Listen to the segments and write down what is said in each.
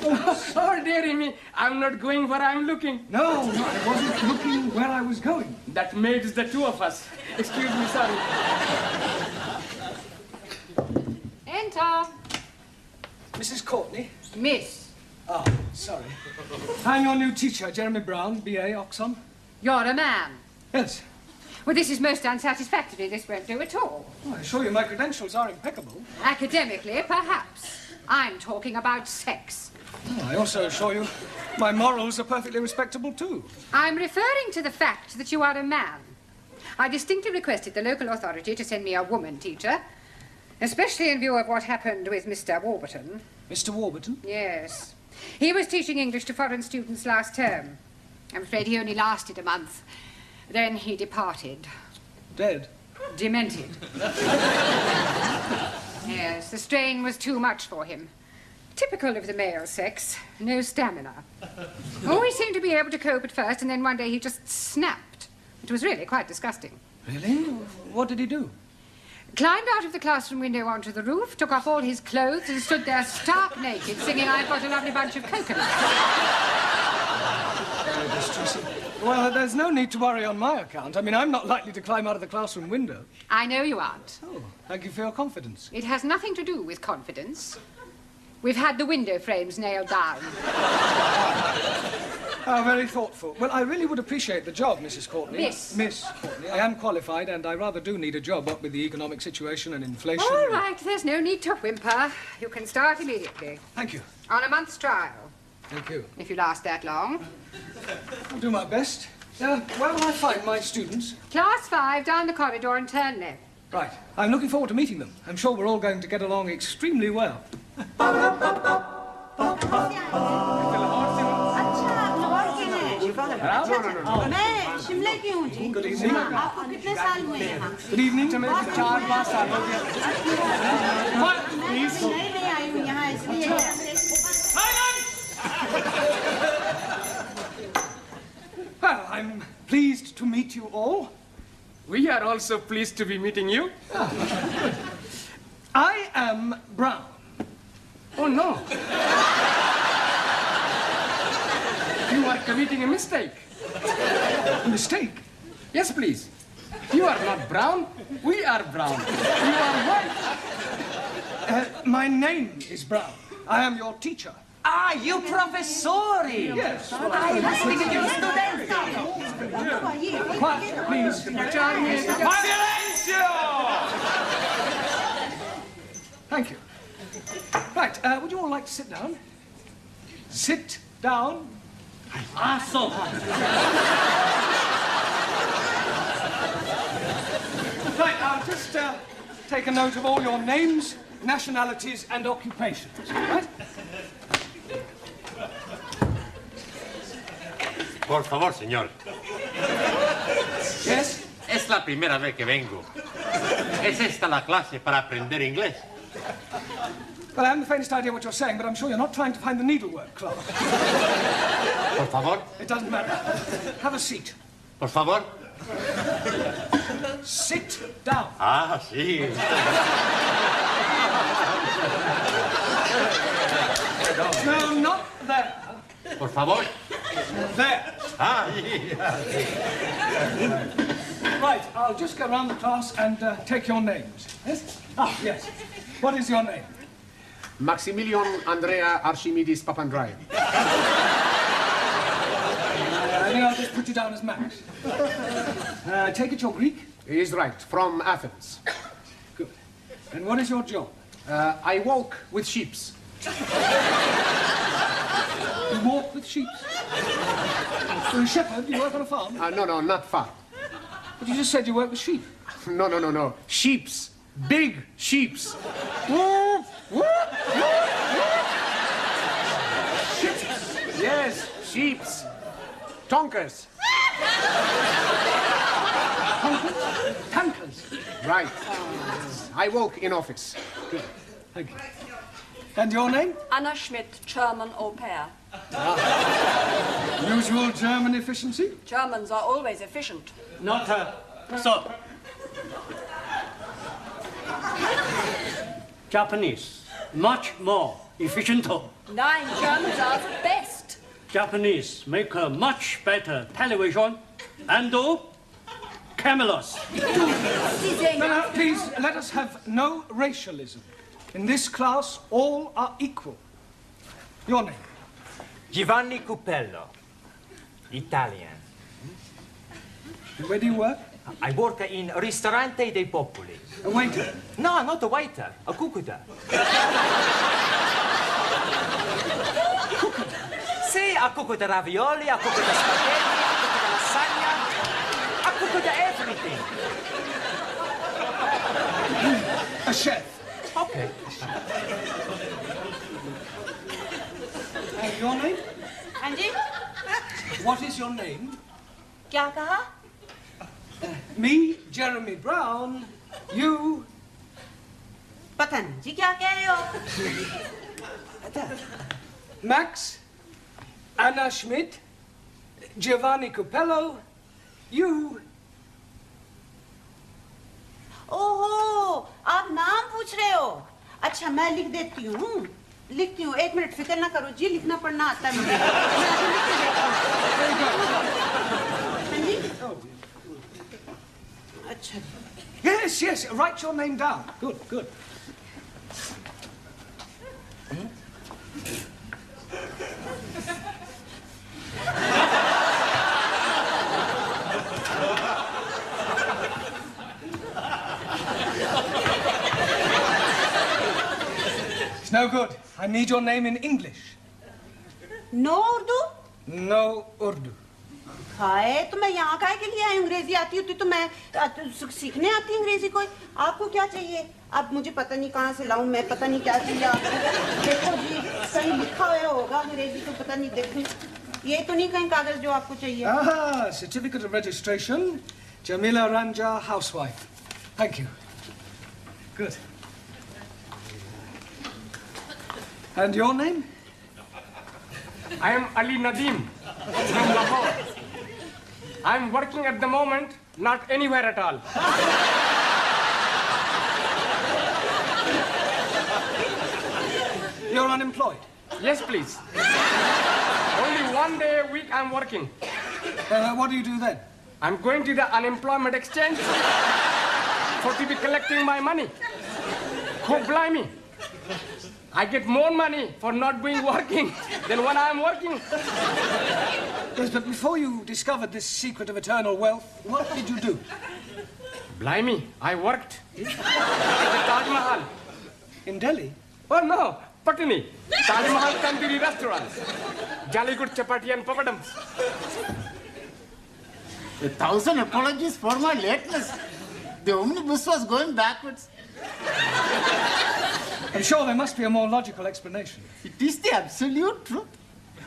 Oh, dearie me, I'm not going where I'm looking. No, I wasn't looking where I was going. That made the two of us. Excuse me, sorry. Enter. Mrs. Courtney? Miss. Oh, sorry. I'm your new teacher, Jeremy Brown, B.A. Oxen. You're a man. Yes. Well, this is most unsatisfactory. This won't do at all. Oh, I assure you my credentials are impeccable. Academically, perhaps. I'm talking about sex. Oh, I also assure you my morals are perfectly respectable, too. I'm referring to the fact that you are a man. I distinctly requested the local authority to send me a woman teacher, especially in view of what happened with Mr. Warburton. Mr. Warburton? Yes. He was teaching English to foreign students last term. I'm afraid he only lasted a month. Then he departed. Dead? Demented. Yes, the strain was too much for him. Typical of the male sex. No stamina. Always seemed to be able to cope at first, and then one day he just snapped. It was really quite disgusting. Really? What did he do? Climbed out of the classroom window onto the roof, took off all his clothes, and stood there stark naked, singing, "I've got a lovely bunch of coconuts." Very distressing. Well, there's no need to worry on my account. I mean, I'm not likely to climb out of the classroom window. I know you aren't. Oh, thank you for your confidence. It has nothing to do with confidence. We've had the window frames nailed down. How very thoughtful. Well, I really would appreciate the job, Mrs. Courtney. Miss. Miss Courtney. I am qualified, and I rather do need a job, what with the economic situation and inflation. All right, there's no need to whimper. You can start immediately. Thank you. On a month's trial. Thank you. If you last that long. I'll do my best. Where will I find my students? Class 5, down the corridor and turn left. Right. I'm looking forward to meeting them. I'm sure we're all going to get along extremely well. Good evening. Good evening. Quiet, please. Well, I'm pleased to meet you all. We are also pleased to be meeting you. I am Brown. Oh, no. You are committing a mistake. A mistake? Yes, please. You are not brown. We are brown. You are white. My name is Brown. I am your teacher. Ah, you professori! Yes. I was thinking you studenti! Quiet, please. Silenzio! Thank you. Right, would you all like to sit down? Sit down. So. Right, I'll just take a note of all your names, nationalities, and occupations. Right? Por favor, señor. Yes? Es la primera vez que vengo. ¿Es esta la clase para aprender inglés? Well, I haven't the faintest idea what you're saying, but I'm sure you're not trying to find the needlework clerk. Por favor. It doesn't matter. Have a seat. Por favor. Sit down. Ah, sí. No, not there. Por favor. There. Ah, yeah. Right, I'll just go around the class and take your names. Yes? Ah, yes. What is your name? Maximilian Andrea Archimedes Papandreou. I think I'll just put you down as Max. I take it you're Greek? He is right, from Athens. Good. And what is your job? I walk with sheeps. You walk with sheep? You're a shepherd? You work on a farm? No, not far. But you just said you work with sheep. No. Sheeps. Big sheeps. Sheeps? Yes, sheeps. Tonkers. Tankers? Right. I walk in office. Good. Thank you. And your name? Anna Schmidt, German au pair. Usual German efficiency? Germans are always efficient. Not her. So. Japanese. Much more efficient. 9 Germans are the best. Japanese make a much better television and cameras. No, please, let us have no racialism. In this class, all are equal. Your name? Giovanni Cupello, Italian. And where do you work? I work in Ristorante dei Popoli. A waiter? No, not a waiter, a cuccuta. Sì, a cuccuta ravioli, a cuccuta spaghetti, a cuccuta lasagna, a cuccuta everything. A chef. Okay. And your name? हाँ जी What is your name? क्या कहा Me, Jeremy Brown. You... पता नहीं जी क्या कह रहे हो Max, Anna Schmidt, Giovanni Cupello, you... ओहो आप नाम पूछ रहे हो अच्छा मैं लिख देती हूँ 1 मिनट फिक्र ना करो जी लिखना पढ़ना आता है मुझे मैं अभी लिख के देता हूँ अच्छा Yes, yes, write your name down. Good, good. It's no good. I need your name in English. No Urdu No Urdu. Hi तो मैं यहाँ काहे के लिए आई अंग्रेजी आती होती तो मैं सीखने आती अंग्रेजी कोई आपको क्या चाहिए अब मुझे पता नहीं कहाँ से लाऊं मैं पता नहीं क्या चाहिए आपको देखो जी कहीं लिखा हुआ होगा अंग्रेजी तो पता नहीं देखूं ये तो नहीं कहीं कागज जो आपको चाहिए Ah, certificate of registration. Jamila Ranja, housewife. Thank you. Good. And your name? I am Ali Nadeem from Lahore. I am working at the moment, not anywhere at all. You're unemployed. Yes, please. Only 1 day a week I'm working. What do you do then? I'm going to the unemployment exchange for to be collecting my money. Oh, blimey. I get more money for not being working than when I'm working. Yes, but before you discovered this secret of eternal wealth, what did you do? Blimey, I worked at the Taj Mahal. In Delhi? Oh, no, Patni. Taj Mahal Tandoori restaurant. Jolly good chapati and papadums. 1,000 apologies for my lateness. The omnibus was going backwards. I'm sure there must be a more logical explanation. It is the absolute truth.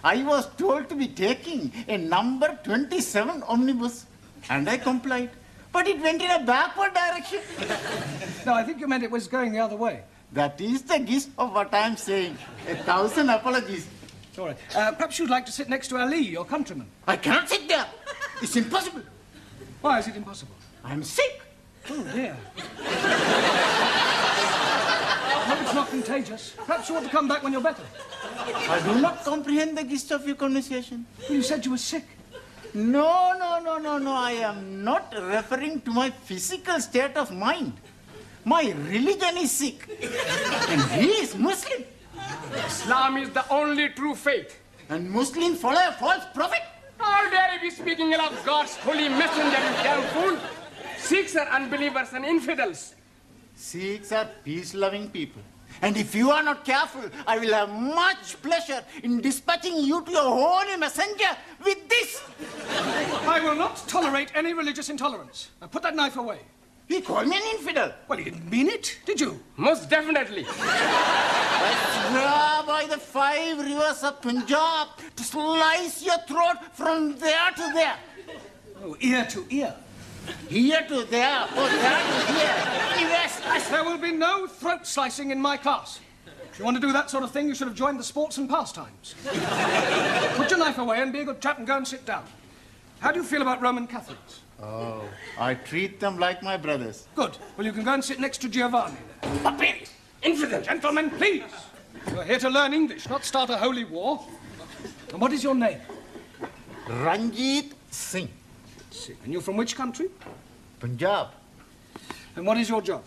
I was told to be taking a number 27 omnibus, and I complied. But it went in a backward direction. No, I think you meant it was going the other way. That is the gist of what I am saying. 1,000 apologies. All right. Perhaps you'd like to sit next to Ali, your countryman. I cannot sit there. It's impossible. Why is it impossible? I'm sick. Oh, dear. Hope it's not contagious. Perhaps you ought to come back when you're better. I do not comprehend the gist of your conversation. Well, you said you were sick. No. I am not referring to my physical state of mind. My religion is sick. And he is Muslim. Islam is the only true faith. And Muslims follow a false prophet. How dare you be speaking ill of God's holy messenger, you damn fool? Sikhs are unbelievers and infidels. Sikhs are peace-loving people. And if you are not careful, I will have much pleasure in dispatching you to your holy messenger with this. I will not tolerate any religious intolerance. Now put that knife away. He called me an infidel. Well, you didn't mean it, did you? Most definitely. I swear by the 5 rivers of Punjab to slice your throat from there to there. Oh, ear to ear. Here to there, or there to here. Yes, There will be no throat slicing in my class. If you want to do that sort of thing, you should have joined the sports and pastimes. Put your knife away and be a good chap and go and sit down. How do you feel about Roman Catholics? Oh, I treat them like my brothers. Good. Well, you can go and sit next to Giovanni. Puppies! Infidels! Gentlemen, please. You're here to learn English, not start a holy war. And what is your name? Ranjeet Singh. And you're from which country? Punjab. And what is your job?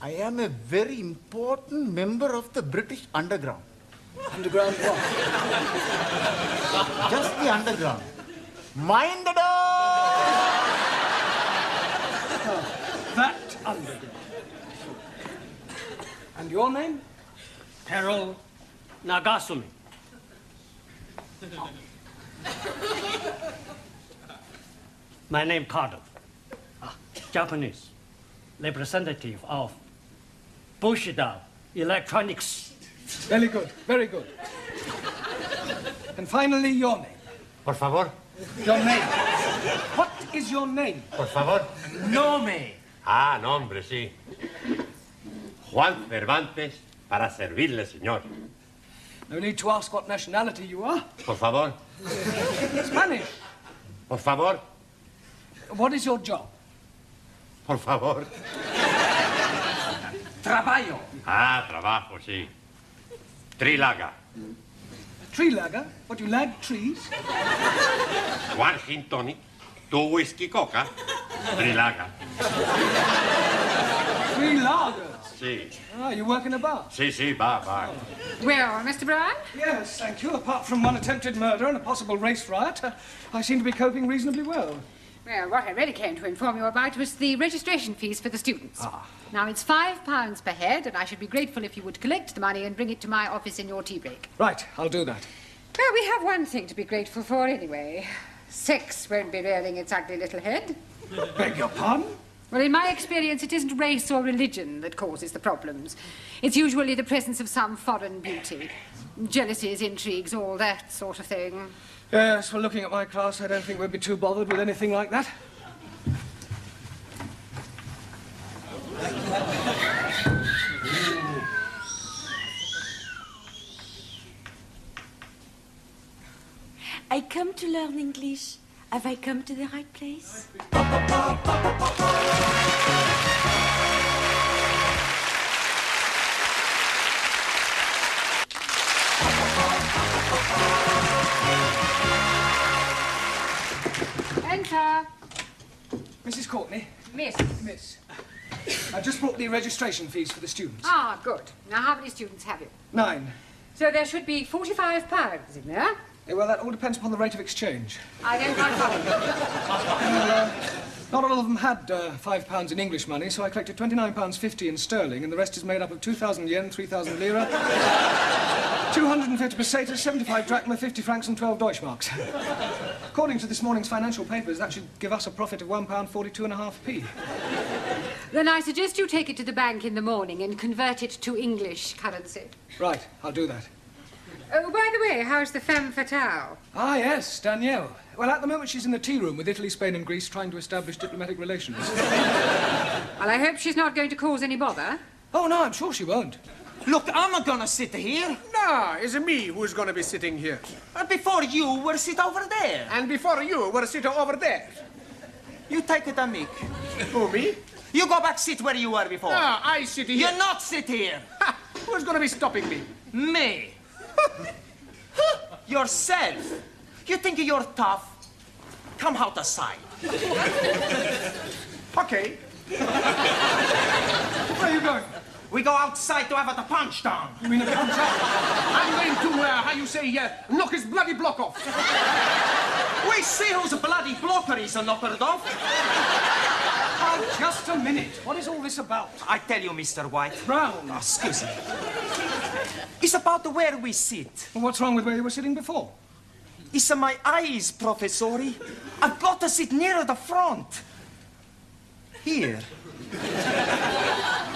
I am a very important member of the British Underground. Underground what? Just the underground. Mind the door! That underground. And your name? Harold Nagasumi. My name Cardo. Japanese. Representative of Bushido Electronics. Very good, very good. And finally, your name. Por favor. Your name. What is your name? Por favor. Nome. Ah, nombre, sí. Juan Cervantes, para servirle, señor. No need to ask what nationality you are. Por favor. Spanish. Por favor. What is your job? Por favor. Trabalho. Ah, trabajo, sí. Trilaga. Tree lagger? What, you lag trees? One gin tonic, 2 whiskey coca, Trilaga. 3 lagers. Sí. Ah, you work in a bar? Sí, sí, va. Well, Mr. Brown? Yes, thank you. Apart from one attempted murder and a possible race riot, I seem to be coping reasonably well. Well, what I really came to inform you about was the registration fees for the students. Now, it's £5 per head, and I should be grateful if you would collect the money and bring it to my office in your tea break. Right, I'll do that. Well, we have one thing to be grateful for anyway. Sex won't be rearing its ugly little head. Beg your pardon? Well, in my experience, it isn't race or religion that causes the problems. It's usually the presence of some foreign beauty. Jealousies, intrigues, all that sort of thing. Yes, well, looking at my class, I don't think we'd be too bothered with anything like that. I come to learn English. Have I come to the right place? Enter. Mrs. Courtney. Miss. Miss. I just brought the registration fees for the students. Ah, good. Now, how many students have you? 9. So there should be £45 in there. Well, that all depends upon the rate of exchange. I don't quite follow. Not all of them had £5 in English money, so I collected £29.50 in sterling, and the rest is made up of 2,000 yen, 3,000 lira, 250 pesetas, 75 drachma, 50 francs, and 12 Deutschmarks. According to this morning's financial papers, that should give us a profit of £1.42.5p. Then I suggest you take it to the bank in the morning and convert it to English currency. Right, I'll do that. Oh, by the way, how's the femme fatale? Ah, yes, Danielle. Well, at the moment she's in the tea room with Italy, Spain and Greece trying to establish diplomatic relations. Well, I hope she's not going to cause any bother. Oh, no, I'm sure she won't. Look, I'm not gonna sit here. No, it's me who's gonna be sitting here. Before you were sit over there. And before you were sitting over there. You take it on me. Who, me? You go back sit where you were before. No, I sit here. You not sit here. Ha! Who's gonna be stopping me? Me. Yourself. You think you're tough? Come out the side. Okay. Where are you going? We go outside to have the punch down. You mean a punch out? I'm going to, how you say, knock his bloody block off. We see whose bloody blocker is knocked off. Oh, just a minute. What is all this about? I tell you, Mr. White. Brown. Oh, excuse me. It's about where we sit. Well, what's wrong with where you were sitting before? It's my eyes, Professori. I've got to sit near the front. Here.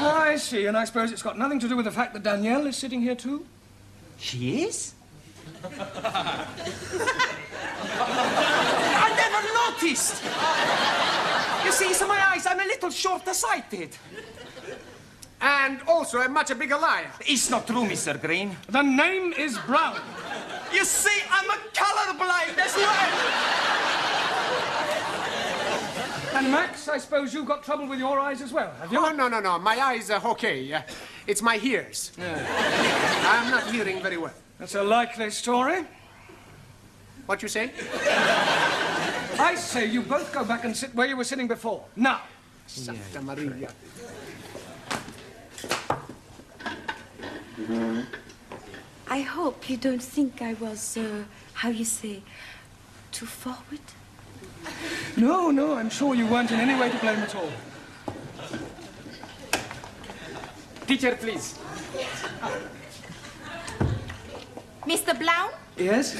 Oh, I see, and I suppose it's got nothing to do with the fact that Danielle is sitting here too? She is? I never noticed. You see, it's my eyes. I'm a little short-sighted. And also a much bigger liar. It's not true, Mr. Green. The name is Brown. You see, I'm a colorblind as well. And Max, I suppose you've got trouble with your eyes as well, have you? Oh, no. My eyes are okay. It's my ears. I'm not hearing very well. That's a likely story. What you say? I say you both go back and sit where you were sitting before. Now. Santa Maria. I hope you don't think I was, how you say, too forward. No, I'm sure you weren't in any way to blame at all. Teacher, please. Mr. Blount, Yes?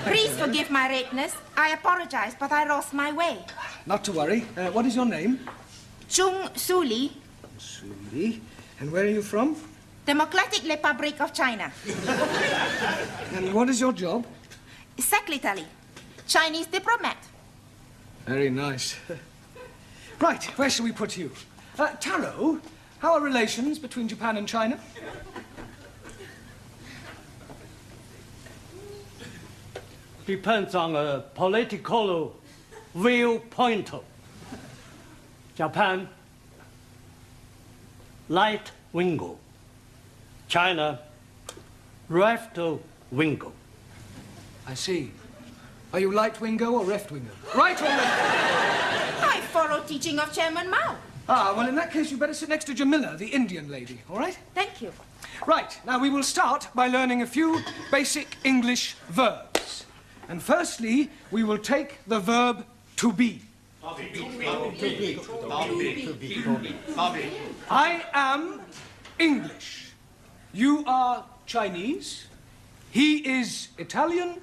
please forgive my lateness. I apologize, but I lost my way. Not to worry. What is your name? Chung Suli, Suli. And where are you from? Democratic Republic of China. And what is your job? Secretary, Chinese diplomat. Very nice. Right, where shall we put you? Taro, how are relations between Japan and China? Depends on a political viewpoint. Japan, right wingo. China, left wingo. I see. Are you right wingo or left wingo? Right or left? I follow teaching of Chairman Mao. Ah, well, in that case, you better sit next to Jamila, the Indian lady, all right? Thank you. Right, now we will start by learning a few basic English verbs. And firstly, we will take the verb to be. I am English. You are Chinese. He is Italian.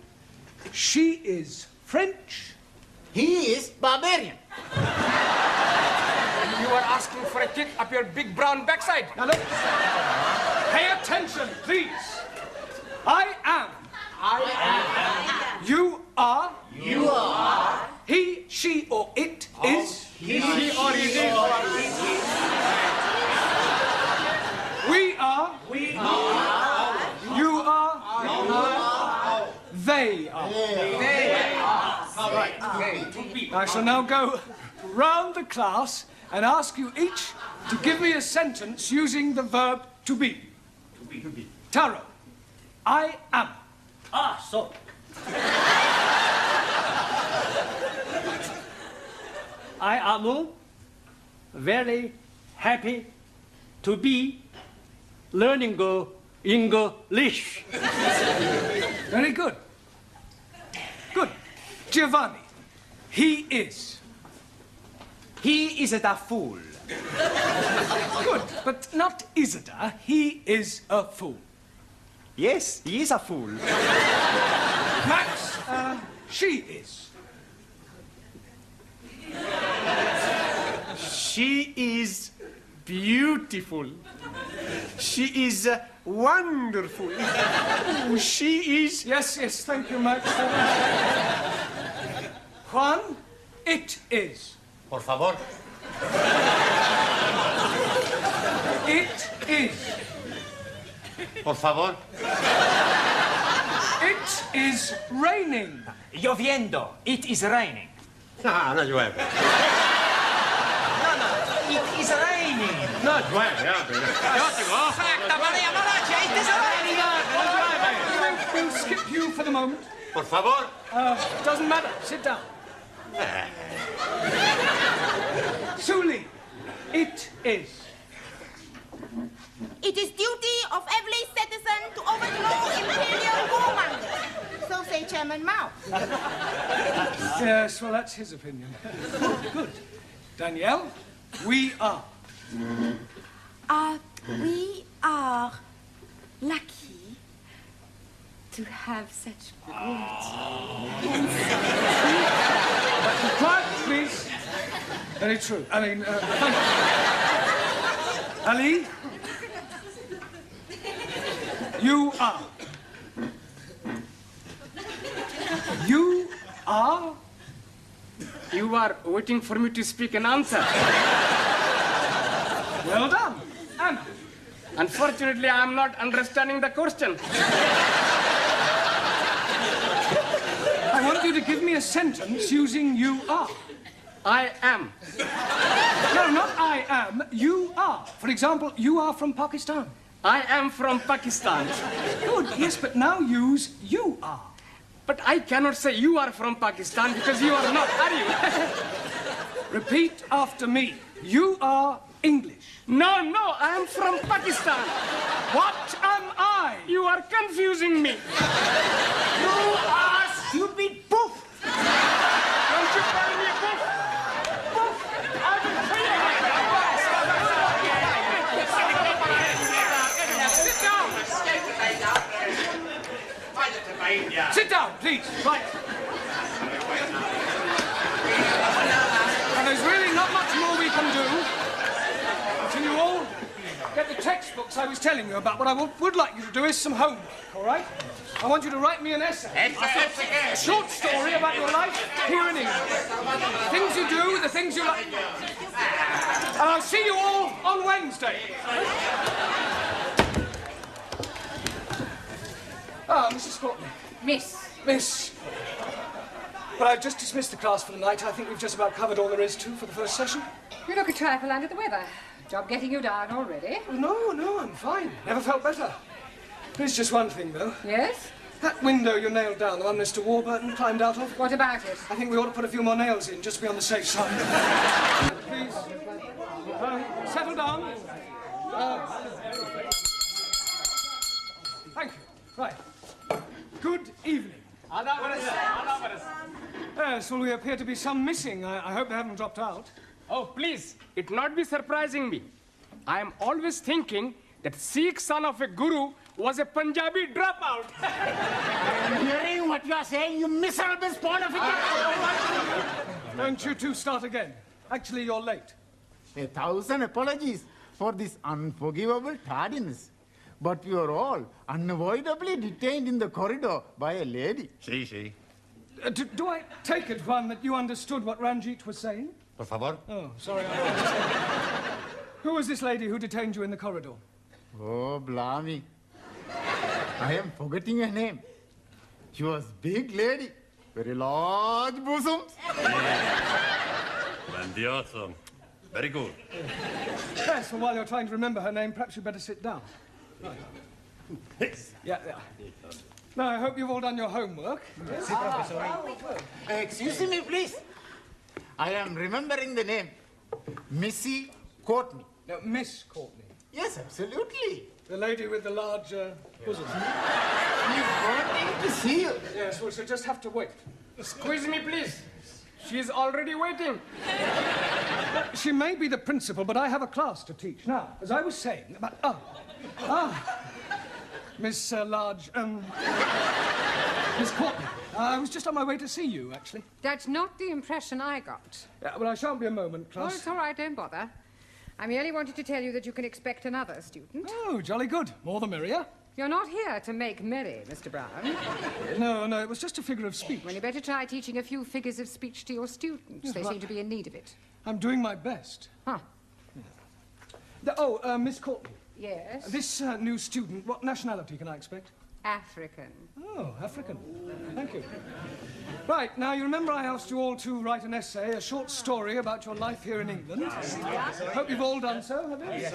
She is French. He is barbarian. You are asking for a kick up your big brown backside. Now look, pay attention, please. I am. You are. You are. He, she, or it is. He or it is. We are. We are. You are. They are. They are. Right. I shall now go round the class and ask you each to give me a sentence using the verb to be. Taro, I am. Ah, so. I am very happy to be learning English. Very good. Good. Giovanni, he is. He is a fool. Good, but not Isidore. He is a fool. Yes, he is a fool. Max, she is. She is beautiful. She is wonderful. Oh, she is... Yes, thank you, Max. Juan, it is. Por favor. It is. Por favor. It is raining. Lloviendo. It is raining. No llueve. It is raining. No llueve, hombre. Santa Maria Malachi, it is raining. We'll skip you for the moment. Por favor. Doesn't matter. Sit down. Suli, it is. It is duty of every citizen to overthrow imperial warmongers. So say Chairman Mao. Yes, well, that's his opinion. Good. Danielle, we are. We are lucky to have such great Quiet, please. Very true. I mean, thank you. Ali, you are. You are. You are waiting for me to speak an answer. Well done. Anna. Unfortunately, I am not understanding the question. I want you to give me a sentence using you are. I am. No, not I am. You are. For example, you are from Pakistan. I am from Pakistan. Good, yes, but now use you are. But I cannot say you are from Pakistan because you are not, are you? Repeat after me. You are English. No, no, I am from Pakistan. What am I? You are confusing me. You are stupid poof. Don't you call me a poof? Poof! I will kill you. Sit down. Sit down, please. Right. And there's really not much more we can do until you all get the textbooks I was telling you about. What I would like you to do is some homework, all right? I want you to write me an essay. A short story about your life here in England. The things you do, the things you like. And I'll see you all on Wednesday. Ah, Mrs. Courtney. Miss. Well, I've just dismissed the class for the night. I think we've just about covered all there is to for the first session. You look a trifle under the weather. Job getting you down already? No, I'm fine. Never felt better. There's just one thing, though. Yes? That window you nailed down, the one Mr. Warburton climbed out of. What about it? I think we ought to put a few more nails in, just to be on the safe side. Please. Settle down. Thank you. Right. Good evening. Yes, well, we appear to be some missing. I hope they haven't dropped out. Oh, please, it not be surprising me. I am always thinking that Sikh son of a guru was a Punjabi dropout. I'm hearing what you are saying, you miserable spawn of it. Don't you two start again. Actually, you're late. 1,000 apologies for this unforgivable tardiness. But we are all unavoidably detained in the corridor by a lady. Sí. Do I take it, Juan, that you understood what Ranjeet was saying? Por favor. Oh, sorry. Who was this lady who detained you in the corridor? Oh, blimey. I am forgetting her name. She was big lady. Very large bosoms. Grandioso. Very good. Yes, well, while you're trying to remember her name, perhaps you'd better sit down. Right. Yeah. Now, I hope you've all done your homework. Yes. Excuse me, please. I am remembering the name. Missy Courtney. No, Miss Courtney. Yes, absolutely. The lady with the large bosom. She's wanting to see you. Yes, well, she'll just have to wait. Squeeze me, please. She's already waiting. She may be the principal, but I have a class to teach. Now, as I was saying about... Miss Miss Courtney. I was just on my way to see you, actually. That's not the impression I got. Yeah, well, I shan't be a moment, Oh, class. it's all right, don't bother. I merely wanted to tell you that you can expect another student. Oh, jolly good. More the merrier. You're not here to make merry, Mr. Brown. No, it was just a figure of speech. Well, you better try teaching a few figures of speech to your students. Yes, They well, seem to be in need of it. I'm doing my best. Huh. Yeah. Miss Courtney. Yes? This new student, what nationality can I expect? African. Oh, African. Thank you. Right, now, you remember I asked you all to write an essay, a short story about your life here in England? Hope you've all done so, have you? Yes.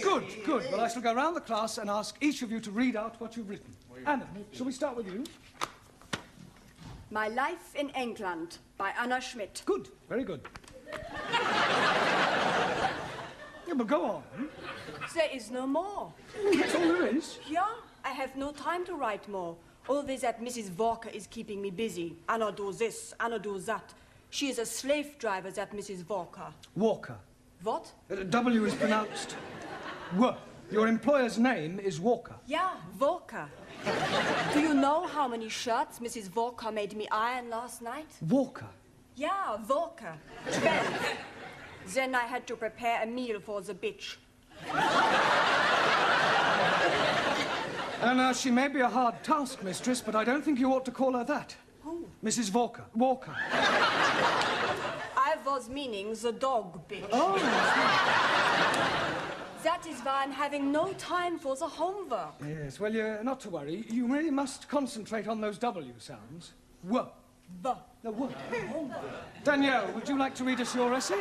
Good. Well, I shall go round the class and ask each of you to read out what you've written. Anna, shall we start with you? My Life in England by Anna Schmidt. Good, very good. Yeah, but go on. There is no more. That's all there is? Yeah, I have no time to write more. Always that Mrs. Walker is keeping me busy. Anna do this, Anna do that. She is a slave driver, that Mrs. Walker. Walker. What? W is pronounced W. Your employer's name is Walker. Yeah, Walker. Do you know how many shirts Mrs. Walker made me iron last night? Walker? Yeah, Walker. 12. Then I had to prepare a meal for the bitch. And she may be a hard taskmistress, but I don't think you ought to call her that. Who? Mrs. Walker. Walker. I was meaning the dog bitch. Oh. That is why I'm having no time for the homework. Yes, well, you're not to worry. You really must concentrate on those W sounds. W. The. The what? Danielle, would you like to read us your essay?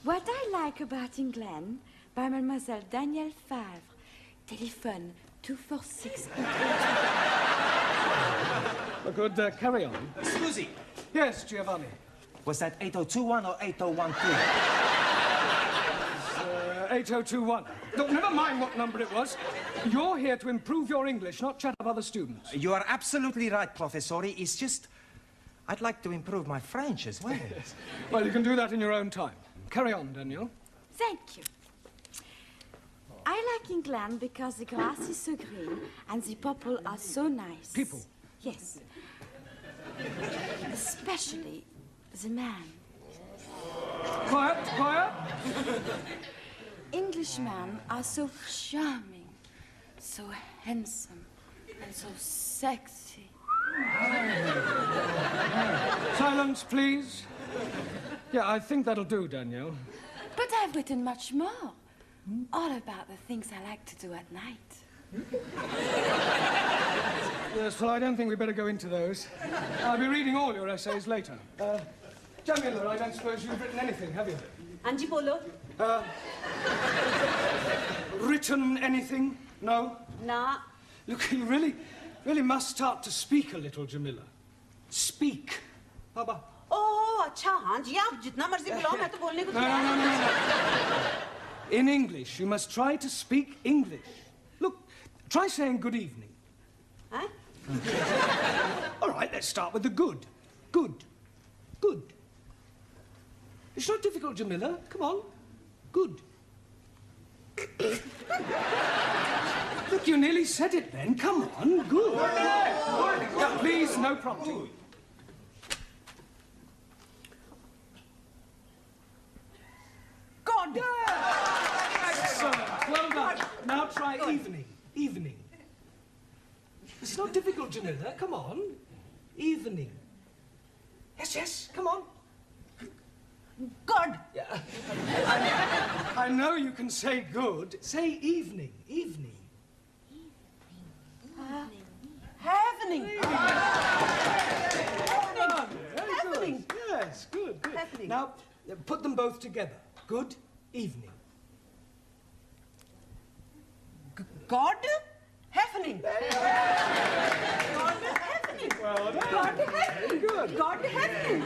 What I like about England by Mademoiselle Danielle Favre. Telephone 246. Good, carry on. Susie, Yes, Giovanni. was that 8021 or 8012? 8021. Look, never mind what number it was. You're here to improve your English, not chat up other students. You are absolutely right, Professori. It's just, I'd like to improve my French as well. Well, you can do that in your own time. Carry on, Danielle. Thank you. I like England because the grass is so green and the people are so nice. People? Yes. Especially the man. Quiet, quiet. Englishmen are so charming, so handsome, and so sexy. Silence, please. Yeah, I think that'll do, Danielle. But I've written much more. All about the things I like to do at night. Yes, well, I don't think we better go into those. I'll be reading all your essays later. Jamila, I don't suppose you've written anything, have you? Anji bolo. Written anything? No? Na. Look, you really must start to speak a little, Jamila. Speak. How about? Oh, अच्छा हाँ जी आप जितना मर्जी बुलाओ मैं तो बोलने को तैयार हूँ. No. In English, you must try to speak English. Look, try saying good evening. Huh? All right, let's start with the good. Good. Good. It's not difficult, Jamila. Come on. Good. Look, you nearly said it then. Come on. Good. Yeah, please, no prompting. God! Excellent. Well done. Now try evening. Evening. It's not difficult, Jamila. Come on. Evening. Yes. Come on. God! Yeah. I know you can say good. Say evening. Evening. Happening! Happening. Yes, good. Happening. Now, put them both together. Good evening. God? Happening! God happening! Well done. God happening! Good. God happening!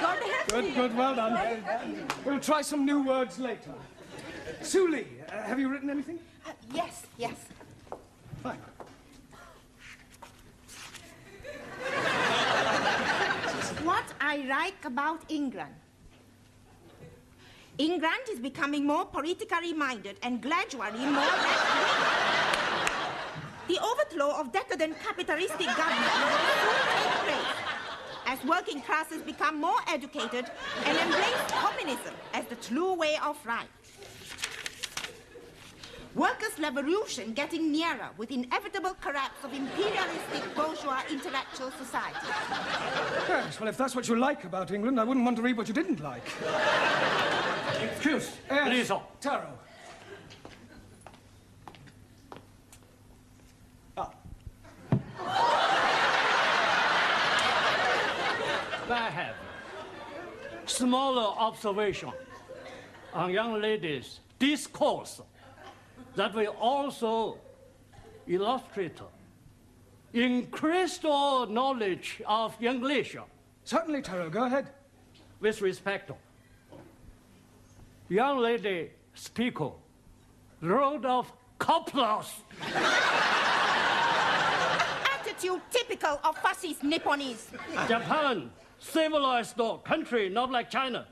God happening! Good, well done. We'll try some new words later. Suli, have you written anything? Yes. Fine. What I like about England. England is becoming more politically minded and gradually more left-wing. The overthrow of decadent capitalistic government will soon take place as working classes become more educated and embrace communism as the true way of life. Workers' revolution getting nearer with inevitable collapse of imperialistic bourgeois intellectual society. Yes, well, if that's what you like about England, I wouldn't want to read what you didn't like. Excuse, Yes, please. Taro. I have smaller observation on young ladies' discourse that will also illustrate increased knowledge of English. Certainly, Taro, go ahead. With respect, young lady speaker wrote of couplers. Attitude typical of fascist Nipponese. Japan, civilized country, not like China,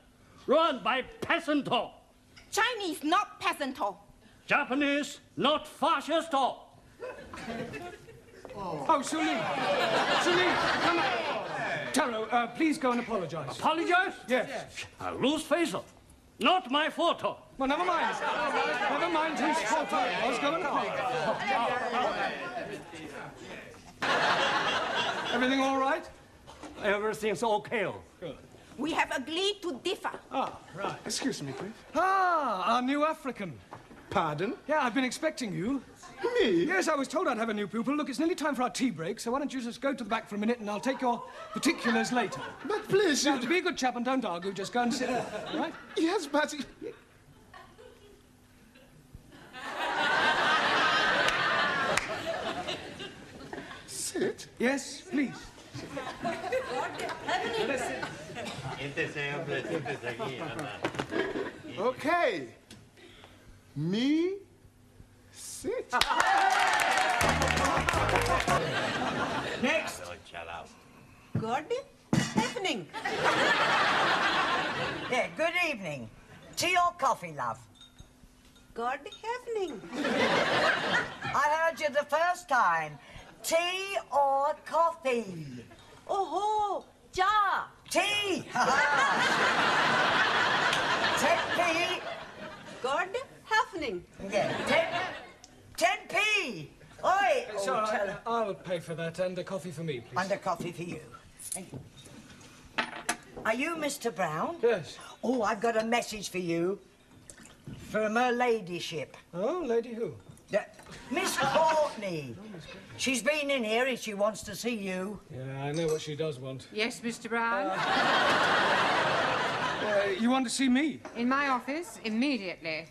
run by peasant. Chinese, not peasant. Japanese, not fascist. Oh, Suli, come on. Taro, please go and apologize. Apologize? Yes. I lose face. Not my fault. Well, never mind. Never mind whose fault it was. Go and apologize. Everything all right? Everything's okay. Good. We have agreed to differ. Ah, right. Excuse me, please. Ah, our new African. Pardon? Yeah, I've been expecting you. Me? Yes, I was told I'd have a new pupil. Look, it's nearly time for our tea break, so why don't you just go to the back for a minute and I'll take your particulars later. But please, Now, to be a good chap and don't argue, just go and sit there, all right? Yes, but... Sit? Yes, please. Okay. Me, sit. Next. Good evening. Yeah, good evening. Tea or coffee, love? Good evening. I heard you the first time. Tea or coffee? Oh, cha. Tea! 10p. Good evening. Yeah, 10p. Oi! It's all right. I'll pay for that and a coffee for me, please. And a coffee for you. Thank you. Are you Mr. Brown? Yes. Oh, I've got a message for you. From her ladyship. Oh, lady who? Miss Courtney. She's been in here and she wants to see you. Yeah, I know what she does want. Yes, Mr. Brown? You want to see me? In my office, immediately.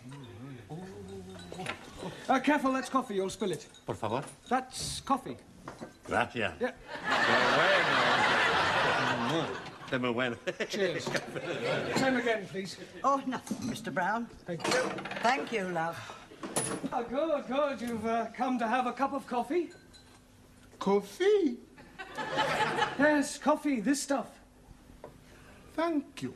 Careful, that's coffee. You'll spill it. Por favor. That's coffee. Gracias. Yeah. Está muy bueno. Cheers. Same again, please. Oh, nothing, Mr. Brown. Thank you. Thank you, love. Oh, good, good. You've come to have a cup of coffee? Coffee? Yes, coffee, this stuff. Thank you.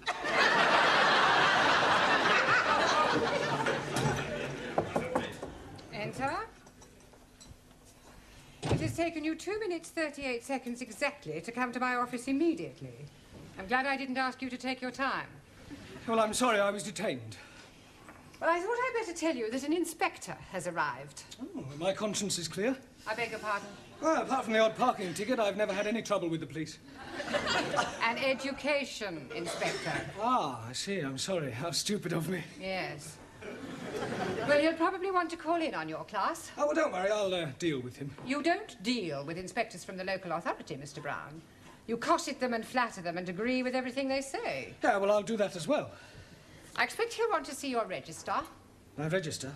Enter. It has taken you 2 minutes, 38 seconds exactly to come to my office immediately. I'm glad I didn't ask you to take your time. Well, I'm sorry, I was detained. Well, I thought I'd better tell you that an inspector has arrived. Oh, my conscience is clear. I beg your pardon? Well, apart from the odd parking ticket, I've never had any trouble with the police. An education inspector. Ah, I see. I'm sorry. How stupid of me. Yes. Well, you'll probably want to call in on your class. Oh, well, don't worry. I'll deal with him. You don't deal with inspectors from the local authority, Mr. Brown. You cosset them and flatter them and agree with everything they say. Yeah, well, I'll do that as well. I expect he'll want to see your register. My register?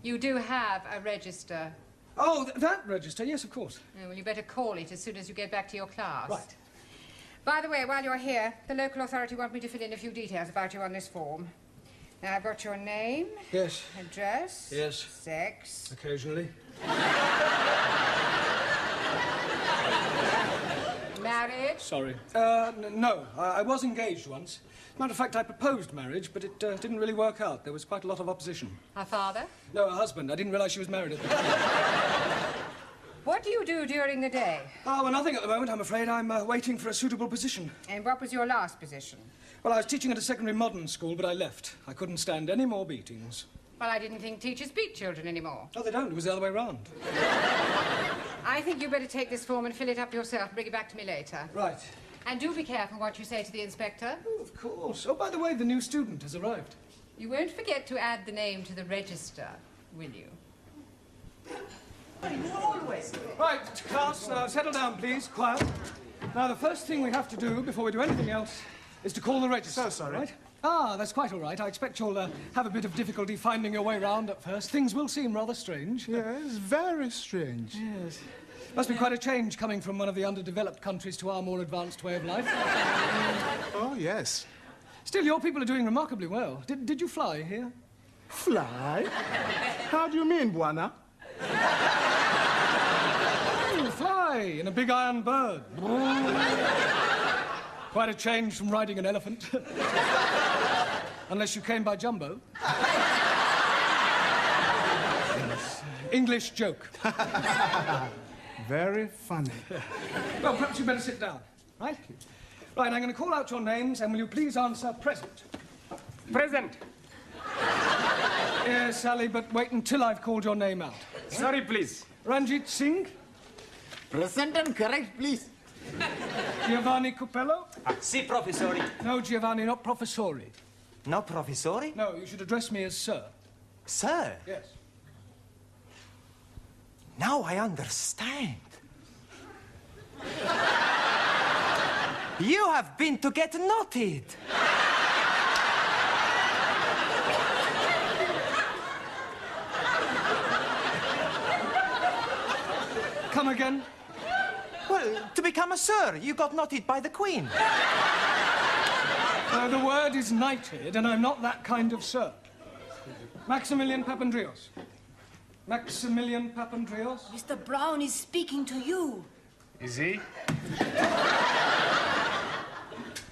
You do have a register. Oh, that register? Yes, of course. Oh, well, you better call it as soon as you get back to your class. Right. By the way, while you're here, the local authority want me to fill in a few details about you on this form. Now, I've got your name. Yes. Address. Yes. Sex. Occasionally. Married. Sorry. No. I was engaged once. Matter of fact, I proposed marriage, but it didn't really work out. There was quite a lot of opposition. Her father? No, her husband. I didn't realize she was married at the time. What do you do during the day? Oh, well, nothing at the moment, I'm afraid. I'm waiting for a suitable position. And what was your last position? Well, I was teaching at a secondary modern school, but I left. I couldn't stand any more beatings. Well, I didn't think teachers beat children anymore. Oh, they don't. It was the other way round. I think you better take this form and fill it up yourself and bring it back to me later. Right. And do be careful what you say to the inspector. Oh, of course. Oh, by the way, the new student has arrived. You won't forget to add the name to the register, will you? Right, class, settle down, please. Quiet. Now, the first thing we have to do before we do anything else is to call the register. So sorry. Right? Ah, that's quite all right. I expect you'll have a bit of difficulty finding your way round at first. Things will seem rather strange. Yes, very strange. Yes. Must be quite a change coming from one of the underdeveloped countries to our more advanced way of life. Oh, yes. Still, your people are doing remarkably well. Did you fly here? Fly? How do you mean, Buana? Fly in a big iron bird. Quite a change from riding an elephant. Unless you came by jumbo. Yes. English joke. Very funny. Well, perhaps you better sit down, right? Right, I'm going to call out your names, and will you please answer present? Present. Yes, Sally, but wait until I've called your name out. Sorry, please. Ranjeet Singh? Present and correct, please. Giovanni Cupello? Si, professori. No, Giovanni, not professori. No, professori? No, you should address me as sir. Sir? Yes. Now I understand. You have been to get knotted. Come again? Well, to become a sir, you got knotted by the Queen. The word is knighted, and I'm not that kind of sir. Maximilian Papandreous. Maximilian Papandreous? Mr. Brown is speaking to you. Is he?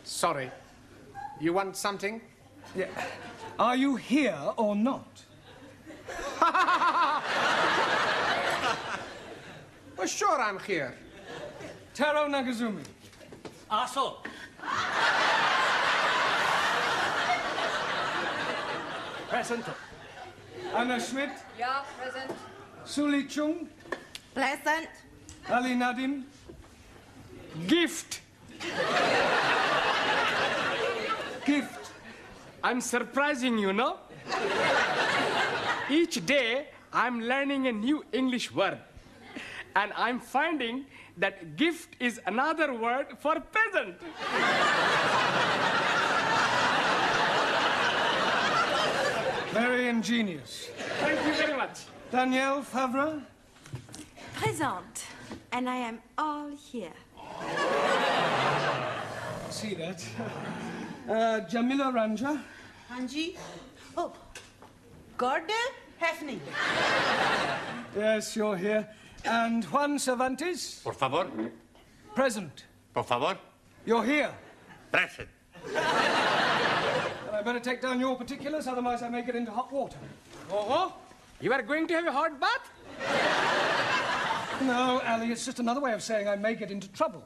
Sorry. You want something? Yeah. Are you here or not? Well, sure I'm here. Taro Nagazumi. Aso. Present. Anna Schmidt. Yeah, present. Suli Chung. Pleasant. Ali Nadim. Gift. Gift. I'm surprising you, no? Each day, I'm learning a new English word. And I'm finding that gift is another word for peasant. Very ingenious. Thank you very much. Danielle Favre. Present. And I am all here. See that. Jamila Ranja. Hanji. Oh, Gordon Hefning. Yes, you're here. And Juan Cervantes. Por favor. Present. Por favor. You're here. Present. I better take down your particulars, otherwise I may get into hot water. Oh, you are going to have a hot bath? No, Ali, it's just another way of saying I may get into trouble.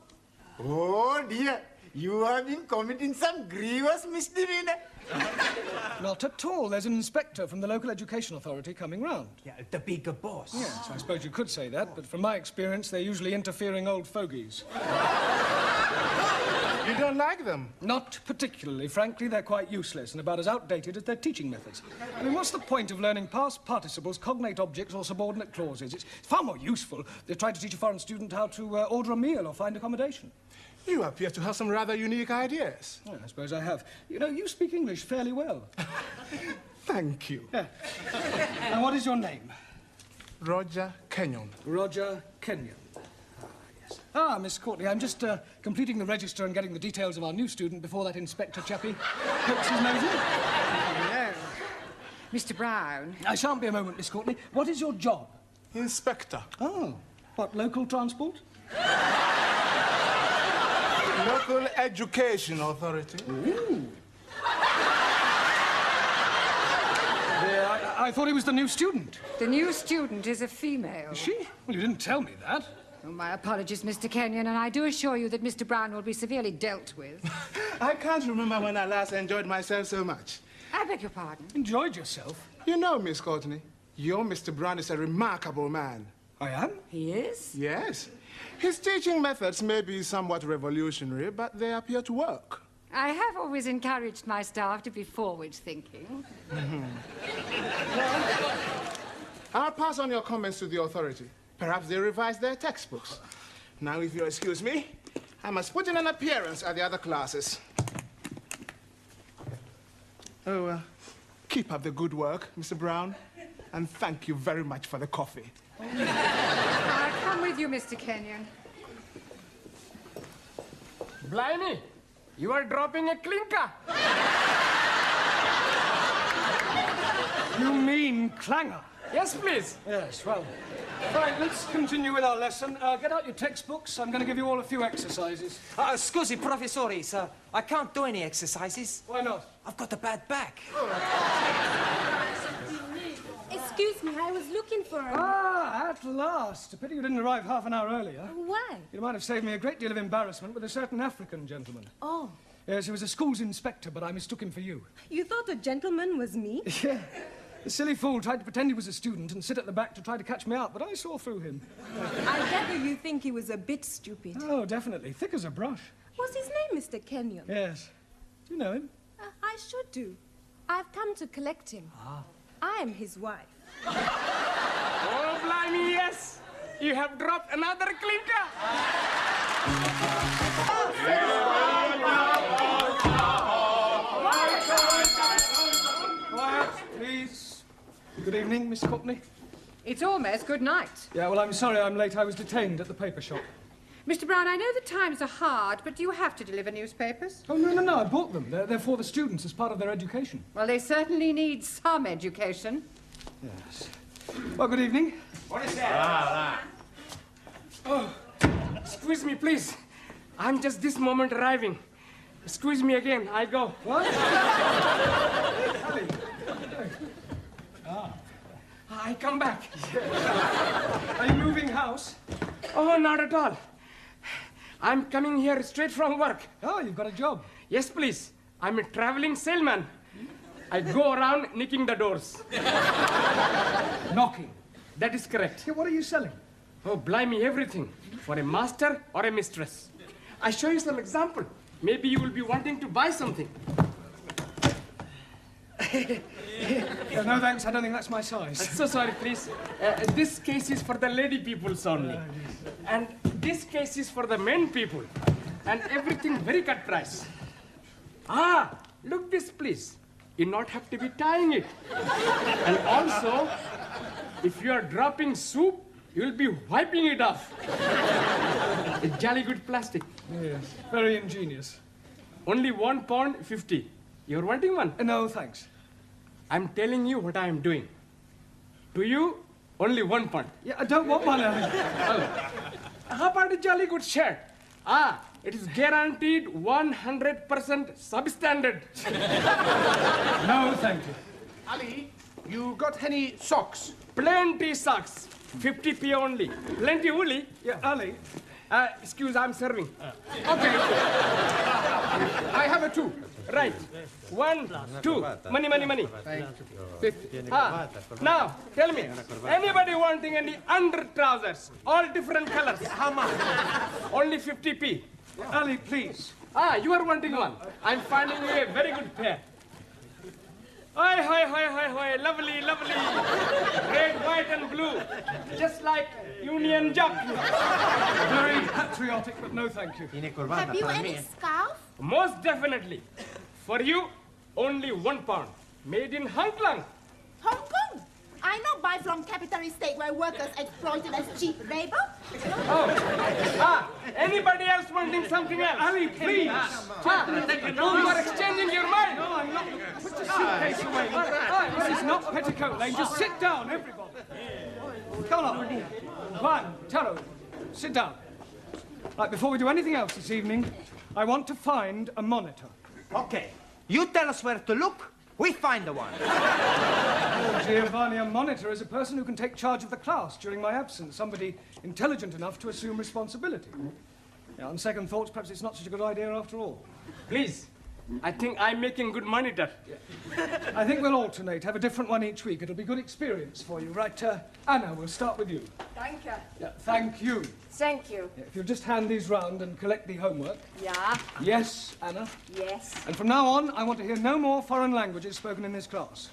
Oh, dear. You have been committing some grievous misdemeanor. Not at all. There's an inspector from the local education authority coming round. Yeah, the bigger boss. Yes, I suppose you could say that, but from my experience, they're usually interfering old fogies. You don't like them? Not particularly. Frankly, they're quite useless and about as outdated as their teaching methods. I mean, what's the point of learning past participles, cognate objects, or subordinate clauses? It's far more useful if they try to teach a foreign student how to order a meal or find accommodation. You appear to have some rather unique ideas. Yeah, I suppose I have. You know, you speak English fairly well. Thank you. Yeah. And what is your name? Roger Kenyon. Roger Kenyon. Yes. Miss Courtney, I'm just completing the register and getting the details of our new student before that inspector chappie pokes his nose in. Yeah. Mr. Brown. I shan't be a moment, Miss Courtney. What is your job? Inspector. Oh. What, local transport? Local Education Authority. Ooh. I thought he was the new student. The new student is a female. Is she? Well, you didn't tell me that. Oh, my apologies, Mr. Kenyon, and I do assure you that Mr. Brown will be severely dealt with. I can't remember when I last enjoyed myself so much. I beg your pardon? Enjoyed yourself? You know, Miss Courtney, your Mr. Brown is a remarkable man. I am? He is? Yes. His teaching methods may be somewhat revolutionary, but they appear to work. I have always encouraged my staff to be forward-thinking. I'll pass on your comments to the authority. Perhaps they revise their textbooks. Now, if you'll excuse me, I must put in an appearance at the other classes. Oh, keep up the good work, Mr. Brown, and thank you very much for the coffee. I'll come with you, Mr. Kenyon. Blimey, you are dropping a clinker. You mean clangor? Yes, please. Yes, well. Right, let's continue with our lesson. Get out your textbooks. I'm going to give you all a few exercises. Scusi, professori, sir. I can't do any exercises. Why not? I've got a bad back. Excuse me, I was looking for her. At last. A pity you didn't arrive half an hour earlier. Why? You might have saved me a great deal of embarrassment with a certain African gentleman. Oh. Yes, he was a school's inspector, but I mistook him for you. You thought a gentleman was me? Yeah. The silly fool tried to pretend he was a student and sit at the back to try to catch me out, but I saw through him. I gather you think he was a bit stupid. Oh, definitely. Thick as a brush. What's his name, Mr. Kenyon? Yes. Do you know him? I should do. I've come to collect him. I am his wife. Oh, blimey, yes. You have dropped another clinker. Quiet, please. Good evening, Miss Courtney. It's almost good night. Yeah, well, I'm sorry I'm late. I was detained at the paper shop. Mr. Brown, I know the times are hard, but do you have to deliver newspapers? Oh, no, I bought them. They're for the students as part of their education. Well, they certainly need some education. Yes. Well, good evening. What is that? Oh, excuse me, please. I'm just this moment arriving. Squeeze me again. I go. What? I come back. Are you moving house? Oh, not at all. I'm coming here straight from work. Oh, you've got a job. Yes, please. I'm a traveling salesman. I go around nicking the doors. Knocking? That is correct. Yeah, what are you selling? Oh, blimey, everything. For a master or a mistress. I show you some example. Maybe you will be wanting to buy something. No, thanks. I don't think that's my size. So sorry, please. This case is for the lady peoples only. And this case is for the men people. And everything very cut price. Ah, look this, please. You not have to be tying it. And also, if you are dropping soup, you'll be wiping it off. It's jolly good plastic. Yes, very ingenious. Only £1.50. You're wanting one? No, thanks. I'm telling you what I am doing. To you, only £1. Yeah, I don't want one. Oh. How about a jolly good shirt? Ah, it is guaranteed 100% substandard. No, thank you. Ali, you got any socks? Plenty socks. 50p only. Plenty woolly. Yeah, Ali. Excuse, I'm serving. Okay. I have a 2. Right. 1, 2. Money. 50. Now, tell me, anybody wanting any under trousers? All different colors. How much? Only 50p. Ali, please. Ah, you are wanting one. I'm finding you a very good pair. Hi, lovely. Red, white, and blue. Just like Union Jack. Very patriotic, but no thank you. Have you any scarf? Most definitely. For you, only £1. Made in Hong Kong. Hong Kong? I know buy from capitalist state where workers exploited as cheap labor. Anybody else wanting something else? Ali, please. You are exchanging your mind. No, I'm not. Put the suitcase away. This is not Petticoat Lane. Just sit down, everybody. Come on. Juan, Taro, sit down. Right, before we do anything else this evening, I want to find a monitor. Okay. You tell us where to look, we find the one. Oh, Giovanni, a monitor is a person who can take charge of the class during my absence, somebody intelligent enough to assume responsibility. Yeah, on second thoughts, perhaps it's not such a good idea after all. Please, I think I'm making good monitor. I think we'll alternate, have a different one each week. It'll be good experience for you. Right, Anna, we'll start with you. Thank you. Yeah, thank you. Thank you. Yeah, if you'll just hand these round and collect the homework. Yeah. Yes, Anna. Yes. And from now on, I want to hear no more foreign languages spoken in this class.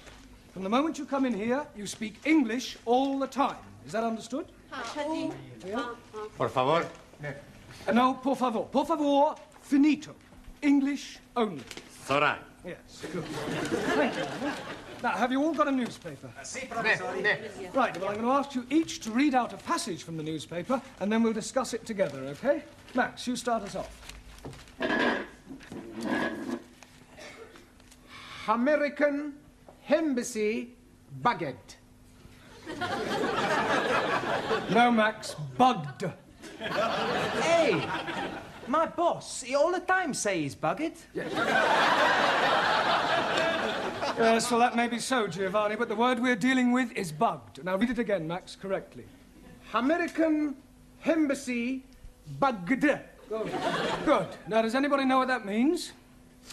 From the moment you come in here, you speak English all the time. Is that understood? Por favor. No, por favor. Por favor, finito. English only. Sora. Yes, good. Thank you. Now, have you all got a newspaper? Si, professor. Right, well, I'm going to ask you each to read out a passage from the newspaper, and then we'll discuss it together, okay? Max, you start us off. American Embassy Baguette. No, Max, bugged. Hey, my boss, he all the time say he's bugged. Yes, well, that may be so, Giovanni, but the word we're dealing with is bugged. Now, read it again, Max, correctly. American Embassy Baguette. Good. Good. Now, does anybody know what that means?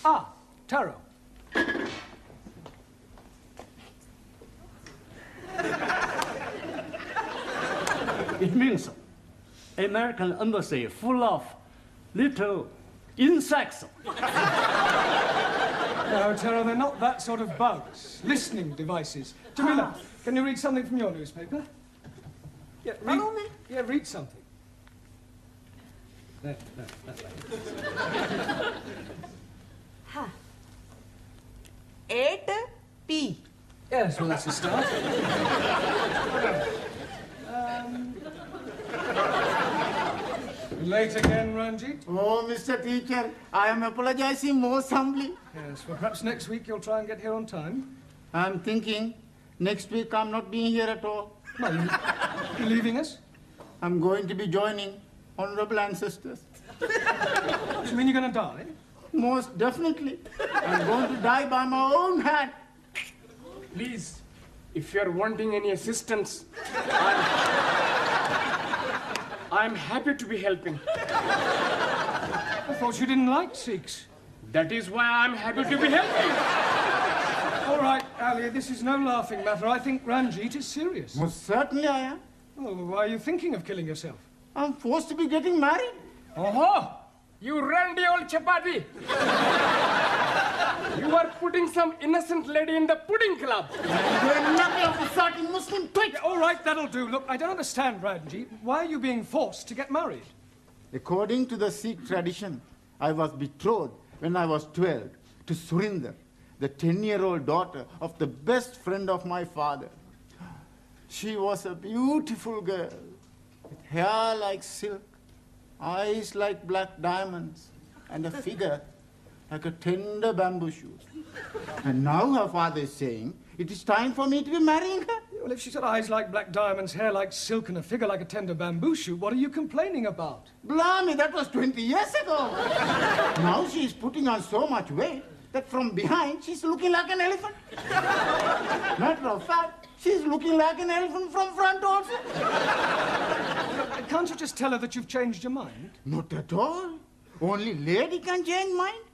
Ah, Taro. It means American embassy full of little insects. No, Tara, they're not that sort of bugs. Listening devices. Jamila, can you read something from your newspaper? Yeah, read something. There, that way. 8P. Yes, well, that's a start. Late again, Ranjeet? Oh, Mr. Teacher, I am apologizing most humbly. Yes, well, perhaps next week you'll try and get here on time. I'm thinking next week I'm not being here at all. No, you're leaving us? I'm going to be joining honorable ancestors. Do you mean you're going to die? Most definitely. I'm going to die by my own hand. Please, if you're wanting any assistance, I'm happy to be helping. I thought you didn't like Sikhs. That is why I'm happy to be helping. All right, Ali, this is no laughing matter. I think Ranjeet is serious. Most certainly I am. Oh, why are you thinking of killing yourself? I'm forced to be getting married. Oh, you randy old chapati. You are putting some innocent lady in the pudding club. You're nothing of the sort, you Muslim twit. Yeah, all right, that'll do. Look, I don't understand, Ranjeet. Why are you being forced to get married? According to the Sikh tradition, I was betrothed when I was 12 to Surinder, the 10-year-old daughter of the best friend of my father. She was a beautiful girl, with hair like silk, eyes like black diamonds, and a figure like a tender bamboo shoot. And now her father is saying, it is time for me to be marrying her. Well, if she's got eyes like black diamonds, hair like silk, and a figure like a tender bamboo shoot, what are you complaining about? Blimey, that was 20 years ago. Now she's putting on so much weight that from behind she's looking like an elephant. Matter of fact, she's looking like an elephant from front also. Can't you just tell her that you've changed your mind? Not at all. Only lady can change mind.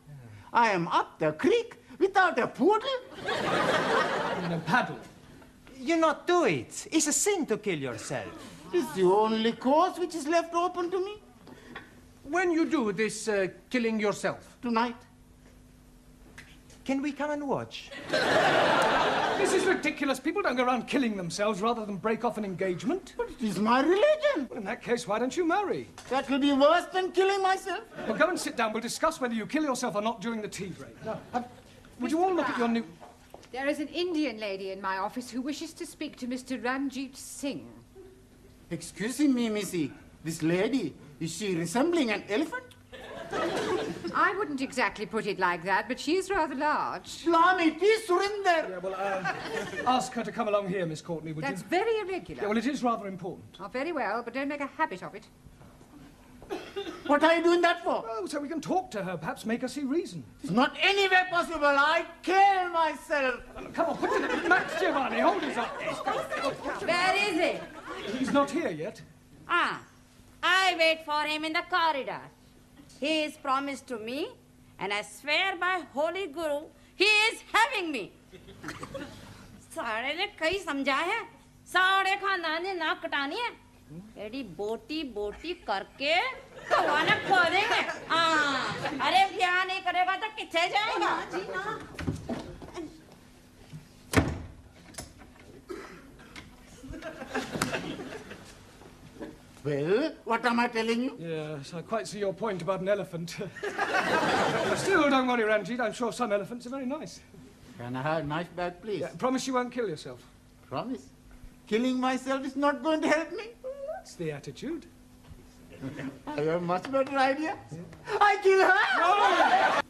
I am up the creek without a poodle. And a paddle. You not do it. It's a sin to kill yourself. It's the only course which is left open to me. When you do this killing yourself? Tonight. Can we come and watch? This is ridiculous. People don't go around killing themselves rather than break off an engagement. But it is my religion. Well, in that case, why don't you marry? That will be worse than killing myself. Well, go and sit down. We'll discuss whether you kill yourself or not during the tea break. Now, would you all look at your new... There is an Indian lady in my office who wishes to speak to Mr. Ranjeet Singh. Excuse me, Missy. This lady, is she resembling an elephant? I wouldn't exactly put it like that, but she is rather large. Blimey, it is Surinder. Yeah, well, ask her to come along here, Miss Courtney, would That's you? very irregular. Yeah, well, it is rather important. Oh, very well, but don't make a habit of it. What are you doing that for? Oh, so we can talk to her, perhaps make her see reason. It's not anywhere possible. I'd kill myself. Come on, put it in. Max Giovanni, hold his up. Where is he? He's not here yet. I wait for him in the corridor. He is promised to me, and I swear by Holy Guru, he is having me. सारे ने कई समझा है, सारे खानदान ने नाक कटानी है, एडी बोटी बोटी करके कवाना खोदेंगे। अरे क्या नहीं करेगा तो किथे जाएगा? Well, what am I telling you? Yes, I quite see your point about an elephant. Still, don't worry, Ranjeet. I'm sure some elephants are very nice. Can I have a knife back, please? Yeah, promise you won't kill yourself. Promise? Killing myself is not going to help me. That's the attitude. I have a much better idea. Yeah. I kill her!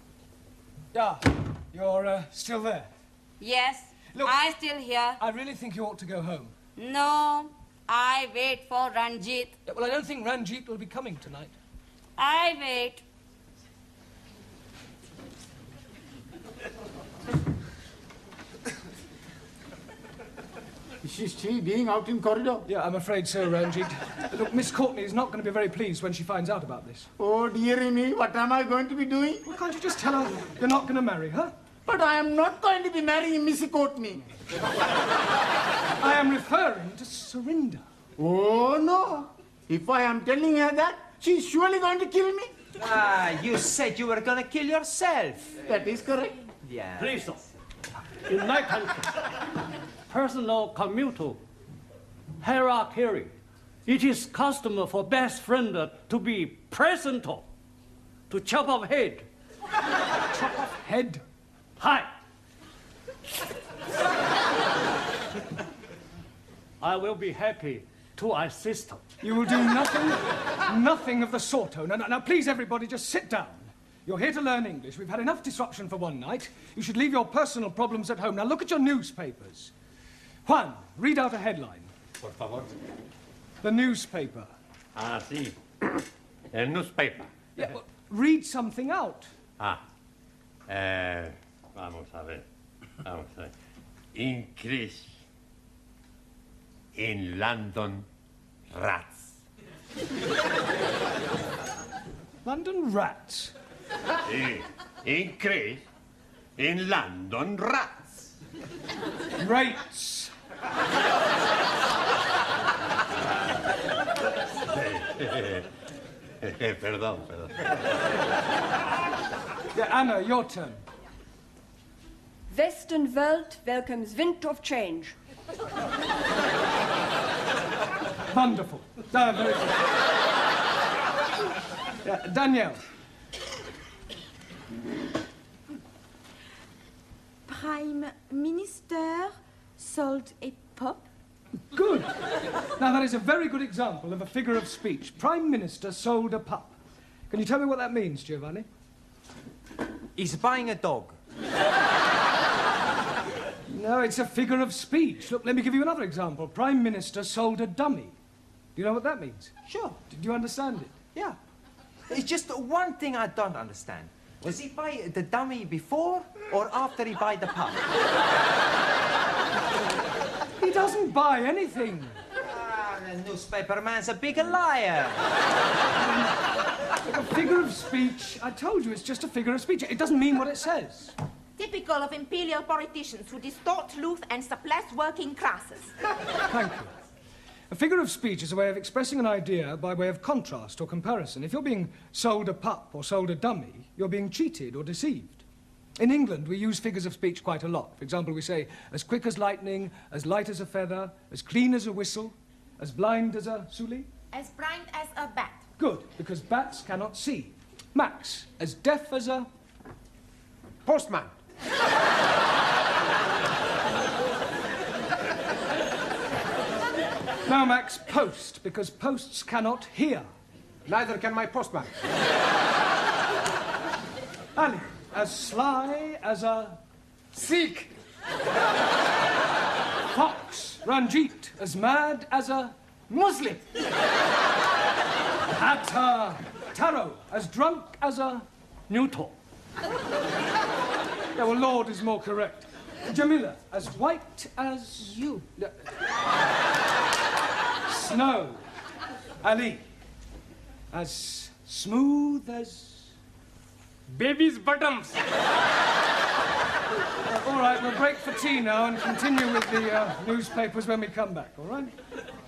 No! You're still there? Yes, Look, I still here. I really think you ought to go home. No, I wait for Ranjeet. Yeah, well, I don't think Ranjeet will be coming tonight. I wait. Is she still being out in corridor? Yeah, I'm afraid so, Ranjeet. Look, Miss Courtney is not going to be very pleased when she finds out about this. Oh, dearie me, what am I going to be doing? Well, can't you just tell her you're not going to marry her? But I am not going to be marrying Miss Courtney. I am referring to Surinder. Oh, no. If I am telling her that, she's surely going to kill me. Ah, you said you were going to kill yourself. That is correct. Yeah. Please, sir. In my country, personal commutal hierarchy, it is custom for best friend to be present to chop off head. Chop off head? Hi. I will be happy to assist. You will do nothing of the sort. Oh, no, no, now, please, everybody, just sit down. You're here to learn English. We've had enough disruption for one night. You should leave your personal problems at home. Now, look at your newspapers. Juan, read out a headline. Por favor. The newspaper. Ah, sí. El newspaper. Yeah, well, read something out. Ah. Vamos a ver. Vamos a ver. Increase in London rats. London rats? Increase in London rats. Rates. Perdón. Yeah, Anna, your turn. Western Welt welcomes wind of change. Wonderful. Very good. Yeah, Danielle. Prime Minister sold a pup. Good. Now, that is a very good example of a figure of speech. Prime Minister sold a pup. Can you tell me what that means, Giovanni? He's buying a dog. No, it's a figure of speech. Look, let me give you another example. Prime Minister sold a dummy. Do you know what that means? Sure. Did you understand it? Yeah. It's just one thing I don't understand. Does he buy the dummy before or after he buy the pup? He doesn't buy anything. Ah, the newspaper man's a big liar. A figure of speech, I told you, it's just a figure of speech. It doesn't mean what it says. Typical of imperial politicians who distort truth and suppress working classes. Thank you. A figure of speech is a way of expressing an idea by way of contrast or comparison. If you're being sold a pup or sold a dummy, you're being cheated or deceived. In England, we use figures of speech quite a lot. For example, we say, as quick as lightning, as light as a feather, as clean as a whistle, as blind as a suli. As blind as a bat. Good, because bats cannot see. Max, as deaf as a... Postman. Now, Max, post, because posts cannot hear. Neither can my postman. Ali, as sly as a... Sikh. Fox. Ranjeet, as mad as a... Muslim. Hatter. Taro, as drunk as a... Neutral. Yeah, well, Lord is more correct. Jamila, as white as... You. Snow. Ali, as smooth as... Baby's bottoms. All right, we'll break for tea now and continue with the newspapers when we come back, all right?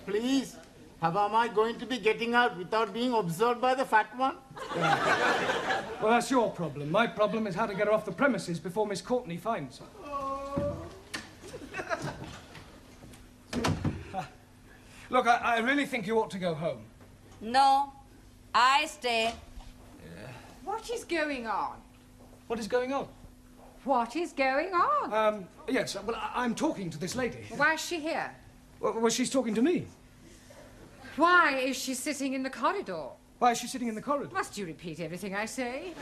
Please, how am I going to be getting out without being observed by the fat one? Well, that's your problem. My problem is how to get her off the premises before Miss Courtney finds her. Look, I really think you ought to go home. No, I stay. What is going on? What is going on? What is going on? Yes, well, I'm talking to this lady. Why is she here? Well, she's talking to me. Why is she sitting in the corridor? Why is she sitting in the corridor? Must you repeat everything I say?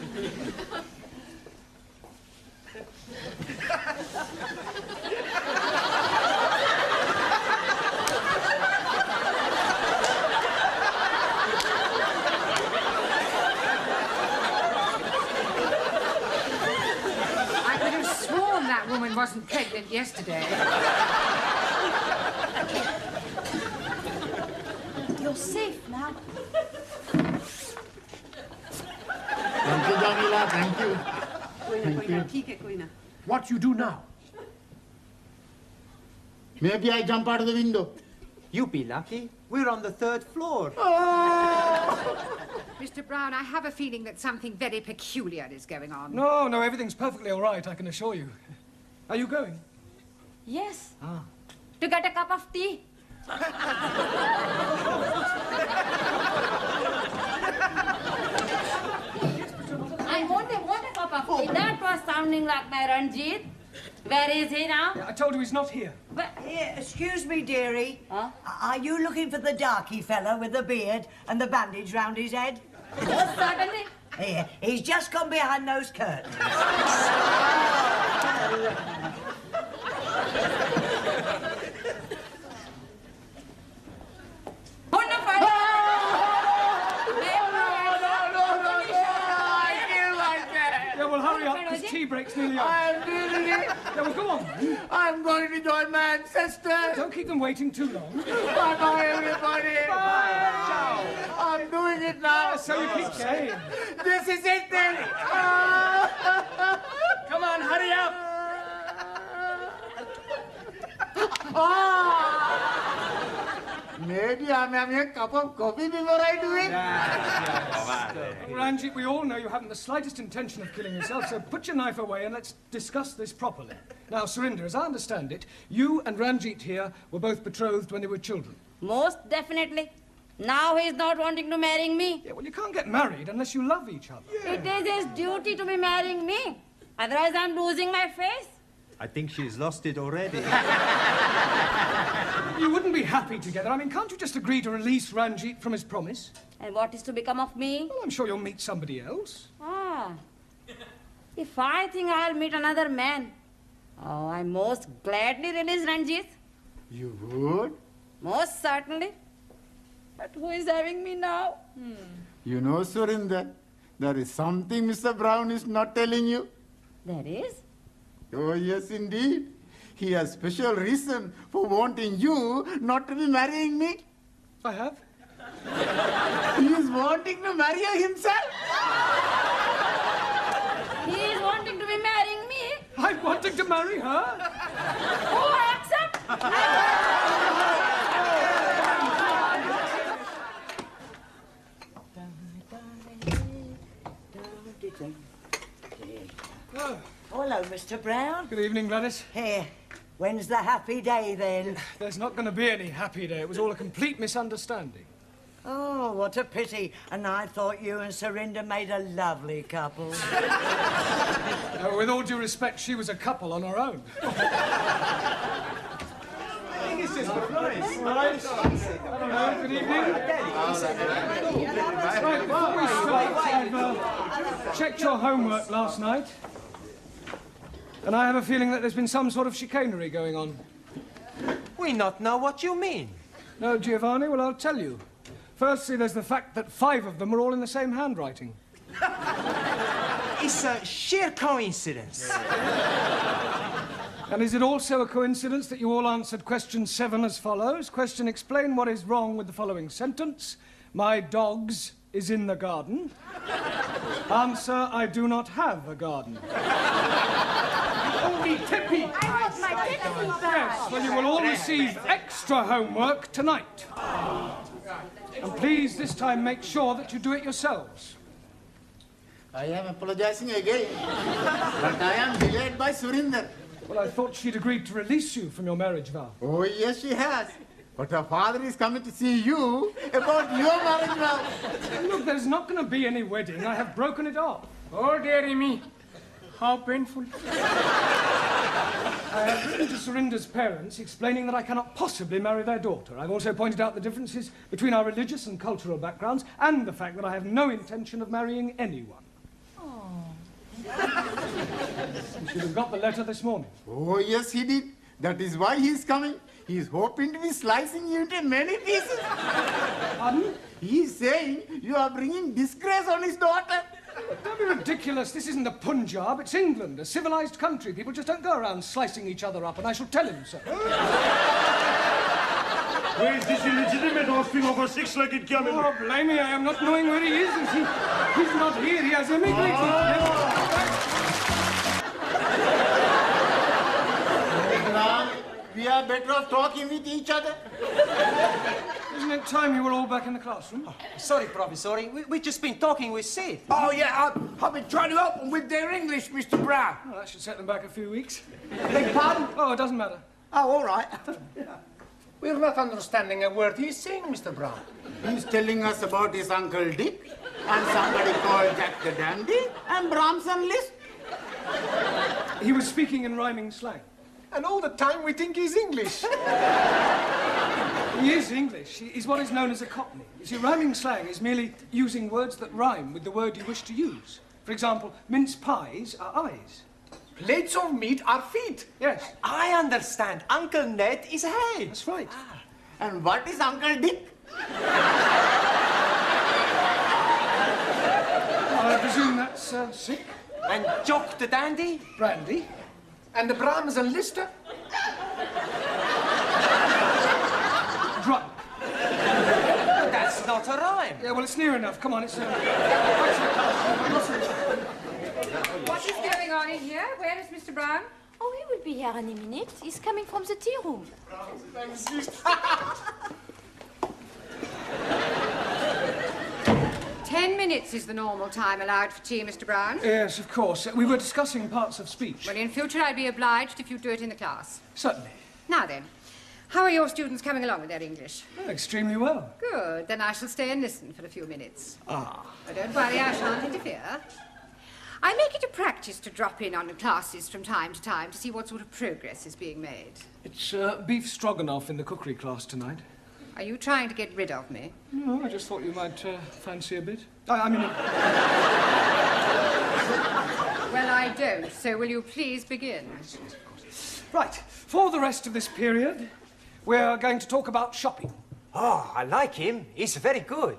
I could have sworn that woman wasn't pregnant yesterday. You're safe now. Thank you, Jamila, thank you. What you do now? Maybe I jump out of the window. You be lucky. We're on the 3rd floor. Mr. Brown, I have a feeling that something very peculiar is going on. No, no, everything's perfectly all right, I can assure you. Are you going? Yes. Ah. To get a cup of tea. I want a cup of tea. That was sounding like my Ranjeet. Where is he now? I told you he's not here. But Here, excuse me, dearie. Huh? Are you looking for the darky fella with the beard and the bandage round his head? Most certainly. Here, he's just gone behind those curtains. Yeah, well, hurry up. This tea break's nearly over. Yeah, well, go on. I'm going to join my ancestors. Don't keep them waiting too long. Bye-bye, everybody. Bye. Ciao. I'm doing it now. So you keep saying. This is it, then. Come on, hurry up. Maybe I'm having a cup of coffee before I do it. Ranjeet, we all know you haven't the slightest intention of killing yourself, so put your knife away and let's discuss this properly. Now, Surinder, as I understand it, you and Ranjeet here were both betrothed when they were children. Most definitely. Now he's not wanting to marry me. Yeah, well, you can't get married unless you love each other. It is his duty to be marrying me. Otherwise, I'm losing my face. I think she's lost it already. You wouldn't be happy together. I mean, can't you just agree to release Ranjeet from his promise? And what is to become of me? Well, I'm sure you'll meet somebody else. Ah. If I think I'll meet another man, oh, I most gladly release Ranjeet. You would? Most certainly. But who is having me now? You know, Surinder, there is something Mr. Brown is not telling you. There is? Oh, yes, indeed. He has special reason for wanting you not to be marrying me. I have? He is wanting to marry you himself. He is wanting to be marrying me. I'm wanting to marry her. Oh, I accept. Oh, hello, Mr. Brown. Good evening, Gladys. Here. When's the happy day, then? There's not going to be any happy day. It was all a complete misunderstanding. Oh, what a pity. And I thought you and Surinder made a lovely couple. With all due respect, she was a couple on her own. Hello, good evening. Right, before we start, I've checked your homework last night. And I have a feeling that there's been some sort of chicanery going on. We not know what you mean. No, Giovanni? Well, I'll tell you. Firstly, there's the fact that 5 of them are all in the same handwriting. It's a sheer coincidence. And is it also a coincidence that you all answered question 7 as follows? Question, explain what is wrong with the following sentence. My dogs is in the garden. Answer, I do not have a garden. Only Tippy. I want my Tippy back. Yes, well, you will all receive extra homework tonight. And please, this time, make sure that you do it yourselves. I am apologizing again, but I am delayed by Surinder. Well, I thought she'd agreed to release you from your marriage vow. Oh, yes, she has. But her father is coming to see you about your marriage vow. Look, there's not going to be any wedding. I have broken it off. Oh, dearie me. How painful. I have written to Surinder's parents explaining that I cannot possibly marry their daughter. I've also pointed out the differences between our religious and cultural backgrounds and the fact that I have no intention of marrying anyone. You should have got the letter this morning. Oh, yes, he did. That is why he's coming. He's hoping to be slicing you into many pieces. Pardon? He's saying you are bringing disgrace on his daughter. Don't be ridiculous. This isn't the Punjab. It's England, a civilized country. People just don't go around slicing each other up, and I shall tell him so. Where is this illegitimate offspring of a six-legged camel? Oh, blame me. I am not knowing where he is. He's not here. He has immigrated. We are better off talking with each other. Isn't it time you were all back in the classroom? Oh, sorry, Professor. We've just been talking with Sid. Oh, yeah, I've been trying to help them with their English, Mr. Brown. Well, that should set them back a few weeks. Beg pardon? Oh, it doesn't matter. Oh, all right. We're not understanding a word he's saying, Mr. Brown. He's telling us about his Uncle Dick and somebody called Jack the Dandy and Brahms and Liszt. He was speaking in rhyming slang. And all the time we think he's English. He is English. He's what is known as a Cockney. You see, rhyming slang is merely using words that rhyme with the word you wish to use. For example, mince pies are eyes. Plates of meat are feet. Yes. I understand. Uncle Ned is head. That's right. Ah. And what is Uncle Dick? I presume that's sick. And Jock the Dandy? Brandy. And the Brahms and Lister? Drunk. That's not a rhyme. Yeah, well, it's near enough. Come on, it's... What is going on in here? Where is Mr. Brown? Oh, he will be here any minute. He's coming from the tea room. 10 minutes is the normal time allowed for tea, Mr. Brown. Yes, of course. We were discussing parts of speech. Well, in future, I'd be obliged if you do it in the class. Certainly. Now then, how are your students coming along with their English? Oh, extremely well. Good. Then I shall stay and listen for a few minutes. Ah. Oh, don't worry, I shan't interfere. I make it a practice to drop in on the classes from time to time to see what sort of progress is being made. It's beef stroganoff in the cookery class tonight. Are you trying to get rid of me? No, I just thought you might fancy a bit. I mean... Well, I don't, so will you please begin? Right. For the rest of this period, we're going to talk about shopping. Oh, I like him. He's very good.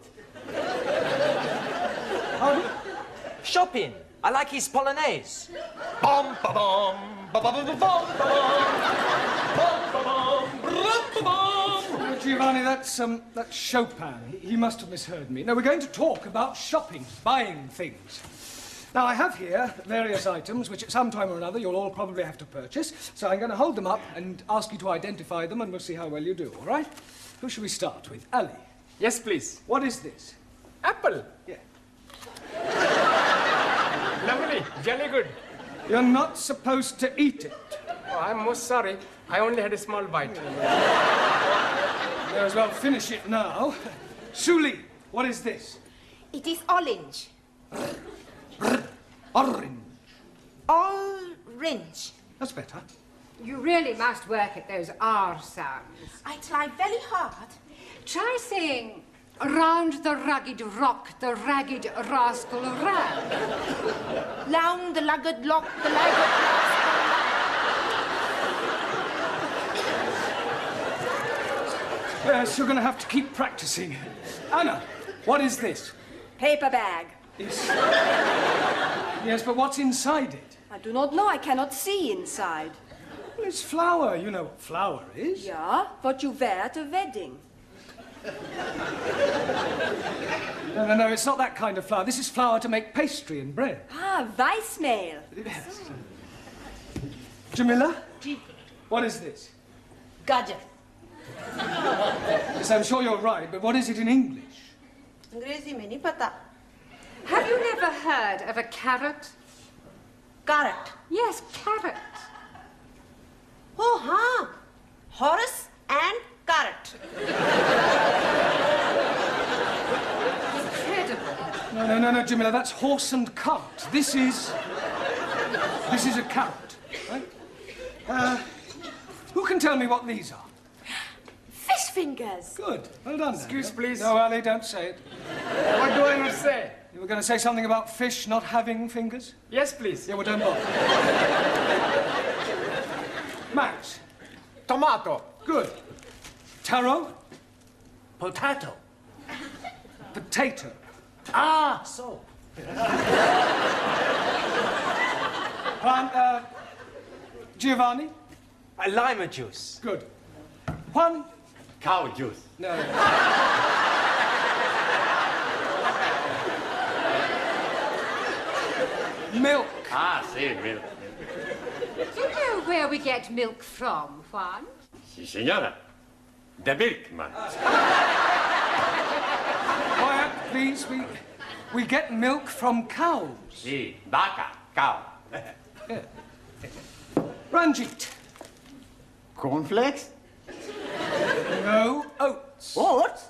Shopping. I like his polonaise. Bum ba bum ba ba ba ba bum ba. Giovanni, that's Chopin. He must have misheard me. No, we're going to talk about shopping, buying things. Now, I have here various items which at some time or another you'll all probably have to purchase, so I'm going to hold them up and ask you to identify them, and we'll see how well you do, all right? Who shall we start with? Ali. Yes, please. What is this? Apple. Yeah. Lovely. Jolly good. You're not supposed to eat it. Oh, I'm most sorry. I only had a small bite. May as well finish it now. Suli, what is this? It is orange. Orange. Orange. That's better. You really must work at those R sounds. I try very hard. Try saying, round the rugged rock, the ragged rascal ran. Round the rugged rock, the ragged rascal. Yes, you're going to have to keep practicing. Anna, what is this? Paper bag. Yes. Yes, but what's inside it? I do not know. I cannot see inside. Well, it's flour. You know what flour is. Yeah, what you wear at a wedding. No, it's not that kind of flour. This is flour to make pastry and bread. Ah, Weissmehl. Yes. Jamila, what is this? Gajar. Yes, I'm sure you're right, but what is it in English? अंग्रेजी में नहीं पता. Have you never heard of a carrot? Carrot. Yes, carrot. Oh, हाँ. Horse and carrot. Incredible. No, Jamila, that's horse and cart. This is a carrot, right? Who can tell me what these are? Fish fingers. Good. Well done. Excuse, please. No, Ali, don't say it. What do I not say? You were going to say something about fish not having fingers? Yes, please. Yeah, well, don't bother. Max. Tomato. Good. Taro. Potato. Potato. Ah, so. Giovanni. Lima juice. Good. Juan. Cow juice. No. Milk. Ah, sí, milk. Do you know where we get milk from, Juan? Si, signora. The milkman. Quiet, please. We get milk from cows. Si, vaca, cow. Yeah. Ranjeet. Cornflakes? No, oats. Oats?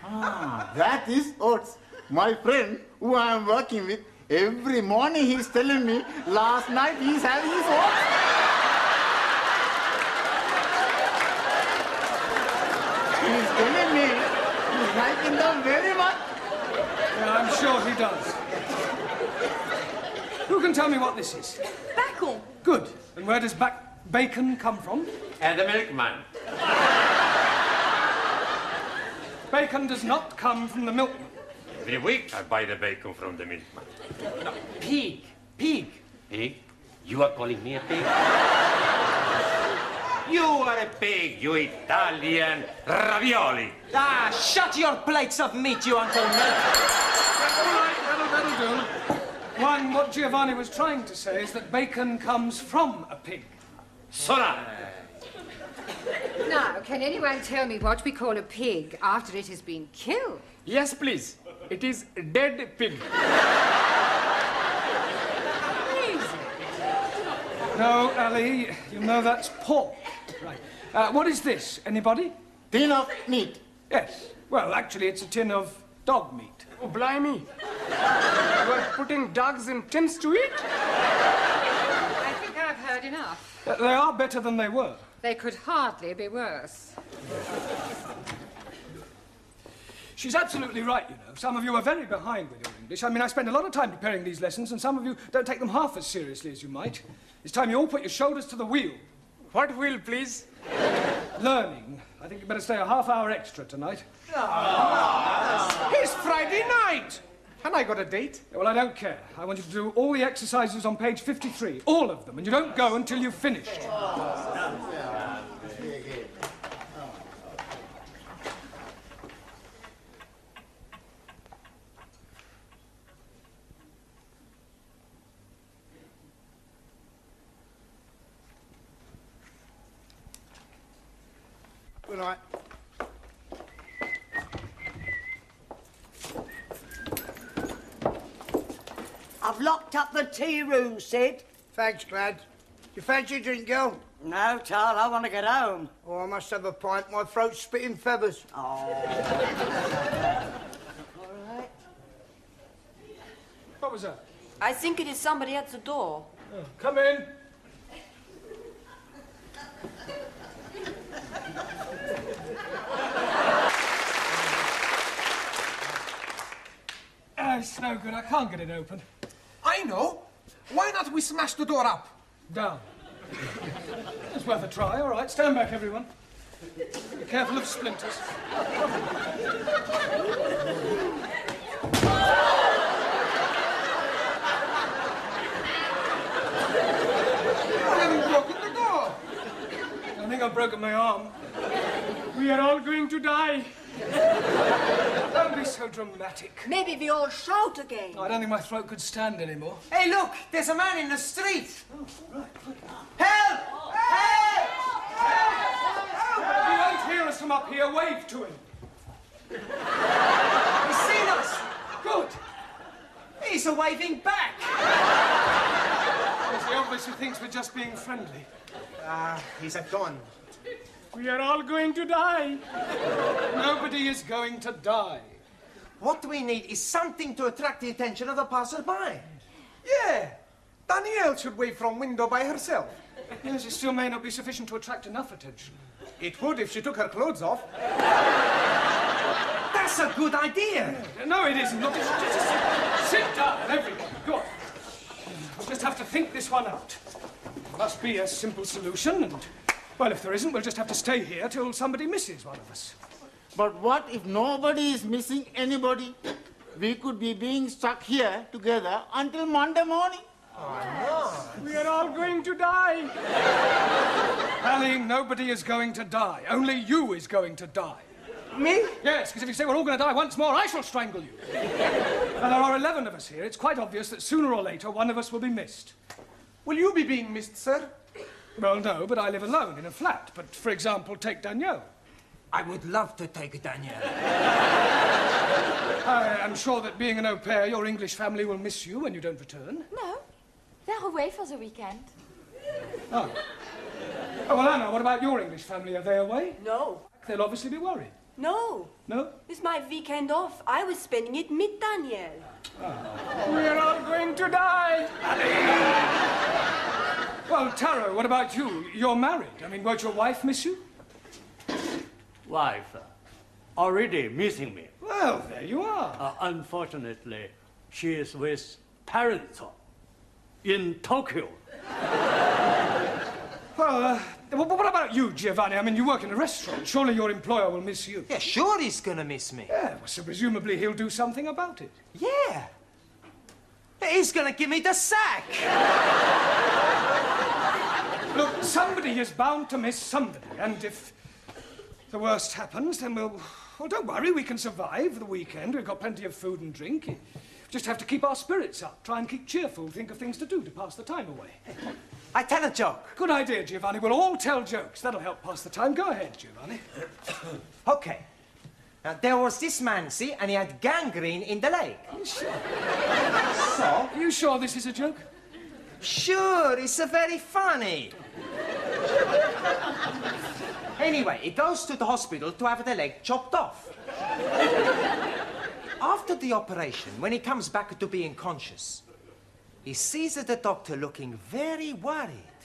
Ah, that is oats. My friend, who I am working with, every morning he's telling me, last night he's having his oats. He's telling me he's liking them very much. Yeah, I'm sure he does. Who can tell me what this is? Bacon. Good. And where does bacon come from? And the milkman. Bacon does not come from the milkman. Every week I buy the bacon from the milkman. No, pig. Pig. Pig? You are calling me a pig? You are a pig, you Italian ravioli. Ah, shut your plates of meat, you Uncle Milk. All right, that'll do. One, what Giovanni was trying to say is that bacon comes from a pig. Sora! Now, can anyone tell me what we call a pig after it has been killed? Yes, please. It is a dead pig. No, Ali, you know that's pork. Right. What is this? Anybody? Tin of meat. Yes. Well, actually, it's a tin of dog meat. Oh, blimey. You are putting dogs in tins to eat? I think I've heard enough. They are better than they were. They could hardly be worse. She's absolutely right, you know. Some of you are very behind with your English. I mean, I spend a lot of time preparing these lessons, and some of you don't take them half as seriously as you might. It's time you all put your shoulders to the wheel. What wheel, please? Learning. I think you better stay a half hour extra tonight. It's Friday night. And I got a date. Well, I don't care. I want you to do all the exercises on page 53. All of them. And you don't go until you've finished. Good night. I've locked up the tea room, Sid. Thanks, Glad. You fancy a drink, girl? No, Tal, I want to get home. Oh, I must have a pint. My throat's spitting feathers. Oh. All right. What was that? I think it is somebody at the door. Oh, come in. It's no good. I can't get it open. I know. Why not we smash the door up? Down. It's worth a try. All right, stand back, everyone. Be careful of splinters. You haven't broken the door. I think I've broken my arm. We are all going to die. Don't be so dramatic. Maybe we all shout again. I don't think my throat could stand anymore. Hey, look, there's a man in the street. Oh, right. Help! Help! If you won't hear us from up here, wave to him. He's seen us. Good. He's waving back. He obviously thinks we're just being friendly. He's a don. We are all going to die. Nobody is going to die. What we need is something to attract the attention of the passer-by. Yeah. Danielle should wave from window by herself. Yes, it still may not be sufficient to attract enough attention. It would if she took her clothes off. That's a good idea. No, it isn't. Look, just sit down, everyone. Go on. We'll just have to think this one out. There must be a simple solution, and, well, if there isn't, we'll just have to stay here till somebody misses one of us. But what if nobody is missing anybody? We could be being stuck here together until Monday morning. We are all going to die. Ali, nobody is going to die. Only you is going to die. Me? Yes, because if you say we're all going to die once more, I shall strangle you. Now, there are 11 of us here. It's quite obvious that sooner or later one of us will be missed. Will you be being missed, sir? Well, no, but I live alone in a flat. But, for example, take Danielle. I would love to take Danielle. I am sure that being an au pair, your English family will miss you when you don't return. No, they're away for the weekend. Oh. Oh, well, Anna, what about your English family? Are they away? No. They'll obviously be worried. No. No? It's my weekend off. I was spending it with Danielle. We're all going to die. Well, Taro, what about you? You're married. I mean, won't your wife miss you? Wife, already missing me. Well, there you are. Unfortunately, she is with parents in Tokyo. Well, what about you, Giovanni? I mean, you work in a restaurant. Surely your employer will miss you. Yeah, sure he's gonna miss me. Yeah, well, so presumably he'll do something about it. Yeah. He's gonna give me the sack. Look, somebody is bound to miss somebody, and if the worst happens, then well, don't worry, we can survive the weekend. We've got plenty of food and drink. We just have to keep our spirits up, try and keep cheerful, think of things to do to pass the time away. I tell a joke. Good idea, Giovanni. We'll all tell jokes. That'll help pass the time. Go ahead, Giovanni. Okay. Now, there was this man, see, and he had gangrene in the leg. Sure. So? Are you sure this is a joke? Sure, it's very funny. Anyway, he goes to the hospital to have the leg chopped off. After the operation, when he comes back to being conscious, he sees the doctor looking very worried.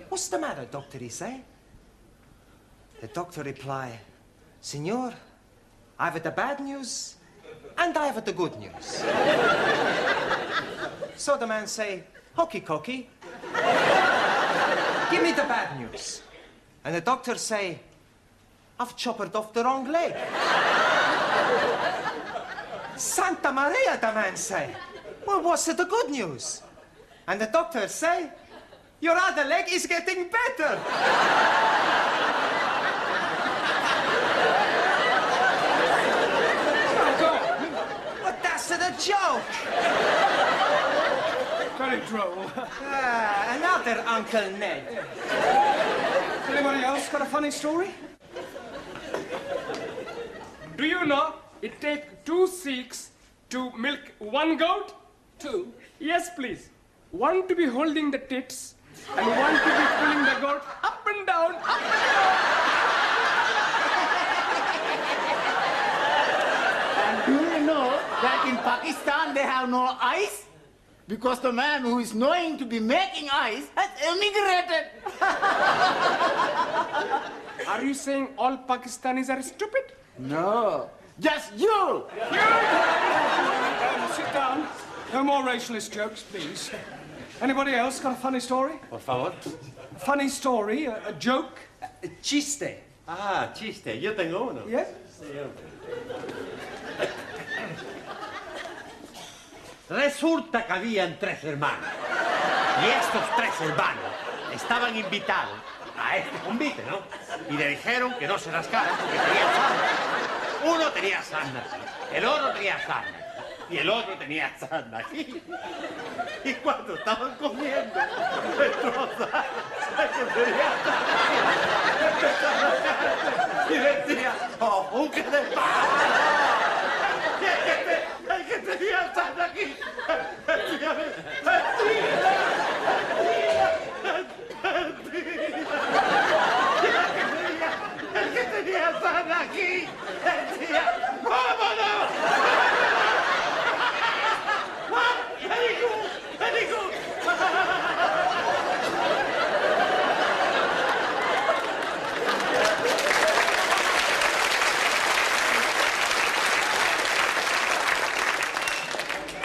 What's the matter, doctor, he say? The doctor reply, Signor, I have the bad news and I have the good news. So the man say, hokey cokey, give me the bad news. And the doctor say, I've chopped off the wrong leg. Santa Maria, the man say. Well, what's the good news? And the doctor say, your other leg is getting better. But that's the joke. Very droll. Another Uncle Ned. Anybody else got a funny story? Do you know it takes 2 Sikhs to milk 1 goat? 2? Yes, please. 1 to be holding the tits and 1 to be pulling the goat up and down, up and down. And do you know that in Pakistan they have no ice? Because the man who is knowing to be making ice has emigrated. Are you saying all Pakistanis are stupid? No, just you. Sit down. No more racialist jokes, please. Anybody else got a funny story? Por favor. A funny story, a joke? Chiste. Ah, chiste. Yo tengo uno. Yeah? Sí, hombre. Resulta que habían 3 hermanos. Y estos 3 hermanos estaban invitados a este convite, ¿no? Y le dijeron que no se rascaran porque tenían sarna. Uno tenía sarna, el otro tenía sarna. Y el otro tenía sarna aquí. Y cuando estaban comiendo, destrozaron el que tenía sarna. Y decía, ¡oh, qué de el que tenía sarna aquí! El que tenía sarna aquí decía, ¡vámonos! Very good.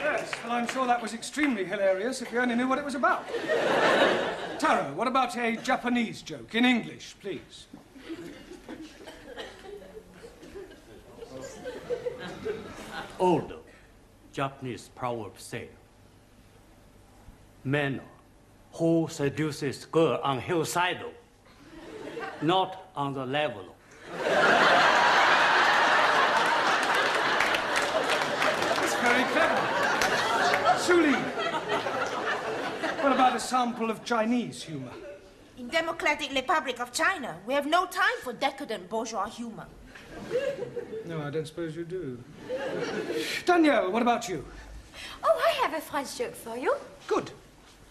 Yes, well, I'm sure that was extremely hilarious if you only knew what it was about. Taro, what about a Japanese joke in English, please? Old Japanese proverb say, man who seduces girl on hillside, not on the level. That's very clever. Suli. What about a sample of Chinese humour? In Democratic Republic of China, we have no time for decadent bourgeois humor. No, I don't suppose you do. Danielle, what about you? Oh, I have a French joke for you. Good.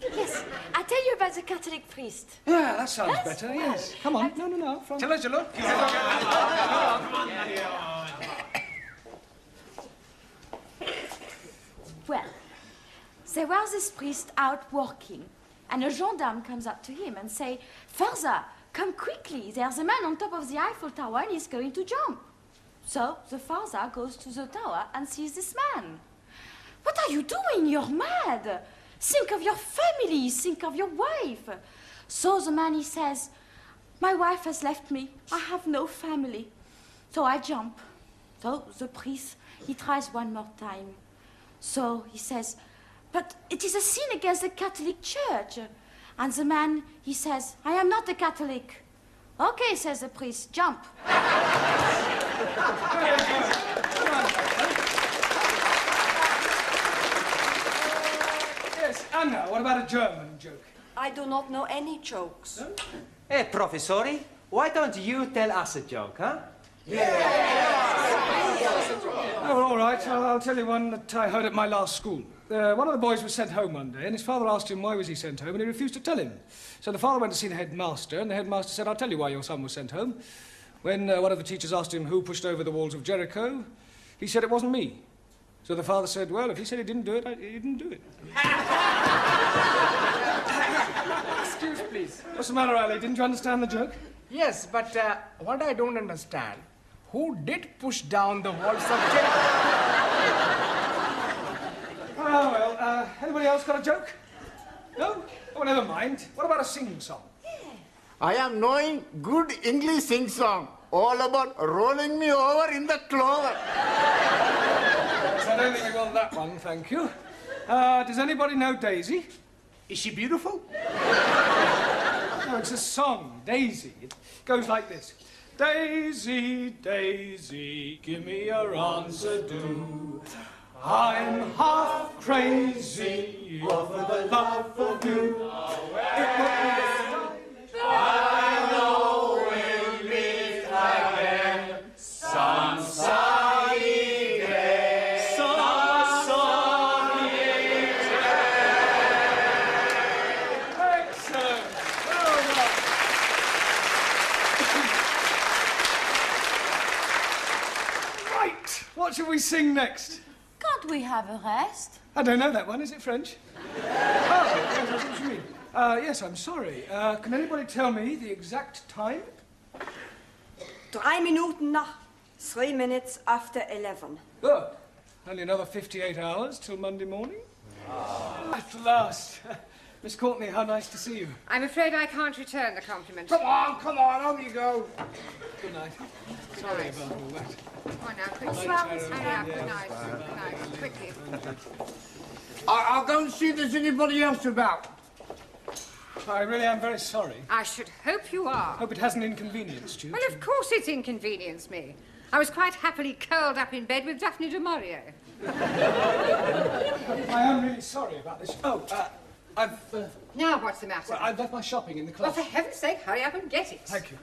Yes, I'll tell you about the Catholic priest. Yeah, that sounds Yes? better, yes. Come on. No. From... Tell us, look. Well, there was this priest out working, and a gendarme comes up to him and say, "Father, come quickly, there's a man on top of the Eiffel Tower and he's going to jump." So the father goes to the tower and sees this man. "What are you doing? You're mad. Think of your family, think of your wife." So the man, he says, "My wife has left me, I have no family." So I jump. So the priest, he tries one more time. So he says, "But it is a sin against the Catholic Church." And the man, he says, "I am not a Catholic." "Okay," says the priest, "jump." Yes, Anna, what about a German joke? I do not know any jokes. No? Hey, professori, why don't you tell us a joke, huh? Oh, all right. I'll tell you one that I heard at my last school. One of the boys was sent home one day, and his father asked him why was he sent home, and he refused to tell him. So the father went to see the headmaster, and the headmaster said, "I'll tell you why your son was sent home." When one of the teachers asked him who pushed over the walls of Jericho, he said it wasn't me. So the father said, "Well, if he said he didn't do it, he didn't do it." Excuse, please. What's the matter, Ali? Didn't you understand the joke? Yes, but what I don't understand, who did push down the walls of Jericho? Oh, well, anybody else got a joke? No? Oh, never mind. What about a sing-song? I am knowing good English sing-song, all about rolling me over in the clover. I don't think we want that one, thank you. Does anybody know Daisy? Is she beautiful? No, it's a song, Daisy. It goes like this. Daisy, Daisy, give me your answer, do. I'm half crazy over the love of you. I know we'll meet again some sunny day. Some sunny day. Excellent. Well done. Right. What shall we sing next? Can't we have a rest? I don't know that one. Is it French? Oh, yes, that's what you mean. Yes, I'm sorry. Can anybody tell me the exact time? 3 minuten nach, 3 minutes after 11. Good. Only another 58 hours till Monday morning. At last. Miss Courtney, how nice to see you. I'm afraid I can't return the compliment. Come on, over you go. Good night. Sorry about all that. Come on now, quickly. Hurry up, good night. Good night, quickly. I'll go and see if there's anybody else about. I really am very sorry. I should hope you are. Hope it hasn't inconvenienced you. Well, of course it's inconvenienced me. I was quite happily curled up in bed with Daphne de Maurier. I am really sorry about this. Oh, I've... Now what's the matter? Well, I've left my shopping in the class. Well, for heaven's sake, hurry up and get it. Thank you.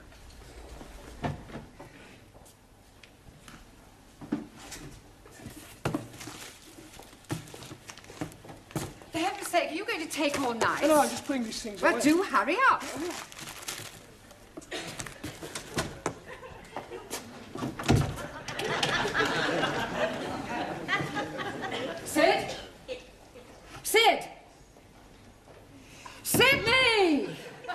For heaven's sake, are you going to take all night? No, I'm just putting these things away. Well, do hurry up. Sid? Sid! Sydney! For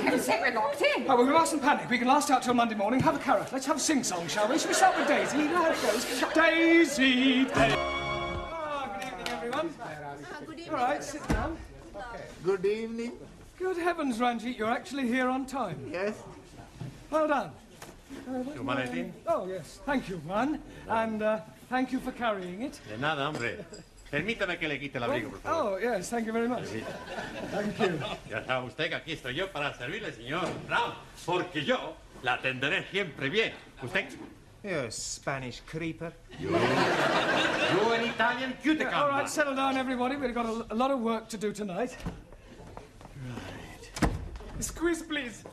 heaven's sake, we're locked in. Oh, well, we mustn't panic. We can last out till Monday morning. Have a carrot. Let's have a sing-song, shall we? Shall we start with Daisy? You know how it goes. Daisy, Daisy. Oh, good evening, everyone. Good evening. All right, sit down. Okay. Good evening. Good heavens, Ranjeet, you're actually here on time. Yes. Well done. maletín? Oh, yes. Thank you, man. And thank you for carrying it. De nada, hombre. Permítame que le quite el abrigo, por favor. Oh, yes, thank you very much. Sí. Thank you. Ya sabe usted que aquí estoy yo para servirle, señor Brown, porque yo la atenderé siempre bien. ¿Usted? You Spanish creeper. You an Italian cuticum. All right, settle down, everybody. We've got a lot of work to do tonight. Right. Squeeze, please.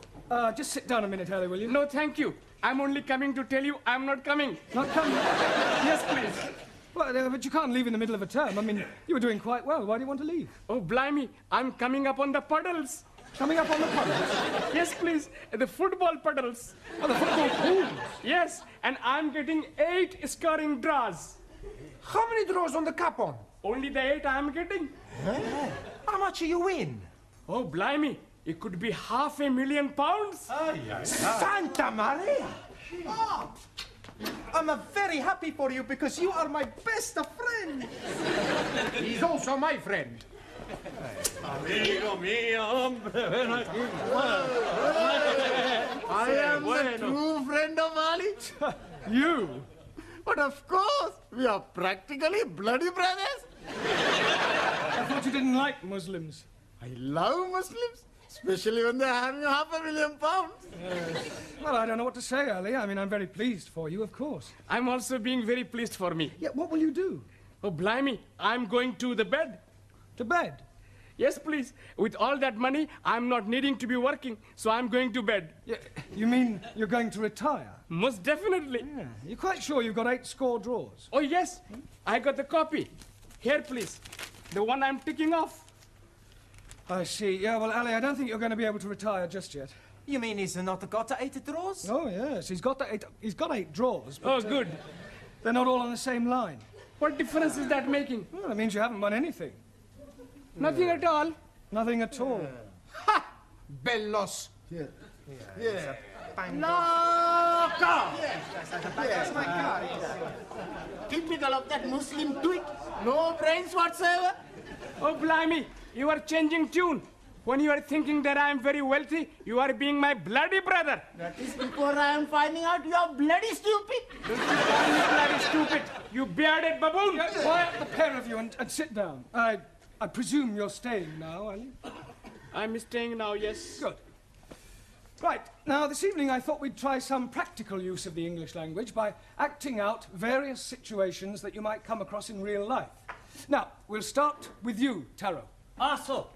Just sit down a minute, Harry, will you? No, thank you. I'm only coming to tell you I'm not coming. Not coming? Yes, please. Well, but you can't leave in the middle of a term. I mean, you were doing quite well. Why do you want to leave? Oh, blimey. I'm coming up on the puddles. Coming up on the puddles? Yes, please. The football puddles. Oh, the football pools? Yes, and I'm getting 8 scoring draws. How many draws on the cup on? Only the 8 I'm getting. How much you win? Oh, blimey. It could be £500,000. Santa Maria! Oh, I'm very happy for you because you are my best friend. He's also my friend. Amigo mío, hombre, ven aquí. I am the true friend of Ali. You? But of course, we are practically bloody brothers. I thought you didn't like Muslims. I love Muslims, especially when they're having £500,000. Well, I don't know what to say, Ali. I mean, I'm very pleased for you, of course. I'm also being very pleased for me. Yeah, what will you do? Oh, blimey. I'm going to the bed. To bed? Yes, please. With all that money, I'm not needing to be working, so I'm going to bed. Yeah, you mean you're going to retire? Most definitely. Yeah. You're quite sure you've got 8 score draws? Oh, yes. I got the copy. Here, please. The one I'm ticking off. I see. Yeah, well, Ali, I don't think you're going to be able to retire just yet. You mean he's not got 8 draws? Oh, yes. He's got 8 draws. But, Oh, good. They're not all on the same line. What difference is that making? Well, that means you haven't won anything. Nothing at all. Nothing at all. Ha! Bellos. Yeah. Loco! That's my car. Typical of that Muslim twit. No brains whatsoever. Oh, blimey. You are changing tune. When you are thinking that I am very wealthy, you are being my bloody brother. That is before I am finding out you are bloody stupid. Don't you call me bloody stupid, you bearded baboon. Quiet, the pair of you, and sit down. I presume you're staying now, are you? I'm staying now, yes. Good. Right, now this evening I thought we'd try some practical use of the English language by acting out various situations that you might come across in real life. Now, we'll start with you, Taro. So.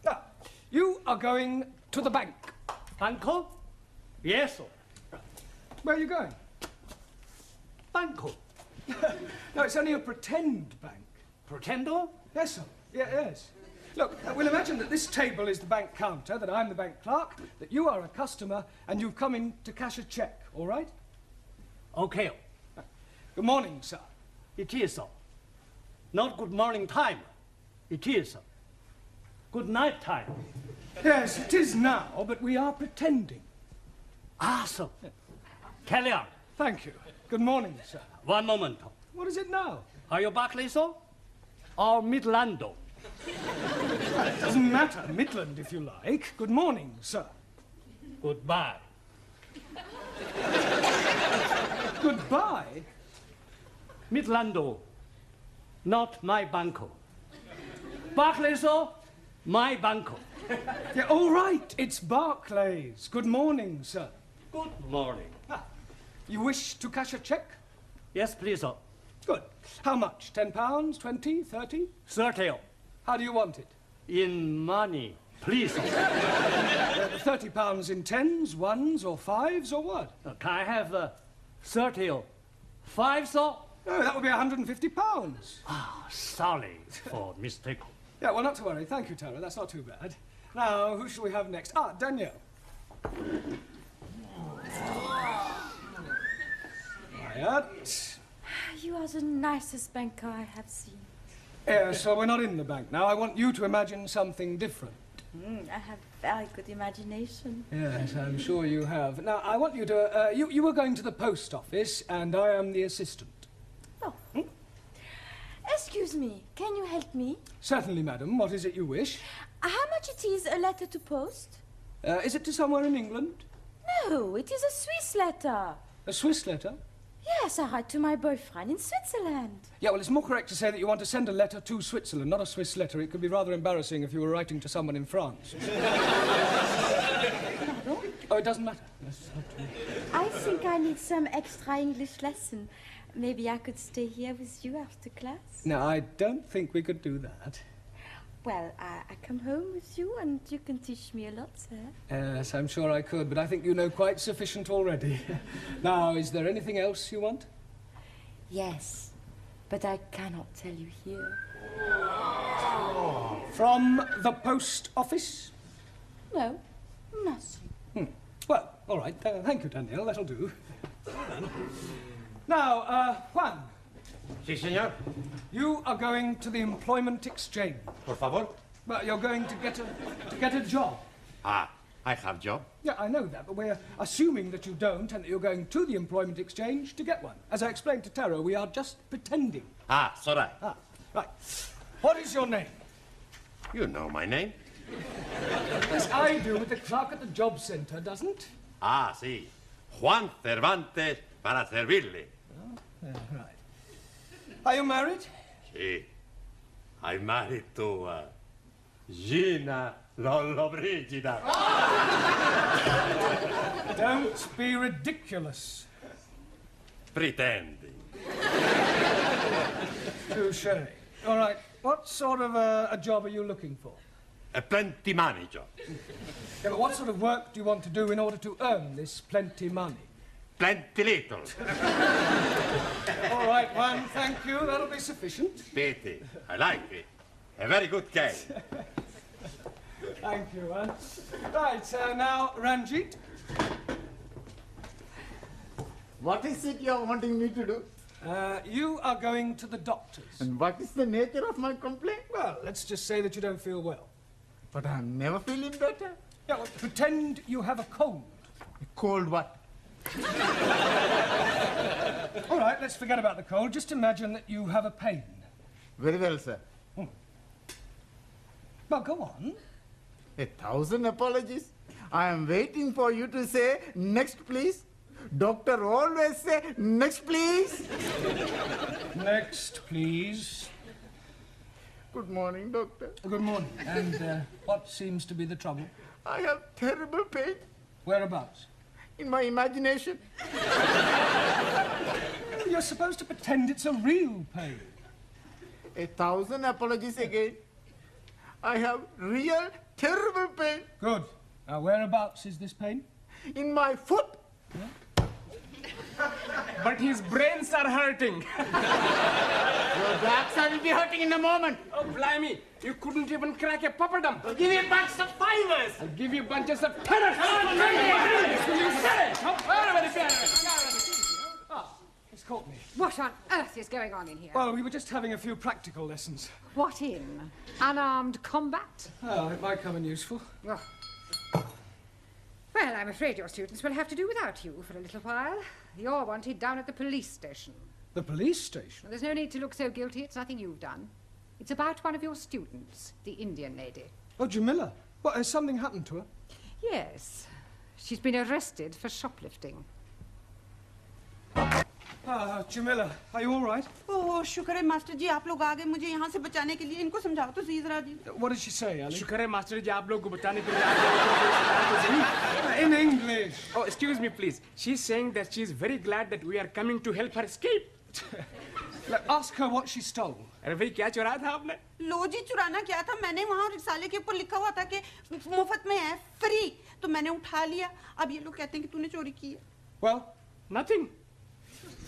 Now, you are going to the bank. Banco? Yes, sir. Where are you going? Banco. No, it's only a pretend bank. Pretendo? Yes, sir. Yeah, yes. Look, we'll imagine that this table is the bank counter, that I'm the bank clerk, that you are a customer, and you've come in to cash a cheque, all right? Okay. Good morning, sir. It is, sir. Not good morning time. It is, sir. Good night time. Yes, it is now, but we are pretending. Sir. Carry on. Thank you. Good morning, sir. One moment. What is it now? Are you Barclay, sir? Or Midlando? It doesn't matter. Midland, if you like. Good morning, sir. Goodbye. Goodbye? Midlando. Not my banco. Barclay, sir? My banco. Yeah, all right. It's Barclays. Good morning, sir. Good morning. You wish to cash a cheque? Yes, please, sir. Good. How much? £10, 20, 30? 30. How do you want it? In money, please, sir. £30 in 10s, 1s, or 5s, or what? Can I have 30 5, sir? No, that would be £150. Sorry for mistake. Yeah, well, not to worry. Thank you, Tara. That's not too bad. Now, who shall we have next? Danielle. Quiet. You are the nicest banker I have seen. So we're not in the bank now. I want you to imagine something different. I have very good imagination. Yes, I'm sure you have. Now, I want you to... you were going to the post office, and I am the assistant. Oh. Excuse me, can you help me? Certainly, madam. What is it you wish? How much it is a letter to post? Is it to somewhere in England? No, it is a Swiss letter. A Swiss letter? Yes, I write to my boyfriend in Switzerland. Yeah, well, it's more correct to say that you want to send a letter to Switzerland, not a Swiss letter. It could be rather embarrassing if you were writing to someone in France. Oh, it doesn't matter. Yes, I think I need some extra English lesson. Maybe I could stay here with you after class? No, I don't think we could do that. Well, I come home with you and you can teach me a lot, sir. Yes, I'm sure I could, but I think you know quite sufficient already. Now, is there anything else you want? Yes, but I cannot tell you here. From the post office? No, nothing. Well, all right. Thank you, Danielle. That'll do. Now, Juan. Sí, señor. You are going to the employment exchange. Por favor. Well, you're going to get a job. Ah, I have job. Yeah, I know that, but we're assuming that you don't and that you're going to the employment exchange to get one. As I explained to Taro, we are just pretending. Ah, it's all right. Ah, right. What is your name? You know my name. Yes, I do, but the clerk at the job centre doesn't. Ah, sí. Juan Cervantes para servirle. Oh, yeah, right. Are you married? Sí. I'm married to Gina Lollobrigida. Don't be ridiculous. Pretending. Touché. All right. What sort of a job are you looking for? A plenty money job. Yeah, but what sort of work do you want to do in order to earn this plenty money? Plenty little. All right, Juan, thank you. That'll be sufficient. Pity. I like it. A very good game. Thank you, Juan. Right, now, Ranjeet. What is it you're wanting me to do? You are going to the doctor's. And what is the nature of my complaint? Well, let's just say that you don't feel well. But I'm never feeling better. Yeah, well, pretend you have a cold. A cold what? All right, let's forget about the cold. Just imagine that you have a pain. Very well, sir. Well, go on. 1,000 apologies. I am waiting for you to say, next, please. Doctor always say, next, please. Next, please. Good morning, doctor. Good morning. And what seems to be the trouble? I have terrible pain. Whereabouts? In my imagination. You're supposed to pretend it's a real pain. 1,000 apologies again. I have real terrible pain. Good. Now, whereabouts is this pain? In my foot. Yeah. But his brains are hurting. Your backside will be hurting in a moment. Oh, blimey. You couldn't even crack a papadum. I'll give you a bunch of fivers. I'll give you bunches of tenors. Will you say? Miss Courtney. What on earth is going on in here? Well, we were just having a few practical lessons. What in? Unarmed combat? Oh, it might come in useful. Oh. Well, I'm afraid your students will have to do without you for a little while. You're wanted down at the police station. The police station? Well, there's no need to look so guilty. It's nothing you've done. It's about one of your students, the Indian lady. Oh, Jamila. What, has something happened to her? Yes. She's been arrested for shoplifting. Jamila, are you all right? ओह शुक्र है master जी आप लोग आ गए मुझे यहाँ से बचाने के लिए इनको समझाओ तो सही जरा जी What did she say, Ali? शुक्र है मास्टर जी आप लोग को बचाने के लिए आ गए। In English. Oh, excuse me, please. She's saying that she's very glad that we are coming to help her escape. Ask her what she stole. अरे भाई क्या चुराया था आपने? लो जी चुराना क्या था मैंने वहाँ रिसाले के ऊपर लिखा हुआ था कि मुफ्त में है फ्री तो मैंने उठा लिया अब ये लोग कहते हैं कि तूने चोरी की है Well, nothing.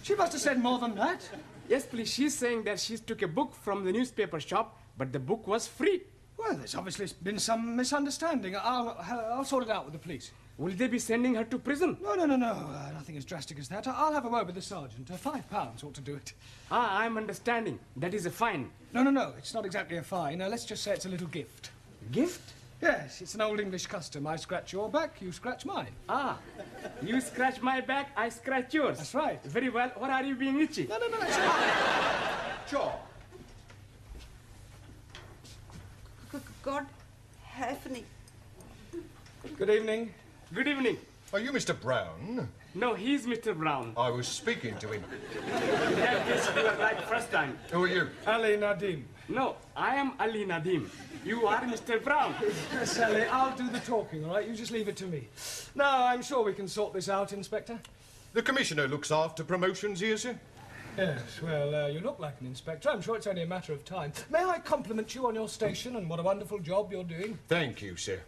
She must have said more than that. Yes, please. She's saying that she took a book from the newspaper shop, but the book was free. Well, there's obviously been some misunderstanding. I'll sort it out with the police. Will they be sending her to prison? No. Nothing as drastic as that. I'll have a word with the sergeant. £5 ought to do it. Ah, I'm understanding. That is a fine. No. It's not exactly a fine. Let's just say it's a little gift. Gift? Yes, it's an old English custom. I scratch your back, you scratch mine. Ah, you scratch my back, I scratch yours. That's right. Very well. What are you being itchy? No, it's not. Sure. God help me. Good evening. Good evening. Are you Mr. Brown? No, he's Mr. Brown. I was speaking to him. Yes, you were right first time. Who are you? Ali Nadim. No, I am Ali Nadim. You are Mr. Brown. Sally, I'll do the talking, all right? You just leave it to me. No, I'm sure we can sort this out, Inspector. The Commissioner looks after promotions here, sir. Yes, well, you look like an inspector. I'm sure it's only a matter of time. May I compliment you on your station and what a wonderful job you're doing? Thank you, sir.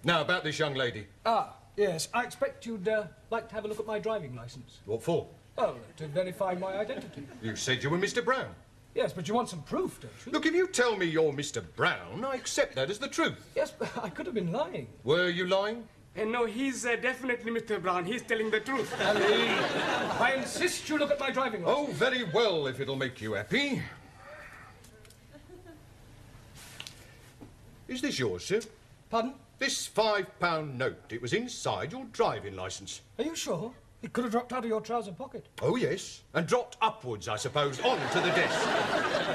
Now, about this young lady. Ah, yes. I expect you'd like to have a look at my driving licence. What for? Oh, to verify my identity. You said you were Mr. Brown. Yes, but you want some proof, don't you? Look, if you tell me you're Mr. Brown, I accept that as the truth. Yes, but I could have been lying. Were you lying? No, he's definitely Mr. Brown. He's telling the truth. Ali, I insist you look at my driving licence. Oh, very well, if it'll make you happy. Is this yours, sir? Pardon? This £5 note. It was inside your driving licence. Are you sure? It could have dropped out of your trouser pocket. Oh, yes. And dropped upwards, I suppose, onto the desk.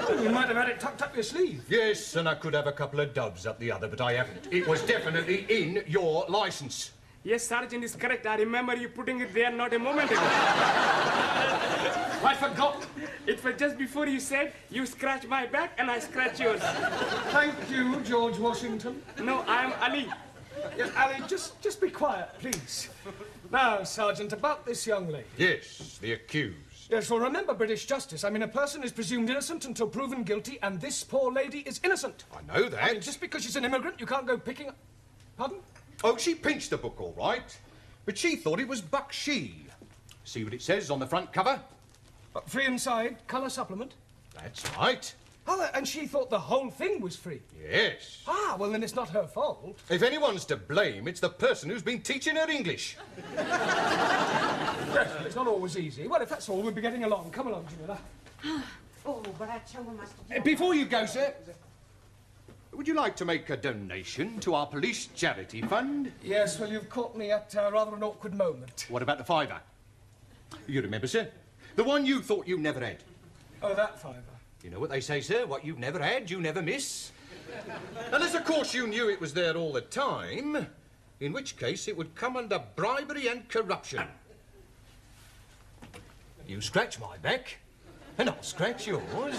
Oh, you might have had it tucked up your sleeve. Yes, and I could have a couple of doves up the other, but I haven't. It was definitely in your licence. Yes, Sergeant is correct. I remember you putting it there not a moment ago. I forgot. It was just before you said you scratch my back and I scratch yours. Thank you, George Washington. No, I'm Ali. Yes, Ali, just be quiet, please. Now, Sergeant, about this young lady. Yes, the accused. Yes, well, remember British justice. I mean, a person is presumed innocent until proven guilty, and this poor lady is innocent. I know that. I mean, just because she's an immigrant, you can't go picking up... Pardon? Oh, she pinched the book, all right. But she thought it was Bakshi. See what it says on the front cover? Free inside, colour supplement. That's right. Oh, and she thought the whole thing was free. Yes. Ah, well, then it's not her fault. If anyone's to blame, it's the person who's been teaching her English. Yes, it's not always easy. Well, if that's all, we'll be getting along. Come along, Jamila. Oh, but I tell you, Master. Before you go, sir, would you like to make a donation to our police charity fund? Yes, well, you've caught me at rather an awkward moment. What about the £5? You remember, sir? The one you thought you never had. Oh, that £5. You know what they say, sir? What you've never had, you never miss. Unless, of course, you knew it was there all the time, in which case it would come under bribery and corruption. You scratch my back, and I'll scratch yours.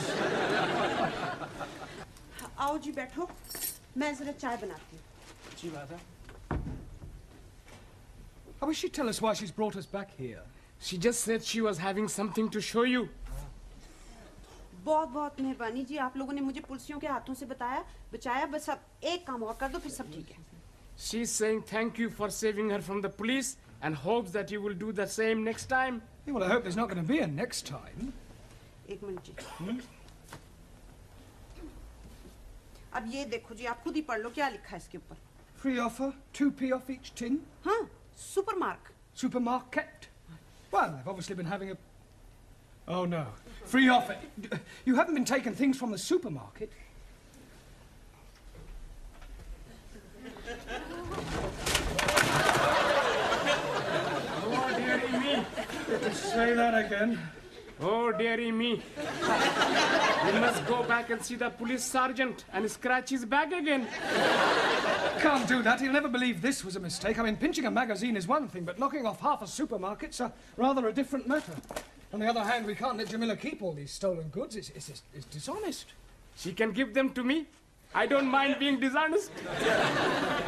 आओ जी बैठो मैं जरा चाय बनाती हूँ जी Mother. I wish she'd tell us why she's brought us back here. She just said she was having something to show you. बहुत बहुत मेहरबानी जी आप लोगों ने मुझे पुलिसियों के हाथों से बचाया बस अब एक काम और कर दो फिर सब ठीक है She's saying thank you for saving her from the police and hopes that you will do the same next time. Yeah, well, I hope there's not going to be a next time. एक minute जी अब ये देखो जी आप खुद ही पढ़ लो क्या लिखा है इसके ऊपर Free offer, 2p off each tin. हाँ supermarket. Supermarket. Well, they've obviously been having a... Oh, no. Free offer. You haven't been taking things from the supermarket. Oh, dearie me. Say that again. Oh, dearie me. We must go back and see the police sergeant and scratch his back again. Can't do that. He'll never believe this was a mistake. I mean, pinching a magazine is one thing, but knocking off half a supermarket's rather a different matter. On the other hand, we can't let Jamila keep all these stolen goods. It's dishonest. She can give them to me. I don't mind being dishonest.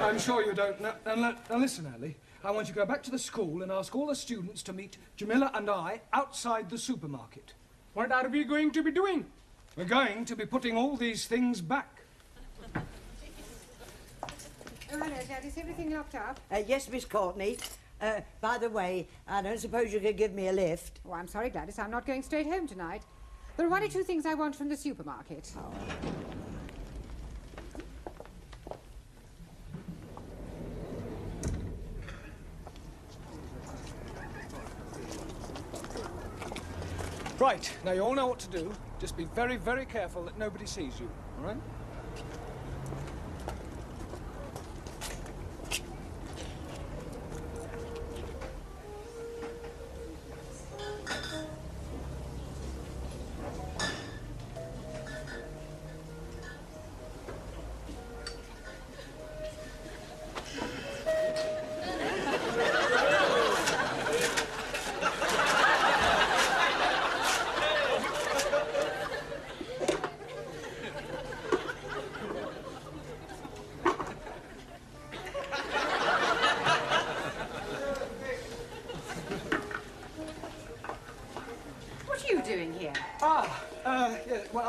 I'm sure you don't. Now listen, Ali. I want you to go back to the school and ask all the students to meet Jamila and I outside the supermarket. What are we going to be doing? We're going to be putting all these things back. Oh, hello, Dad. Is everything locked up? Yes, Miss Courtney. By the way, I don't suppose you could give me a lift. Oh, I'm sorry, Gladys. I'm not going straight home tonight. There are one or two things I want from the supermarket. Oh. Right, now you all know what to do. Just be very, very careful that nobody sees you, all right?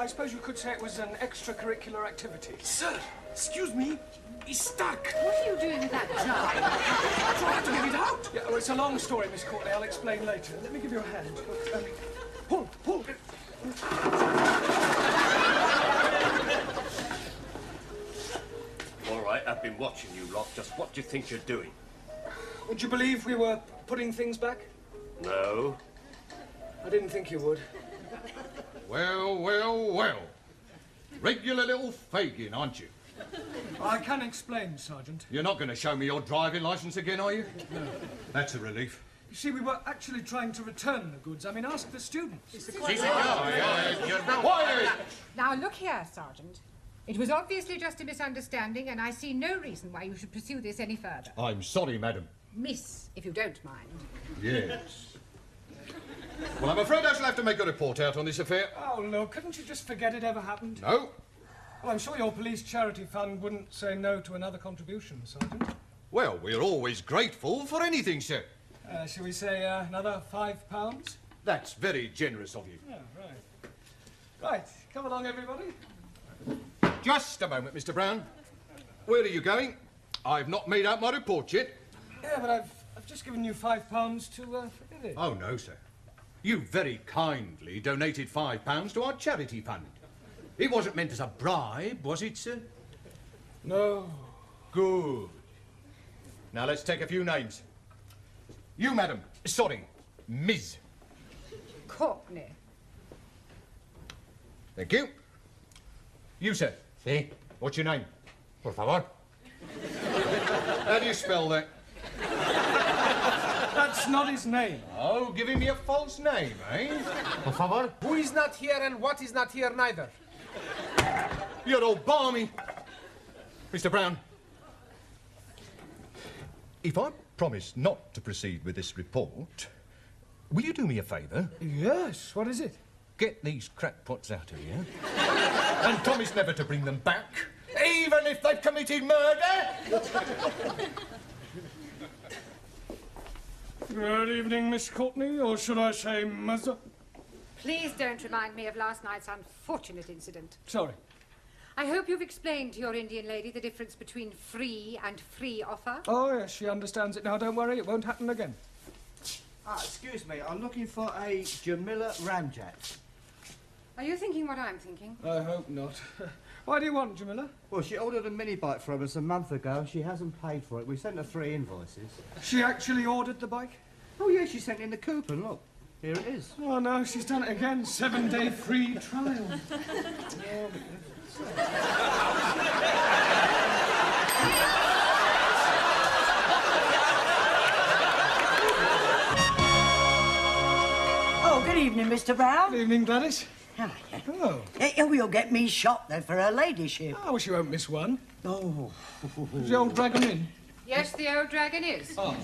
I suppose you could say it was an extracurricular activity. Sir, excuse me. He's stuck. What are you doing with that jar? I'm trying to get it out. Yeah, well, it's a long story, Miss Courtney. I'll explain later. Let me give you a hand. Look, pull. All right, I've been watching you lot. Just what do you think you're doing? Would you believe we were putting things back? No. I didn't think you would. Well. Regular little Fagin, aren't you? I can explain, Sergeant. You're not going to show me your driving licence again, are you? No. That's a relief. You see, we were actually trying to return the goods. I mean, ask the students. Now, look here, Sergeant. It was obviously just a misunderstanding, and I see no reason why you should pursue this any further. I'm sorry, madam. Miss, if you don't mind. Yes. Well, I'm afraid I shall have to make a report out on this affair. Oh, look, couldn't you just forget it ever happened? No. Well, I'm sure your police charity fund wouldn't say no to another contribution, Sergeant. Well, we're always grateful for anything, sir. Shall we say another £5? That's very generous of you. Yeah, right. Right, come along, everybody. Just a moment, Mr. Brown. Where are you going? I've not made out my report yet. Yeah, but I've just given you £5 to forget it. Oh, no, sir. You very kindly donated £5 to our charity fund. It wasn't meant as a bribe, was it, sir? No. Good. Now, let's take a few names. You, madam. Sorry, Ms. Courtney. Thank you. You, sir. Sí. What's your name? Por favor. How do you spell that? That's not his name. Oh, giving me a false name, eh? Por favor. Who is not here and what is not here neither? You're all balmy. Mr. Brown. If I promise not to proceed with this report, will you do me a favour? Yes, what is it? Get these crackpots out of here and promise never to bring them back, even if they've committed murder. Good evening, Miss Courtney, or should I say Mother? Please don't remind me of last night's unfortunate incident. Sorry. I hope you've explained to your Indian lady the difference between free and free offer. Oh, yes, she understands it now. Don't worry, it won't happen again. Excuse me, I'm looking for a Jamila Ranjit. Are you thinking what I'm thinking? I hope not. Why do you want, Jamila? Well, she ordered a mini bike from us a month ago. She hasn't paid for it. We sent her 3 invoices. She actually ordered the bike? Oh, yeah, she sent in the coupon. Look, here it is. Oh, no, she's done it again. 7-day free trial. Oh, good evening, Mr. Brown. Good evening, Gladys. Oh. You'll get me shot, though, for her ladyship. Oh, well, she won't miss one. Oh. Is the old dragon in? Yes, the old dragon is. Oh.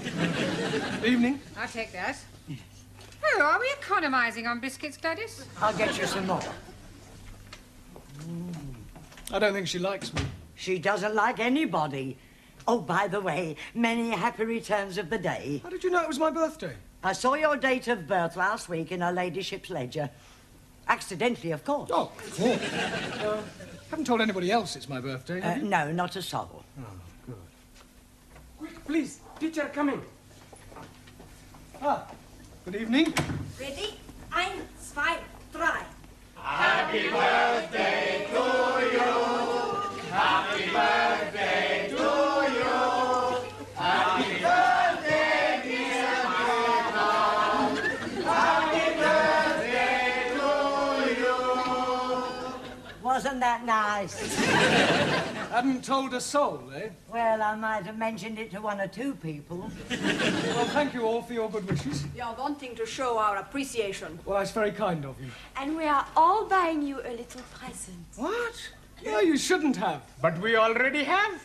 Evening. I'll take that. Oh, are we economising on biscuits, Gladys? I'll get you some more. I don't think she likes me. She doesn't like anybody. Oh, by the way, many happy returns of the day. How did you know it was my birthday? I saw your date of birth last week in her ladyship's ledger. Accidentally, of course. Oh, of course. Haven't told anybody else it's my birthday, have you? No, not a soul. Oh, good. Quick, please. Teacher coming. Ah, good evening. Ready? 1, 2, 3. Happy birthday to you. Happy birthday to you. Happy birthday, dear Madam. Happy birthday to you. Wasn't that nice? Hadn't told a soul, eh? Well, I might have mentioned it to 1 or 2 people. Well, thank you all for your good wishes. We are wanting to show our appreciation. Well, that's very kind of you. And we are all buying you a little present. What? Yeah, you shouldn't have. But we already have.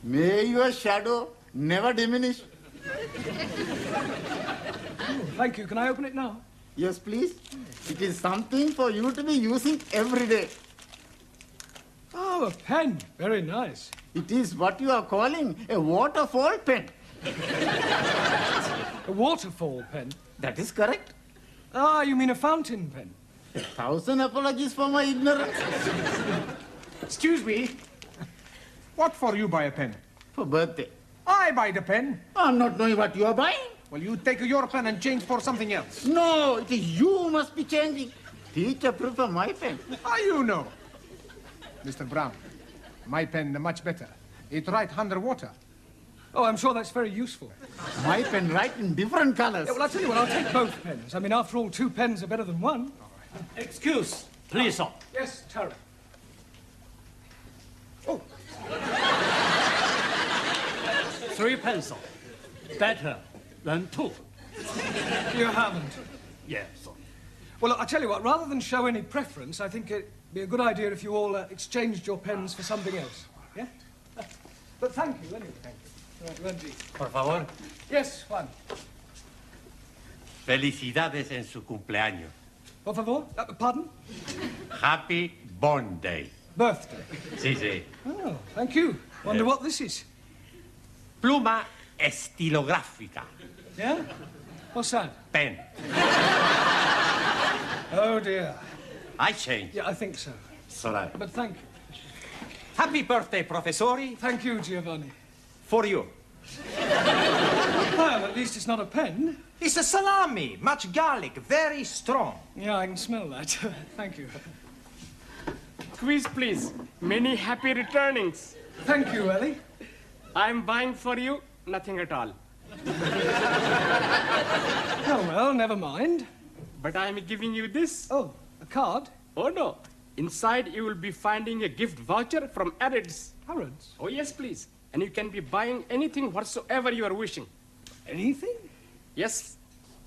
May your shadow never diminish. Thank you. Can I open it now? Yes, please. It is something for you to be using every day. Oh, a pen. Very nice. It is what you are calling a waterfall pen. A waterfall pen? That is correct. Ah, you mean a fountain pen? 1,000 apologies for my ignorance. Excuse me. What for you buy a pen? For birthday. I buy the pen. I'm not knowing what you are buying. Well, you take your pen and change for something else. No, it is you who must be changing. Teacher prefer my pen. How you know? Mr. Brown, my pen much better. It write underwater. Oh, I'm sure that's very useful. My pen write in different colors. Yeah, well, I'll tell you what, I'll take both pens. I mean, after all, 2 pens are better than 1. Excuse, please, sir. Yes, Tara. Oh. 3 pencils. Better than 2. You haven't? Yes, sir. Well, I'll tell you what, rather than show any preference, I think it'd be a good idea if you all exchanged your pens for something else. Yeah? But thank you, anyway. Thank you. Right, Ranjeet. Por favor. Yes, Juan. Felicidades en su cumpleaños. Por favor? Pardon? Happy Born Day. Birthday. Sí, sí. Oh, thank you. Wonder what this is. Pluma estilográfica. Yeah? What's that? Pen. Oh, dear. I change. Yeah, I think so. It's all right. But thank you. Happy birthday, Professori. Thank you, Giovanni. For you. Well, at least it's not a pen. It's a salami, much garlic, very strong. Yeah, I can smell that. Thank you. Quiz, please. Many happy returnings. Thank you, Ellie. I'm buying for you nothing at all. Oh, well, never mind. But I'm giving you this. Oh, a card? Oh, no. Inside, you will be finding a gift voucher from Harrods. Harrods? Oh, yes, please. And you can be buying anything whatsoever you are wishing. Anything? Yes.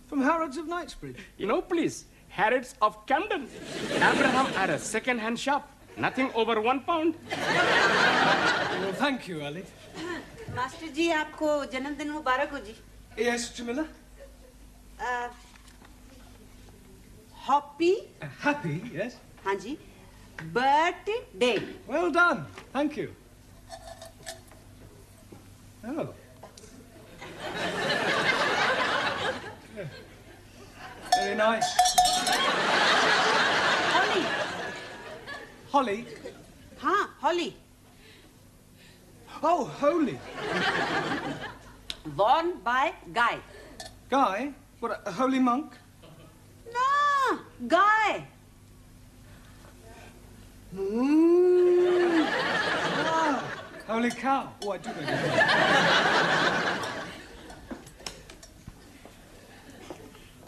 From Harrods of Knightsbridge? You know, please. Harrods of Camden. Abraham had a second-hand shop. Nothing over £1. Well, thank you, Ellie. Master ji आपको जन्मदिन मुबारक हो जी. Yes, Jamila? Happy. Happy, yes. हाँ जी. Birthday. Well done. Thank you. Oh. Yeah. Very nice. Holly. Holly? हाँ, Holly. Oh, holy. Worn by Guy. Guy? What, a holy monk? No, Guy. Ah, holy cow. Oh, I do know.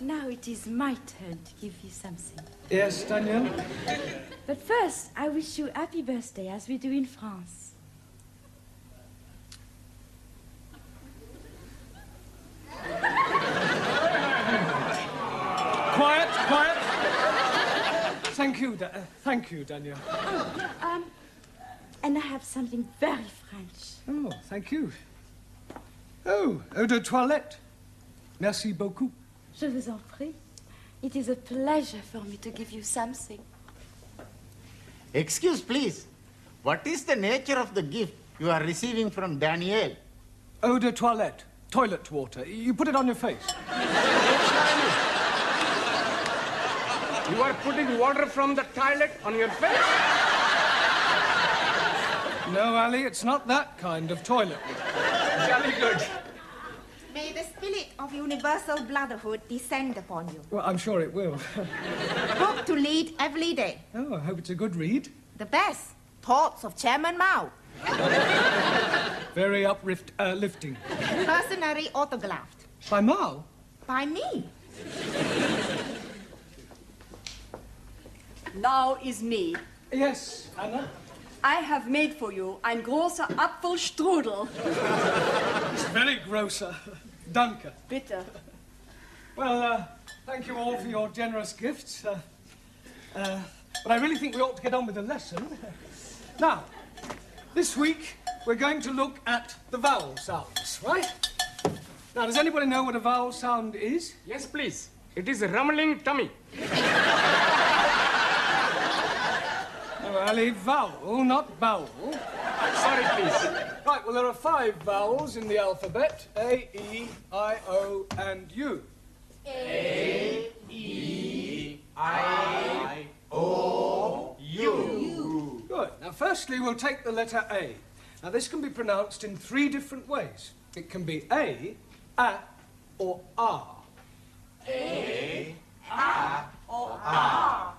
Now it is my turn to give you something. Yes, Danielle? But first, I wish you happy birthday, as we do in France. Quiet, quiet. Thank you, Danielle. Oh, and I have something very French. Oh, thank you. Oh, eau de toilette. Merci beaucoup. Je vous en prie. It is a pleasure for me to give you something. Excuse, please. What is the nature of the gift you are receiving from Danielle? Eau de toilette. Toilet water. You put it on your face. You are putting water from the toilet on your face? No, Ali, it's not that kind of toilet. Jolly good. May the spirit of universal brotherhood descend upon you. Well, I'm sure it will. Book to read every day. Oh, I hope it's a good read. The best. Thoughts of Chairman Mao. Very uplifting. Personally autographed. By Mao? By me. Now is me. Yes, Anna? I have made for you ein großer Apfelstrudel. It's very grosser. Danke. Bitte. Well, thank you all for your generous gifts. But I really think we ought to get on with the lesson. Now, this week, we're going to look at the vowel sounds, right? Now, does anybody know what a vowel sound is? Yes, please. It is a rumbling tummy. Oh, Ali, vowel, not bowel. Sorry, please. Right, well, there are 5 vowels in the alphabet. A, E, I, O, and U. A, E, I-O-U. Good. Now, firstly, we'll take the letter A. Now, this can be pronounced in 3 different ways. It can be A, or R. A, or R.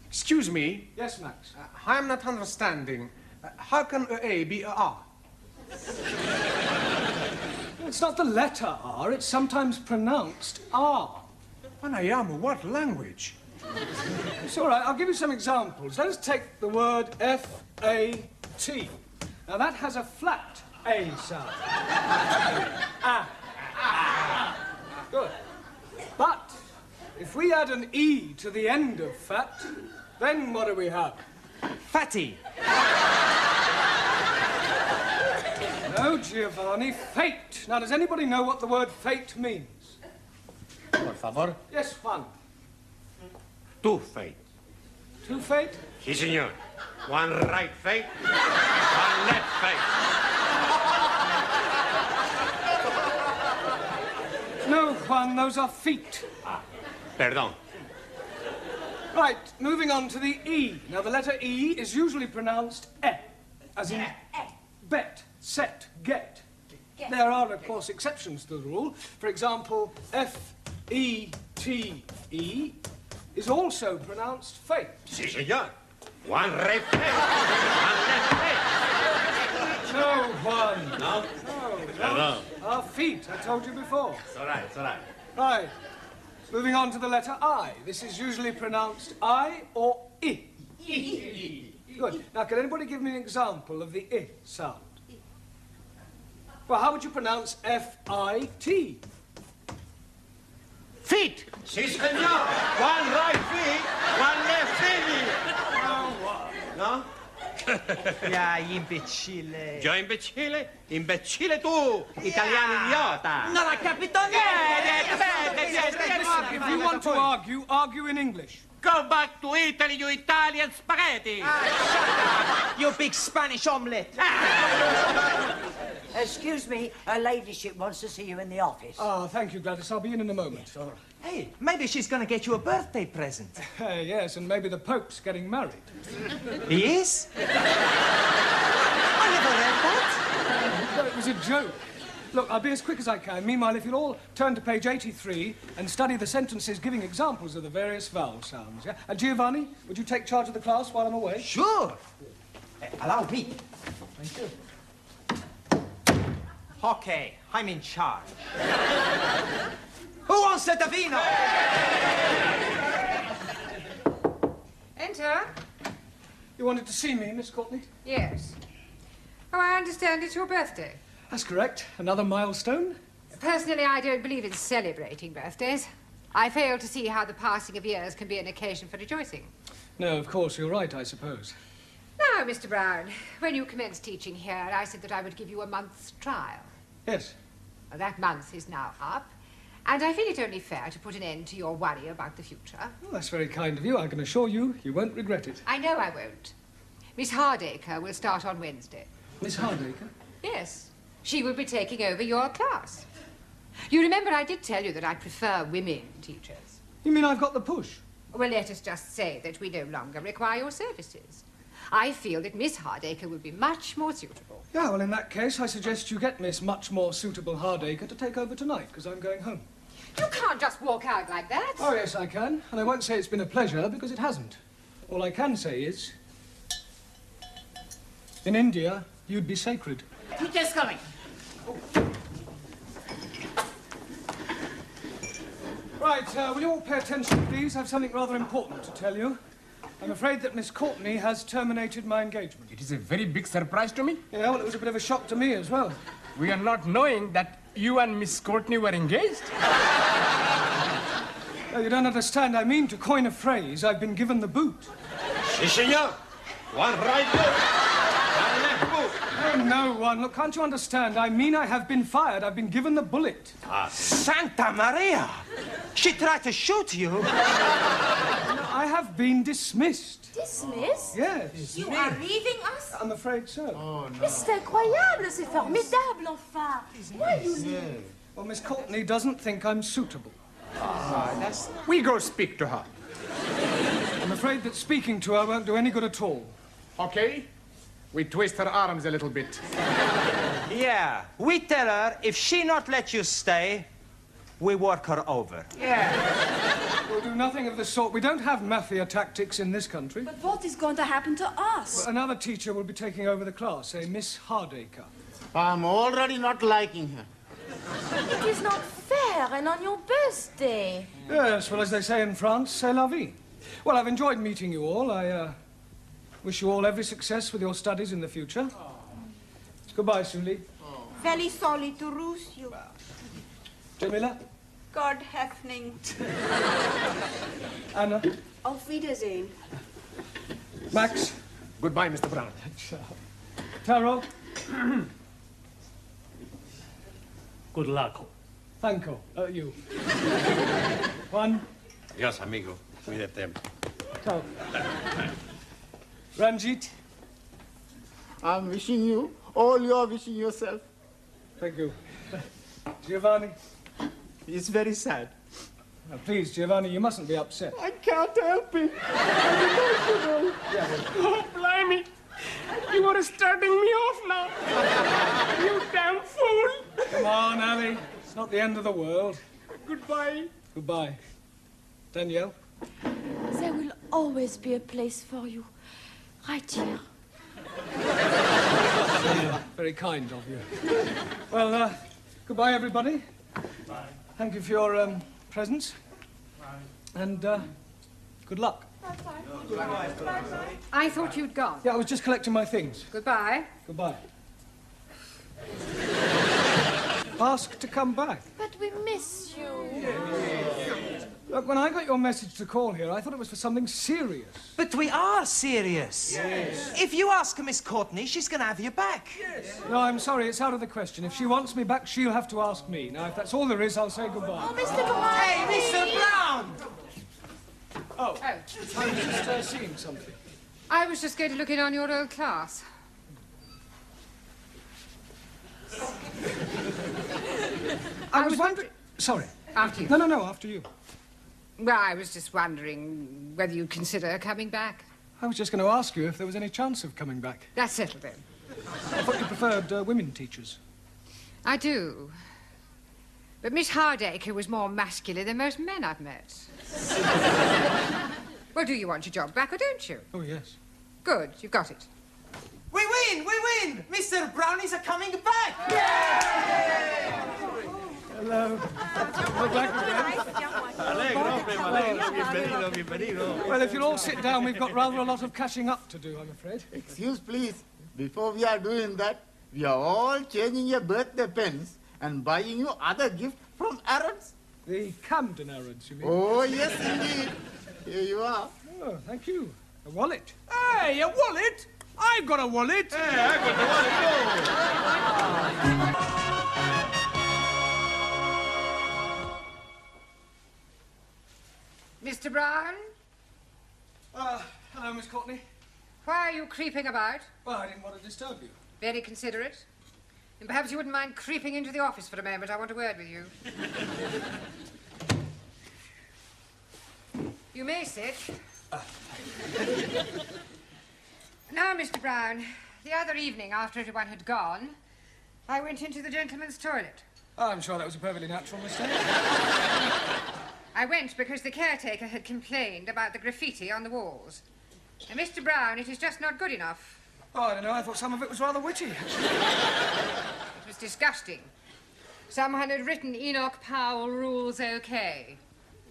Excuse me. Yes, Max? I'm not understanding. How can A be a R? It's not the letter R, it's sometimes pronounced R. Anayamu, what language? It's all right, I'll give you some examples. Let us take the word F-A-T. Now, that has a flat A sound. Good. But if we add an E to the end of fat, then what do we have? Fatty. No, Giovanni, fate. Now, does anybody know what the word fate means? Por favor. Yes, Juan. Two fate. Two fate? Sí, señor. One right fate, one left fate. No, Juan, those are feet. Perdón. Right, moving on to the E. Now, the letter E is usually pronounced E, as in bet, set, get. There are, of course, exceptions to the rule. For example, F-E-T-E is also pronounced fate. Sí, señor. One right fate, one left fate. No, Juan. No? No. Our feet, I told you before. It's all right, it's all right. Right. Moving on to the letter I. This is usually pronounced I or I. Good. Now, can anybody give me an example of the I sound? Well, how would you pronounce F-I-T? Feet. Sí, señor. One right feet, one left feet. No? Ya, imbecille. Yo imbecille? Imbecille tu, italiano idiota. Non ha capito niente. If you want to argue, argue in English. Go back to Italy, you Italian spaghetti. Shut up, you big Spanish omelette. Excuse me, her ladyship wants to see you in the office. Oh, thank you, Gladys. I'll be in a moment. All right. Hey, maybe she's going to get you a birthday present. Yes, and maybe the Pope's getting married. He is? I never read that. No, it was a joke. Look, I'll be as quick as I can. Meanwhile, if you'll all turn to page 83 and study the sentences giving examples of the various vowel sounds, yeah? And Giovanni, would you take charge of the class while I'm away? Sure. Allow me. Thank you. Okay, I'm in charge. Who wants a vino? Enter. You wanted to see me, Miss Courtney? Yes. Oh, I understand it's your birthday. That's correct. Another milestone? Personally, I don't believe in celebrating birthdays. I fail to see how the passing of years can be an occasion for rejoicing. No, of course, you're right, I suppose. Now, Mr. Brown, when you commenced teaching here, I said that I would give you a month's trial. Yes. Well, that month is now up, and I feel it only fair to put an end to your worry about the future. Well, that's very kind of you. I can assure you, you won't regret it. I know I won't. Miss Hardacre will start on Wednesday. Miss Hardacre? Yes. She will be taking over your class. You remember I did tell you that I prefer women teachers. You mean I've got the push? Well, let us just say that we no longer require your services. I feel that Miss Hardacre would be much more suitable. Yeah, well, in that case, I suggest you get Miss Much More Suitable Hardacre to take over tonight, because I'm going home. You can't just walk out like that. Oh, yes, I can. And I won't say it's been a pleasure, because it hasn't. All I can say is, in India, you'd be sacred. Teacher's coming. Right, will you all pay attention, please? I have something rather important to tell you. I'm afraid that Miss Courtney has terminated my engagement. It is a very big surprise to me. Yeah, well, it was a bit of a shock to me as well. We are not knowing that you and Miss Courtney were engaged. Oh, you don't understand. I mean, to coin a phrase, I've been given the boot. Sí, señor. One right boot, one left boot. Oh, no, one. Look, can't you understand? I mean, I have been fired. I've been given the bullet. Santa Maria! She tried to shoot you. No, I have been dismissed. Dismissed? Yes. You are leaving us? I'm afraid so. Oh, no. Mais c'est incroyable, c'est formidable, enfin. Why you leave? Well, Miss Courtney doesn't think I'm suitable. We go speak to her. afraid that speaking to her won't do any good at all. Okay? We twist her arms a little bit. Yeah, we tell her if she not let you stay, we work her over. Yeah. We'll do nothing of the sort. We don't have mafia tactics in this country. But what is going to happen to us? Well, another teacher will be taking over the class, a Miss Hardacre. I'm already not liking her. It is not fair, and on your birthday. Yes, well, as they say in France, c'est la vie. Well, I've enjoyed meeting you all. I wish you all every success with your studies in the future. Goodbye, Suli. Very sorry to lose you. Jamila? God hefning. Anna? Auf Wiedersehen. Max? Goodbye, Mr. Brown. Taro? Good luck. Thanko. You. Juan? Adiós, amigo. Cuídate. Ciao. Ranjeet? I'm wishing you all you're wishing yourself. Thank you. Giovanni? It's very sad. Now, please, Giovanni, you mustn't be upset. I can't help it. I'm emotional. Oh, blimey. You are starting me off now. You damn fool. Come on, Ali. It's not the end of the world. Goodbye. Goodbye. Danielle? There will always be a place for you. Right here. Very kind of you. Well, goodbye, everybody. Bye. Thank you for your presence. Bye. And good luck. I thought you'd gone. Yeah, I was just collecting my things. Goodbye. Goodbye. Ask to come back. But we miss you. Look, when I got your message to call here, I thought it was for something serious. But we are serious. Yes. If you ask Miss Courtney, she's going to have you back. Yes. No, I'm sorry, it's out of the question. If she wants me back, she'll have to ask me. Now, if that's all there is, I'll say goodbye. Oh, Mr. Brown! Hey, Mr. Brown! Oh, I was just seeing something. I was just going to look in on your old class. I was wondering... Sorry. After you. No, after you. Well, I was just wondering whether you'd consider coming back. I was just going to ask you if there was any chance of coming back. That's settled then. I thought you preferred women teachers. I do. But Miss Hardacre was more masculine than most men I've met. Well, do you want your job back or don't you? Oh, yes. Good, you've got it. We win! We win! Mr. Brownies are coming back! Hello. We're back again. Bienvenido. Well, if you'll all sit down, we've got rather a lot of catching up to do, I'm afraid. Excuse, please. Before we are doing that, we are all changing your birthday pens and buying you other gifts from Arabs. The Camden Arabs, you mean? Oh, yes, indeed. Here you are. Oh, thank you. A wallet. Hey, a wallet? I've got a wallet. Hey, I've got the wallet. Mr. Brown? Hello, Miss Courtney. Why are you creeping about? Well, I didn't want to disturb you. Very considerate. And perhaps you wouldn't mind creeping into the office for a moment. I want a word with you. You may sit. Now, Mr. Brown, the other evening, after everyone had gone, I went into the gentleman's toilet. Oh, I'm sure that was a perfectly natural mistake. I went because the caretaker had complained about the graffiti on the walls. And, Mr. Brown, it is just not good enough. Oh, I don't know. I thought some of it was rather witty. It was disgusting. Someone had written Enoch Powell rules okay.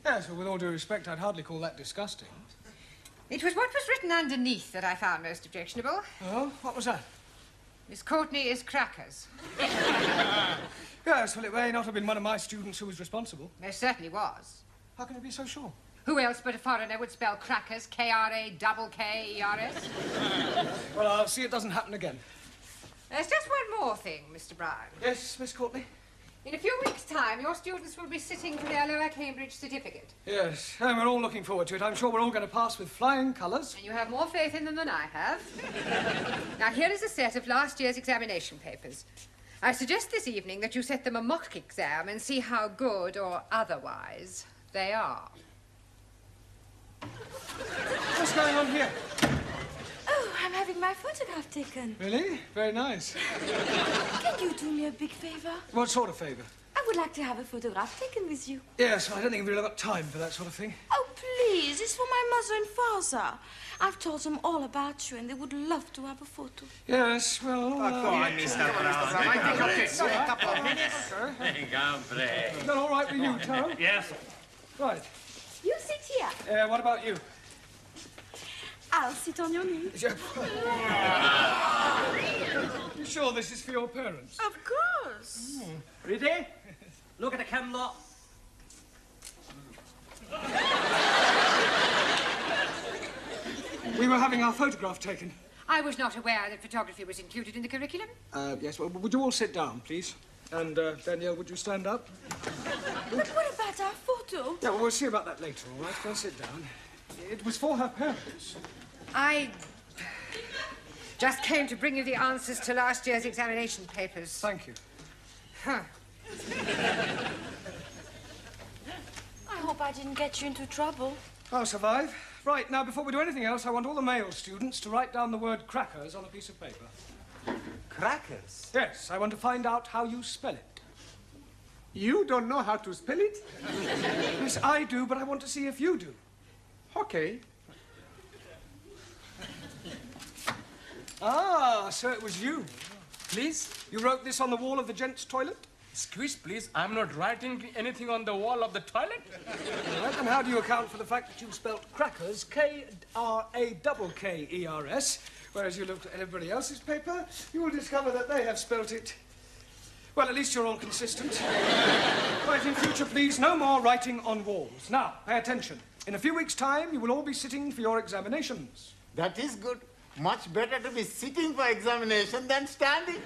Yes, well, with all due respect, I'd hardly call that disgusting. It was what was written underneath that I found most objectionable. Oh, what was that? Miss Courtney is crackers. Yes, well, it may not have been one of my students who was responsible. There certainly was. How can you be so sure? Who else but a foreigner would spell crackers, K-R-A-K-K-E-R-S? Well, I'll see it doesn't happen again. There's just one more thing, Mr. Brown. Yes, Miss Courtney? In a few weeks' time, your students will be sitting for their lower Cambridge certificate. Yes, and we're all looking forward to it. I'm sure we're all going to pass with flying colours. And you have more faith in them than I have. Now, here is a set of last year's examination papers. I suggest this evening that you set them a mock exam and see how good or otherwise they are. What's going on here? Oh, I'm having my photograph taken. Really? Very nice. Can you do me a big favor? What sort of favour? I would like to have a photograph taken with you. Yes, I don't think we've really got time for that sort of thing. Oh, please. It's for my mother and father. I've told them all about you, and they would love to have a photo. Yes, well... Go on, Mr. Brown. I think Okay, it's a couple of minutes. Is that all right with you, Taro? Yes. Right. You sit here. What about you? I'll sit on your knee. You sure this is for your parents? Of course. Ready? Look at the camera. We were having our photograph taken. I was not aware that photography was included in the curriculum. Yes, well, would you all sit down, please? And, Danielle, would you stand up? But what about our photo? Yeah, well, we'll see about that later, all right? Go and sit down. It was for her parents. I just came to bring you the answers to last year's examination papers. Thank you. Huh. I hope I didn't get you into trouble. I'll survive. Right, now, before we do anything else, I want all the male students to write down the word crackers on a piece of paper. Crackers? Yes, I want to find out how you spell it. You don't know how to spell it? Yes, I do, but I want to see if you do. Okay. Ah, so it was you. Please? You wrote this on the wall of the gents' toilet? Excuse, please. I'm not writing anything on the wall of the toilet. All right, then how do you account for the fact that you spelt crackers, K-R-A-K-K-E-R-S, whereas you looked at everybody else's paper, you will discover that they have spelt it... Well, at least you're all consistent. Right, in future, please, no more writing on walls. Now, pay attention. In a few weeks' time, you will all be sitting for your examinations. That is good. Much better to be sitting for examination than standing.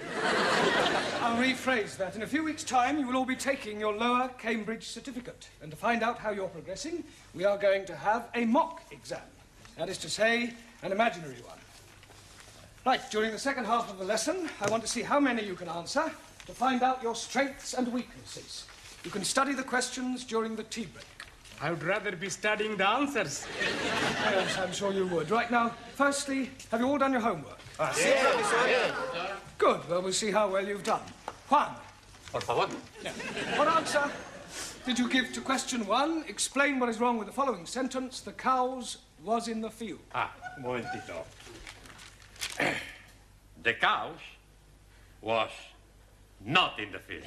I'll rephrase that. In a few weeks' time, you will all be taking your lower Cambridge certificate. And to find out how you're progressing, we are going to have a mock exam. That is to say, an imaginary one. Right, during the second half of the lesson, I want to see how many you can answer to find out your strengths and weaknesses. You can study the questions during the tea break. I would rather be studying the answers. Yes, I'm sure you would. Right now, firstly, have you all done your homework? Yes. Good. Well, we'll see how well you've done. Juan. Por favor. Yeah. What answer did you give to question 1? Explain what is wrong with the following sentence. The cows was in the field. Un momentito. The cows was not in the field.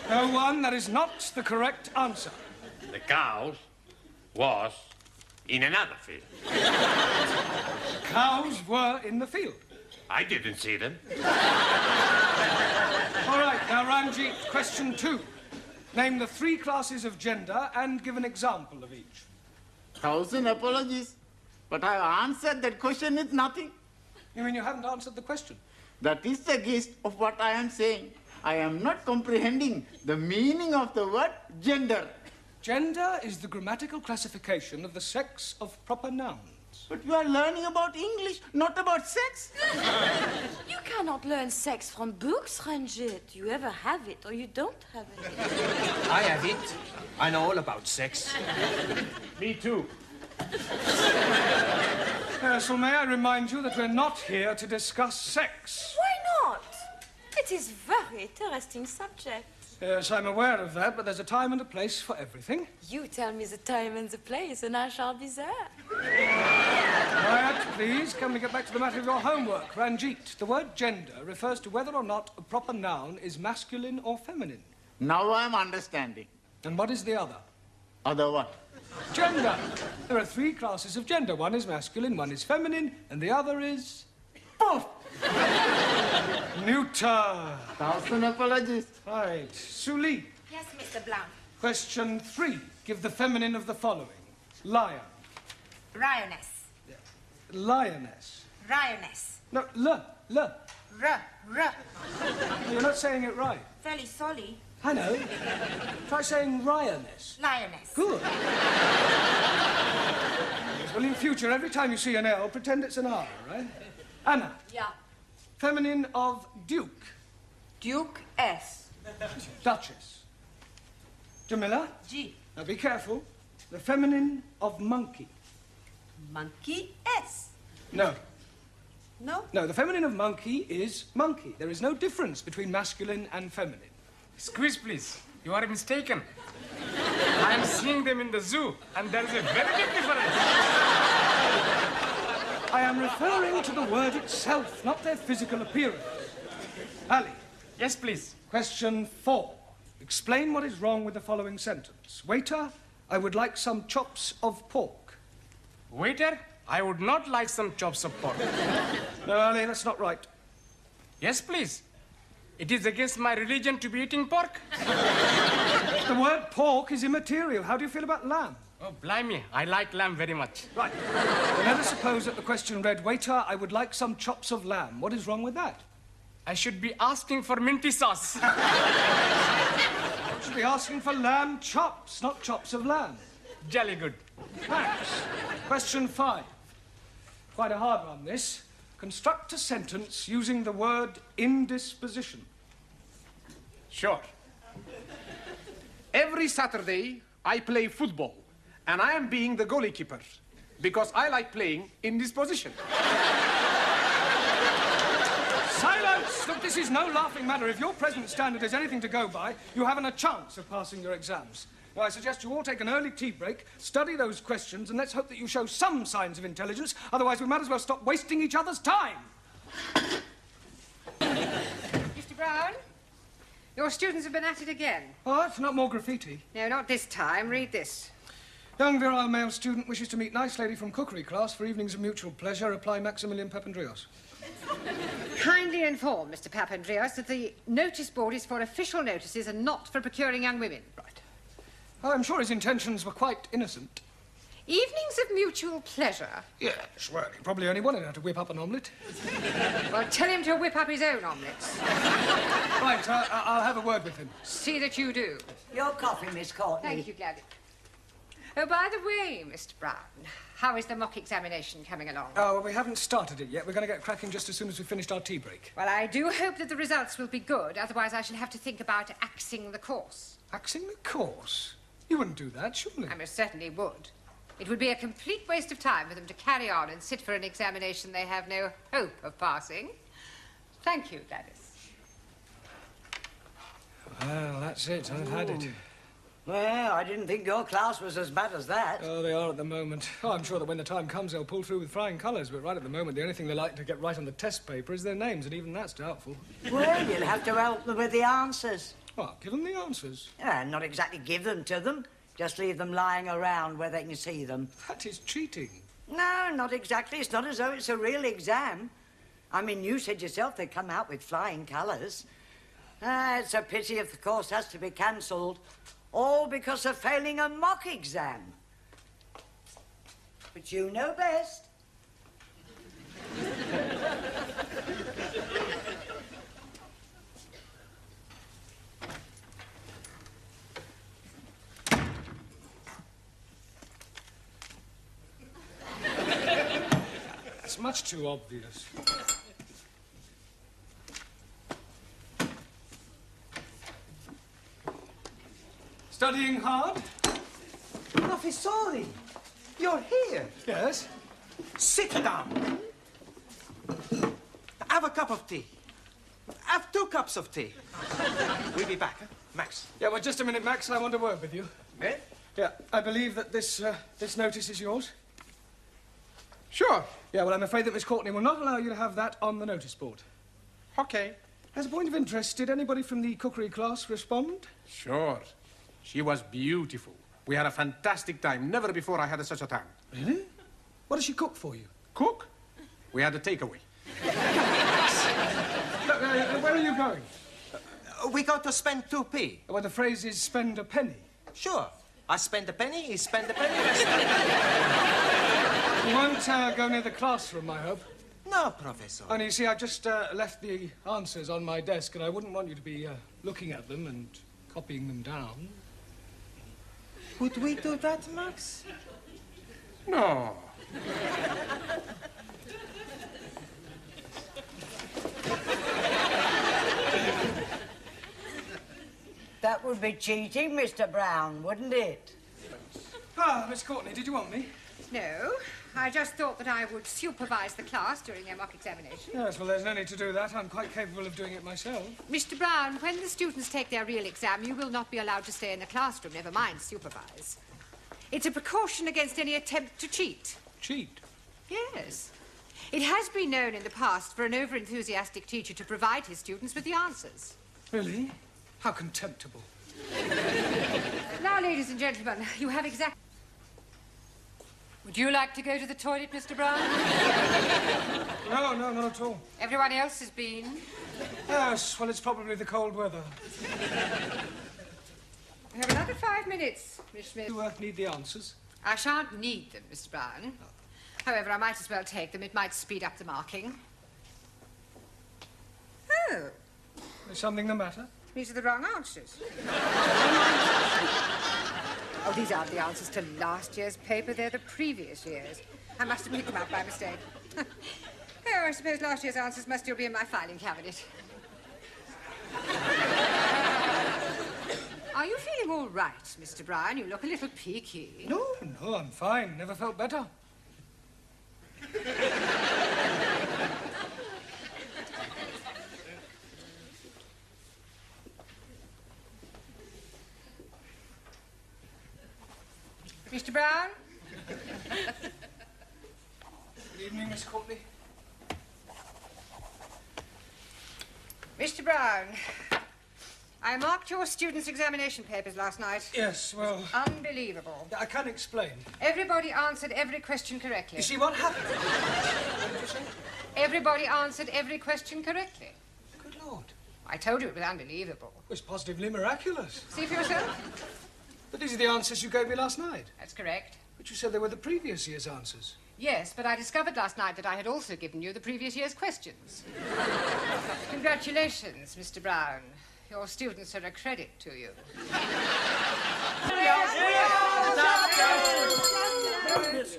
No, Juan, that is not the correct answer. The cows was in another field. Cows were in the field. I didn't see them. All right, now, Ranjeet, question 2. Name the 3 classes of gender and give an example of each. 1,000 apologies. But I answered that question with nothing. You mean you haven't answered the question? That is the gist of what I am saying. I am not comprehending the meaning of the word gender. Gender is the grammatical classification of the sex of proper nouns. But you are learning about English, not about sex. You cannot learn sex from books, Ranjeet. You either have it or you don't have it. I have it. I know all about sex. Me too. So may I remind you that we're not here to discuss sex. Why not? It is a very interesting subject. Yes, I'm aware of that, but there's a time and a place for everything. You tell me the time and the place, and I shall be there. Quiet, please. Can we get back to the matter of your homework? Ranjeet, the word gender refers to whether or not a proper noun is masculine or feminine. Now I'm understanding. And what is the other? Other what? Gender. There are 3 classes of gender. One is masculine, one is feminine, and the other is... both. Neuter. 1,000 apologies. Right. Suli. Yes, Mr. Blount. Question 3. Give the feminine of the following. Lion. Lioness. Lioness. Lioness. No, R. You're not saying it right. Fairly sorry. I know. Try saying lioness. Lioness. Good. Well, in future, every time you see an L, pretend it's an R, right? Anna. Yeah. Feminine of Duke. Duke S. Duchess. Jamila? G. Now be careful. The feminine of monkey. Monkey S. No. No? No, the feminine of monkey is monkey. There is no difference between masculine and feminine. Excuse, please. You are mistaken. I am seeing them in the zoo, and there is a very big difference. I am referring to the word itself, not their physical appearance. Ali. Yes, please. Question 4. Explain what is wrong with the following sentence. Waiter, I would like some chops of pork. Waiter, I would not like some chops of pork. No, Ali, that's not right. Yes, please. It is against my religion to be eating pork. The word pork is immaterial. How do you feel about lamb? Oh, blimey, I like lamb very much. Right. Well, let us suppose that the question read, waiter, I would like some chops of lamb. What is wrong with that? I should be asking for minty sauce. You should be asking for lamb chops, not chops of lamb. Jolly good. Max, question 5. Quite a hard one, this. Construct a sentence using the word indisposition. Sure. Every Saturday, I play football, and I am being the goalkeeper, because I like playing in this position. Silence! Look, this is no laughing matter. If your present standard is anything to go by, you haven't a chance of passing your exams. Now, I suggest you all take an early tea break, study those questions, and let's hope that you show some signs of intelligence. Otherwise, we might as well stop wasting each other's time. Mr. Brown, your students have been at it again. What? Not more graffiti? No, not this time. Read this. Young virile male student wishes to meet nice lady from cookery class for evenings of mutual pleasure. Reply Maximilian Papandreou. Kindly inform Mr. Papandreou that the notice board is for official notices and not for procuring young women. Right. I'm sure his intentions were quite innocent. Evenings of mutual pleasure? Yes, well, he probably only wanted her to whip up an omelette. Well, tell him to whip up his own omelettes. Right, I'll have a word with him. See that you do. Your coffee, Miss Courtney. Thank you, Gladys. Oh, by the way, Mr. Brown, how is the mock examination coming along? Oh, well, we haven't started it yet. We're going to get cracking just as soon as we've finished our tea break. Well, I do hope that the results will be good. Otherwise, I shall have to think about axing the course. Axing the course? You wouldn't do that, surely? I most certainly would. It would be a complete waste of time for them to carry on and sit for an examination they have no hope of passing. Thank you, Gladys. Well, that's it. I've had it. Well, I didn't think your class was as bad as that. Oh, they are at the moment. Oh, I'm sure that when the time comes, they'll pull through with flying colours. But right at the moment, the only thing they like to get right on the test paper is their names, and even that's doubtful. Well, you'll have to help them with the answers. What, give them the answers? Not exactly give them to them. Just leave them lying around where they can see them. That is cheating. No, not exactly. It's not as though it's a real exam. I mean, you said yourself they come out with flying colours. It's a pity if the course has to be cancelled. All because of failing a mock exam. But you know best. It's much too obvious. Studying hard? Professori, you're here. Yes? Sit down. Have a cup of tea. Have 2 cups of tea. We'll be back, huh? Max. Yeah, well, just a minute, Max. I want a word with you. Eh? Yeah, I believe that this notice is yours. Sure. Yeah, well, I'm afraid that Miss Courtney will not allow you to have that on the notice board. Okay. As a point of interest, did anybody from the cookery class respond? Sure. She was beautiful. We had a fantastic time. Never before I had such a time. Really? What does she cook for you? Cook? We had a takeaway. Look, where are you going? We got to spend 2p. Well, the phrase is spend a penny. Sure. I spend a penny, he spend a penny. You won't go near the classroom, I hope? No, Professor. Only, you see, I've just left the answers on my desk, and I wouldn't want you to be looking at them and copying them down. Would we do that, Max? No. That That would be cheating, Mr. Brown, wouldn't it? Ah, Miss Courtney, did you want me? No, I just thought that I would supervise the class during their mock examination. Yes, well, there's no need to do that. I'm quite capable of doing it myself. Mr. Brown, when the students take their real exam, you will not be allowed to stay in the classroom, never mind supervise. It's a precaution against any attempt to cheat. Cheat? Yes. It has been known in the past for an over-enthusiastic teacher to provide his students with the answers. Really? How contemptible. Now, ladies and gentlemen, you have exact... Would you like to go to the toilet, Mr. Brown? No, not at all. Everyone else has been? Yes, well, it's probably the cold weather. We have another 5 minutes, Miss Smith. You need the answers? I shan't need them, Mr. Brown. However, I might as well take them. It might speed up the marking. Oh. Is something the matter? These are the wrong answers. Oh, these aren't the answers to last year's paper. They're the previous year's. I must have picked them up by mistake. Oh, I suppose last year's answers must still be in my filing cabinet. Are you feeling all right, Mr. Brown? You look a little peaky. No, I'm fine. Never felt better. Mr. Brown? Good evening, Miss Courtney. Mr. Brown, I marked your students' examination papers last night. Yes, well... Unbelievable. I can't explain. Everybody answered every question correctly. You see, what happened? What did you say? Everybody answered every question correctly. Good Lord. I told you it was unbelievable. It was positively miraculous. See for yourself? But these are the answers you gave me last night. That's correct. But you said they were the previous year's answers. Yes, but I discovered last night that I had also given you the previous year's questions. Congratulations, Mr. Brown. Your students are a credit to you.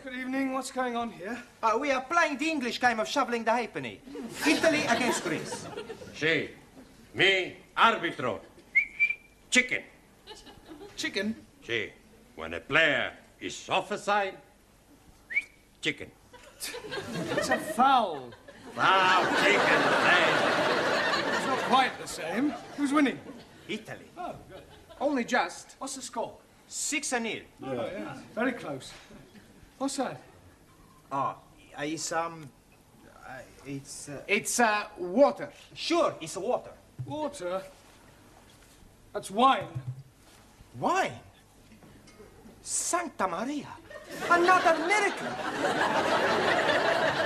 Good evening. What's going on here? We are playing the English game of shoveling the halfpenny. Italy against Greece. Sí. Mi árbitro. Chicken. Chicken? Sí. When a player is offside, chicken. It's a foul. Foul, chicken, It's not quite the same. Who's winning? Italy. Oh, good. Only just. What's the score? 6-0. Oh, yeah. Very close. What's that? It's water. Sure, it's water. Water? That's wine. Wine? Santa Maria. Another miracle.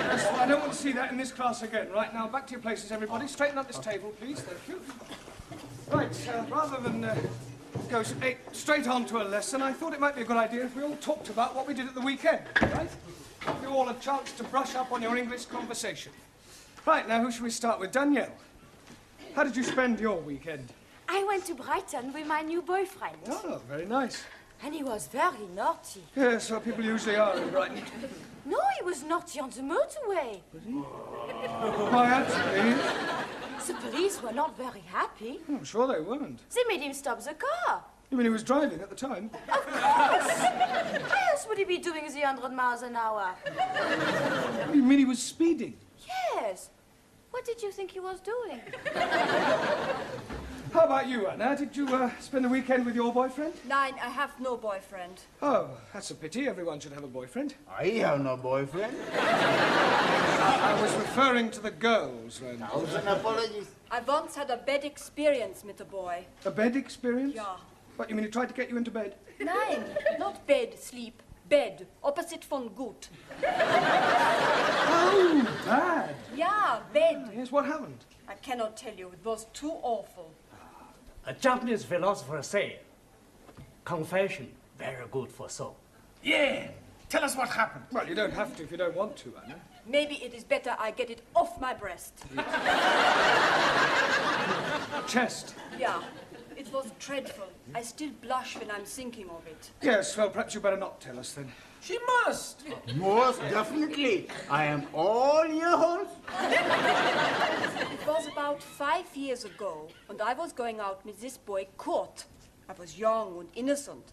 Yes, well, I don't want to see that in this class again. Right, now, back to your places, everybody. Straighten up this table, please. Thank you. Right, rather than go straight on to a lesson, I thought it might be a good idea if we all talked about what we did at the weekend, right? Give you all a chance to brush up on your English conversation. Right, now, who should we start with? Danielle. How did you spend your weekend? I went to Brighton with my new boyfriend. Oh, very nice. And he was very naughty. Yes, well, people usually are in Brighton. No, he was naughty on the motorway. Why, actually? The police were not very happy. I'm sure they weren't. They made him stop the car. You mean he was driving at the time? Of course! Why else would he be doing the 100 miles an hour? You mean he was speeding? Yes. What did you think he was doing? How about you, Anna? Did you spend the weekend with your boyfriend? Nein, I have no boyfriend. Oh, that's a pity. Everyone should have a boyfriend. I have no boyfriend. I was referring to the girls, Ranjeet. Thousand apologies. I once had a bad experience with a boy. A bed experience? Yeah. What, you mean he tried to get you into bed? Nein, not bed, sleep. Bed, opposite von gut. Oh, bad. Yeah, bed. Yes, what happened? I cannot tell you. It was too awful. A Japanese philosopher said, confession, very good for soul. Yeah. Tell us what happened. Well, you don't have to if you don't want to, Anna. Maybe it is better I get it off my breast. Chest. Yeah, it was dreadful. I still blush when I'm thinking of it. Yes, well, perhaps you better not tell us then. She must. Most definitely. I am all yours. It was about 5 years ago, and I was going out with this boy, Kurt. I was young and innocent.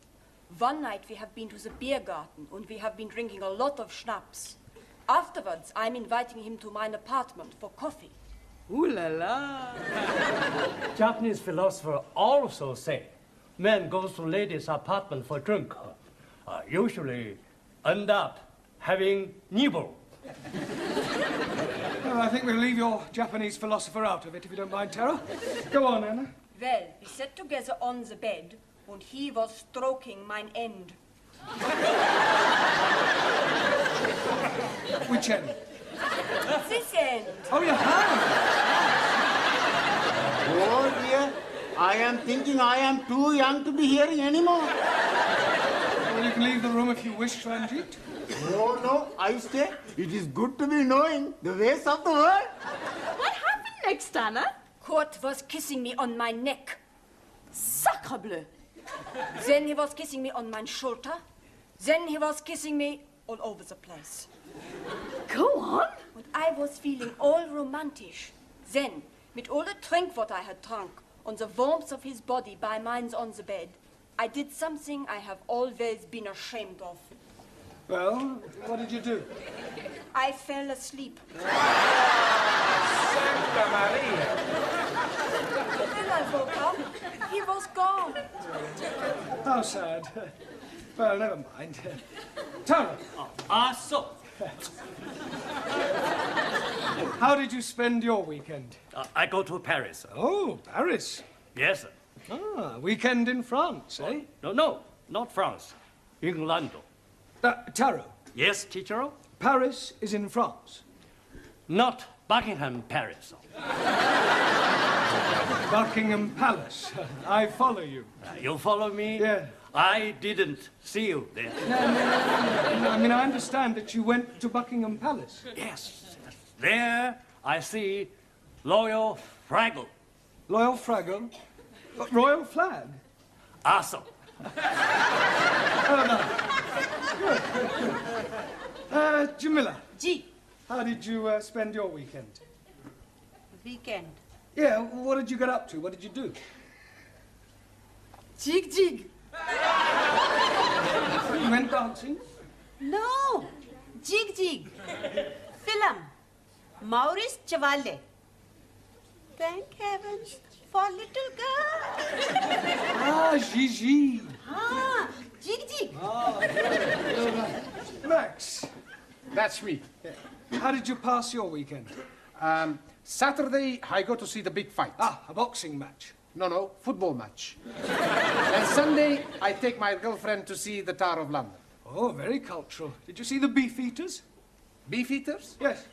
One night we have been to the beer garden and we have been drinking a lot of schnapps. Afterwards, I'm inviting him to my apartment for coffee. Ooh la la! Japanese philosopher also say, men goes to ladies' apartment for drink. Usually end up having nibble. Well, I think we'll leave your Japanese philosopher out of it, if you don't mind, Tara. Go on, Anna. Well, we sat together on the bed and he was stroking mine end. Which end? This end. Oh, you have? Oh, dear. I am thinking I am too young to be hearing anymore. Well, you can leave the room if you wish, Ranjeet. No, no, I stay. It is good to be knowing the ways of the world. What happened next, Anna? Kurt was kissing me on my neck. Sacre bleu. Then he was kissing me on my shoulder. Then he was kissing me all over the place. Go on. And I was feeling all romantic. Then, with all the drink what I had drunk, on the warmth of his body by mine on the bed, I did something I have always been ashamed of. Well, what did you do? I fell asleep. Santa Maria! When I woke up, he was gone. How sad. Well, never mind. Tara. So. How did you spend your weekend? I go to Paris. Oh, Paris. Yes, sir. Ah, weekend in France, eh? No, not France. England. Taro. Yes, teacher? Paris is in France. Not Buckingham Paris. Buckingham Palace. I follow you. You follow me? Yeah. I didn't see you there. No. I mean, I understand that you went to Buckingham Palace. Yes. There I see Royal Fraggle. Royal Fraggle? Royal flag? Awesome. Oh, no. Good. Jamila. Ji. How did you spend your weekend? Weekend. Yeah, what did you get up to? What did you do? Jig jig. You went dancing? No. Jig jig. Film. Maurice Chevalier. Thank heavens for little girl. Ah, Gigi. Ah, jig jig. Max. That's me. How did you pass your weekend? Saturday, I go to see the big fight. Ah, a boxing match. No, football match. And Sunday, I take my girlfriend to see the Tower of London. Oh, very cultural. Did you see the beef eaters? Beef eaters? Yes.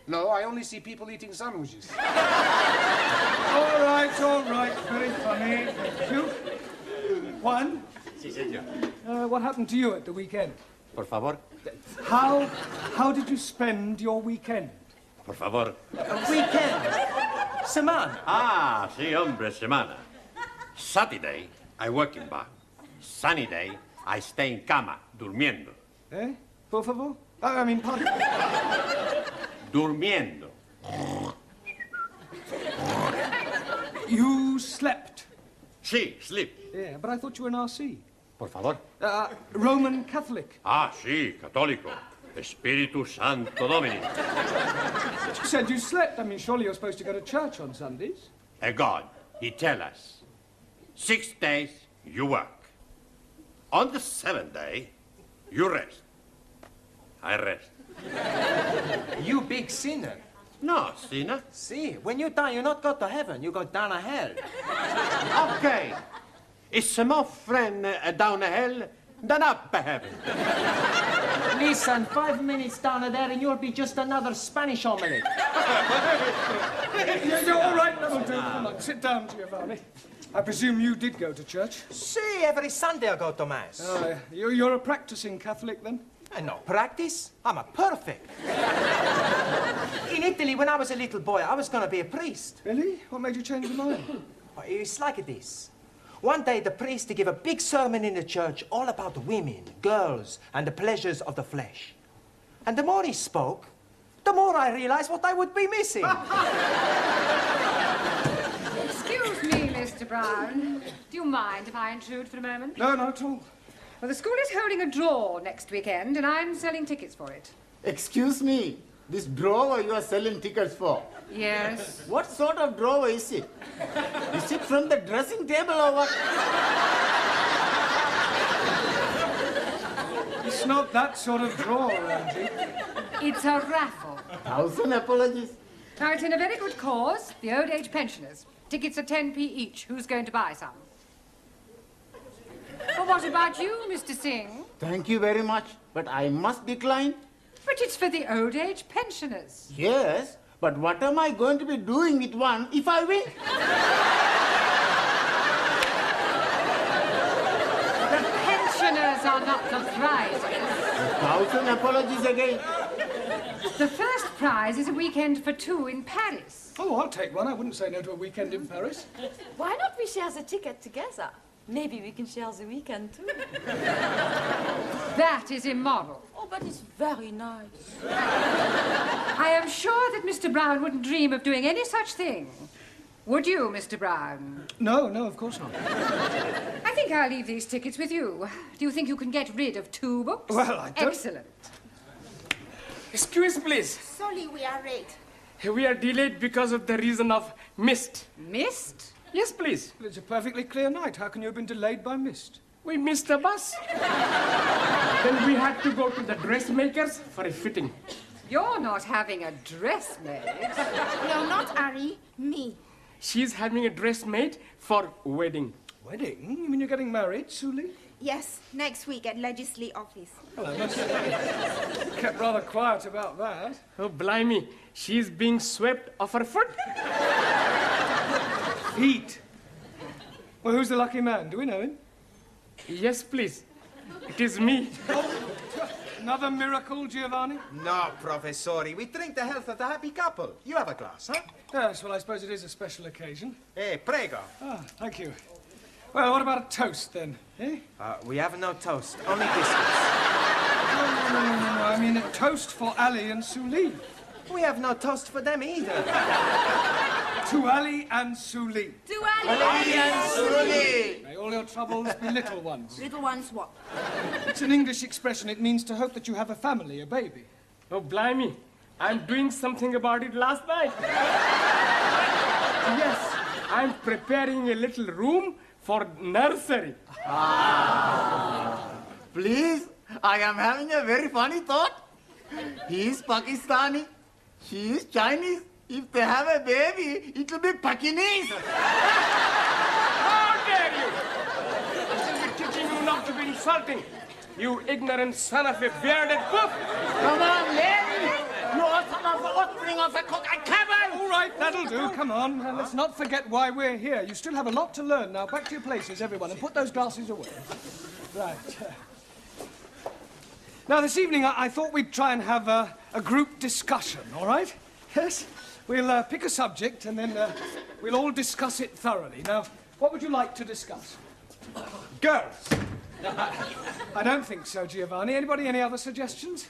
No, I only see people eating sandwiches. All right. Very funny. Thank you. Juan? Sí, señor. What happened to you at the weekend? Por favor. How did you spend your weekend? Por favor. Weekend. Semana. Ah, sí, hombre, semana. Saturday, I work in bar. Sunny day, I stay in cama, durmiendo. Eh? Por favor? I mean, pardon? Durmiendo. You slept? Sí, sleep. Yeah, but I thought you were an RC. Por favor. Roman Catholic. Ah, sí, católico. Espíritu Santo Domini. But you said you slept. I mean, surely you're supposed to go to church on Sundays. A God, he tell us, 6 days you work. On the 7th day, you rest. I rest. You big sinner. No, sinner. See, when you die, you not go to heaven, you go down to hell. Okay. It's more friend down hell than up heaven. Listen, 5 minutes down there and you'll be just another Spanish omelette. You're all right, that'll do. Come on, sit down, Giovanni. I presume you did go to church? See, every Sunday I go to Mass. Oh, you're a practicing Catholic, then? I no practice. I'm a perfect. In Italy, when I was a little boy, I was going to be a priest. Really? What made you change your mind? Oh, it's like this. One day, the priest gave a big sermon in the church all about women, girls, and the pleasures of the flesh. And the more he spoke, the more I realized what I would be missing. Excuse me, Mr. Mr. Brown. Do you mind if I intrude for a moment? No, not at all. Well, the school is holding a draw next weekend, and I'm selling tickets for it. Excuse me, this drawer you are selling tickets for? Yes. What sort of drawer is it? Is it from the dressing table or what? It's not that sort of drawer, Ranjeet. It's a raffle. 1,000 apologies. Now, it's in a very good cause, the old age pensioners. Tickets are 10p each. Who's going to buy some? Well, what about you, Mr. Singh? Thank you very much, but I must decline. But it's for the old age pensioners. Yes, but what am I going to be doing with one if I win? The pensioners are not the prizes. 1,000 apologies again. The first prize is a weekend for two in Paris. Oh, I'll take one. I wouldn't say no to a weekend in Paris. Why not we share the ticket together? Maybe we can share the weekend too. That is immoral. Oh, but it's very nice. I am sure that Mr. Brown wouldn't dream of doing any such thing. Would you, Mr. Brown? No, of course not. I think I'll leave these tickets with you. Do you think you can get rid of 2 books? Well, I don't... Excellent. Excuse, please. Sorry, we are late. We are delayed because of the reason of mist. Mist? Yes, please. Well, it's a perfectly clear night. How can you have been delayed by mist? We missed the bus. Then we had to go to the dressmakers for a fitting. You're not having a dress made. No, not Ari, me. She's having a dress made for wedding. Wedding? You mean you're getting married, Suli? Yes, next week at Legislative Office. Well, I must say, you kept rather quiet about that. Oh, blimey. She's being swept off her foot. Feet? Well, who's the lucky man? Do we know him? Yes, please. It is me. Another miracle, Giovanni? No, Professori. We drink the health of the happy couple. You have a glass, huh? Yes, well, I suppose it is a special occasion. Prego. Ah, thank you. Well, what about a toast, then? Eh? We have no toast, only biscuits. No. I mean a toast for Ali and Suli. We have no toast for them either. To Ali and Suli. To Ali and Suli. May all your troubles be little ones. Little ones what? It's an English expression. It means to hope that you have a family, a baby. Oh, blimey. I'm doing something about it last night. Yes, I'm preparing a little room for nursery. Please, I am having a very funny thought. He is Pakistani. She is Chinese. If they have a baby, it will be Pakinese. How dare you! I'm teaching you not to be insulting. You ignorant son of a bearded wolf. Come on, Larry. You are son of a offspring of a cock and cabin. All right, that'll do. Come on. And let's not forget why we're here. You still have a lot to learn. Now, back to your places, everyone, and put those glasses away. Right. Now, this evening, I thought we'd try and have a group discussion, all right? Yes? We'll pick a subject, and then we'll all discuss it thoroughly. Now, what would you like to discuss? Girls. I don't think so, Giovanni. Anybody, any other suggestions?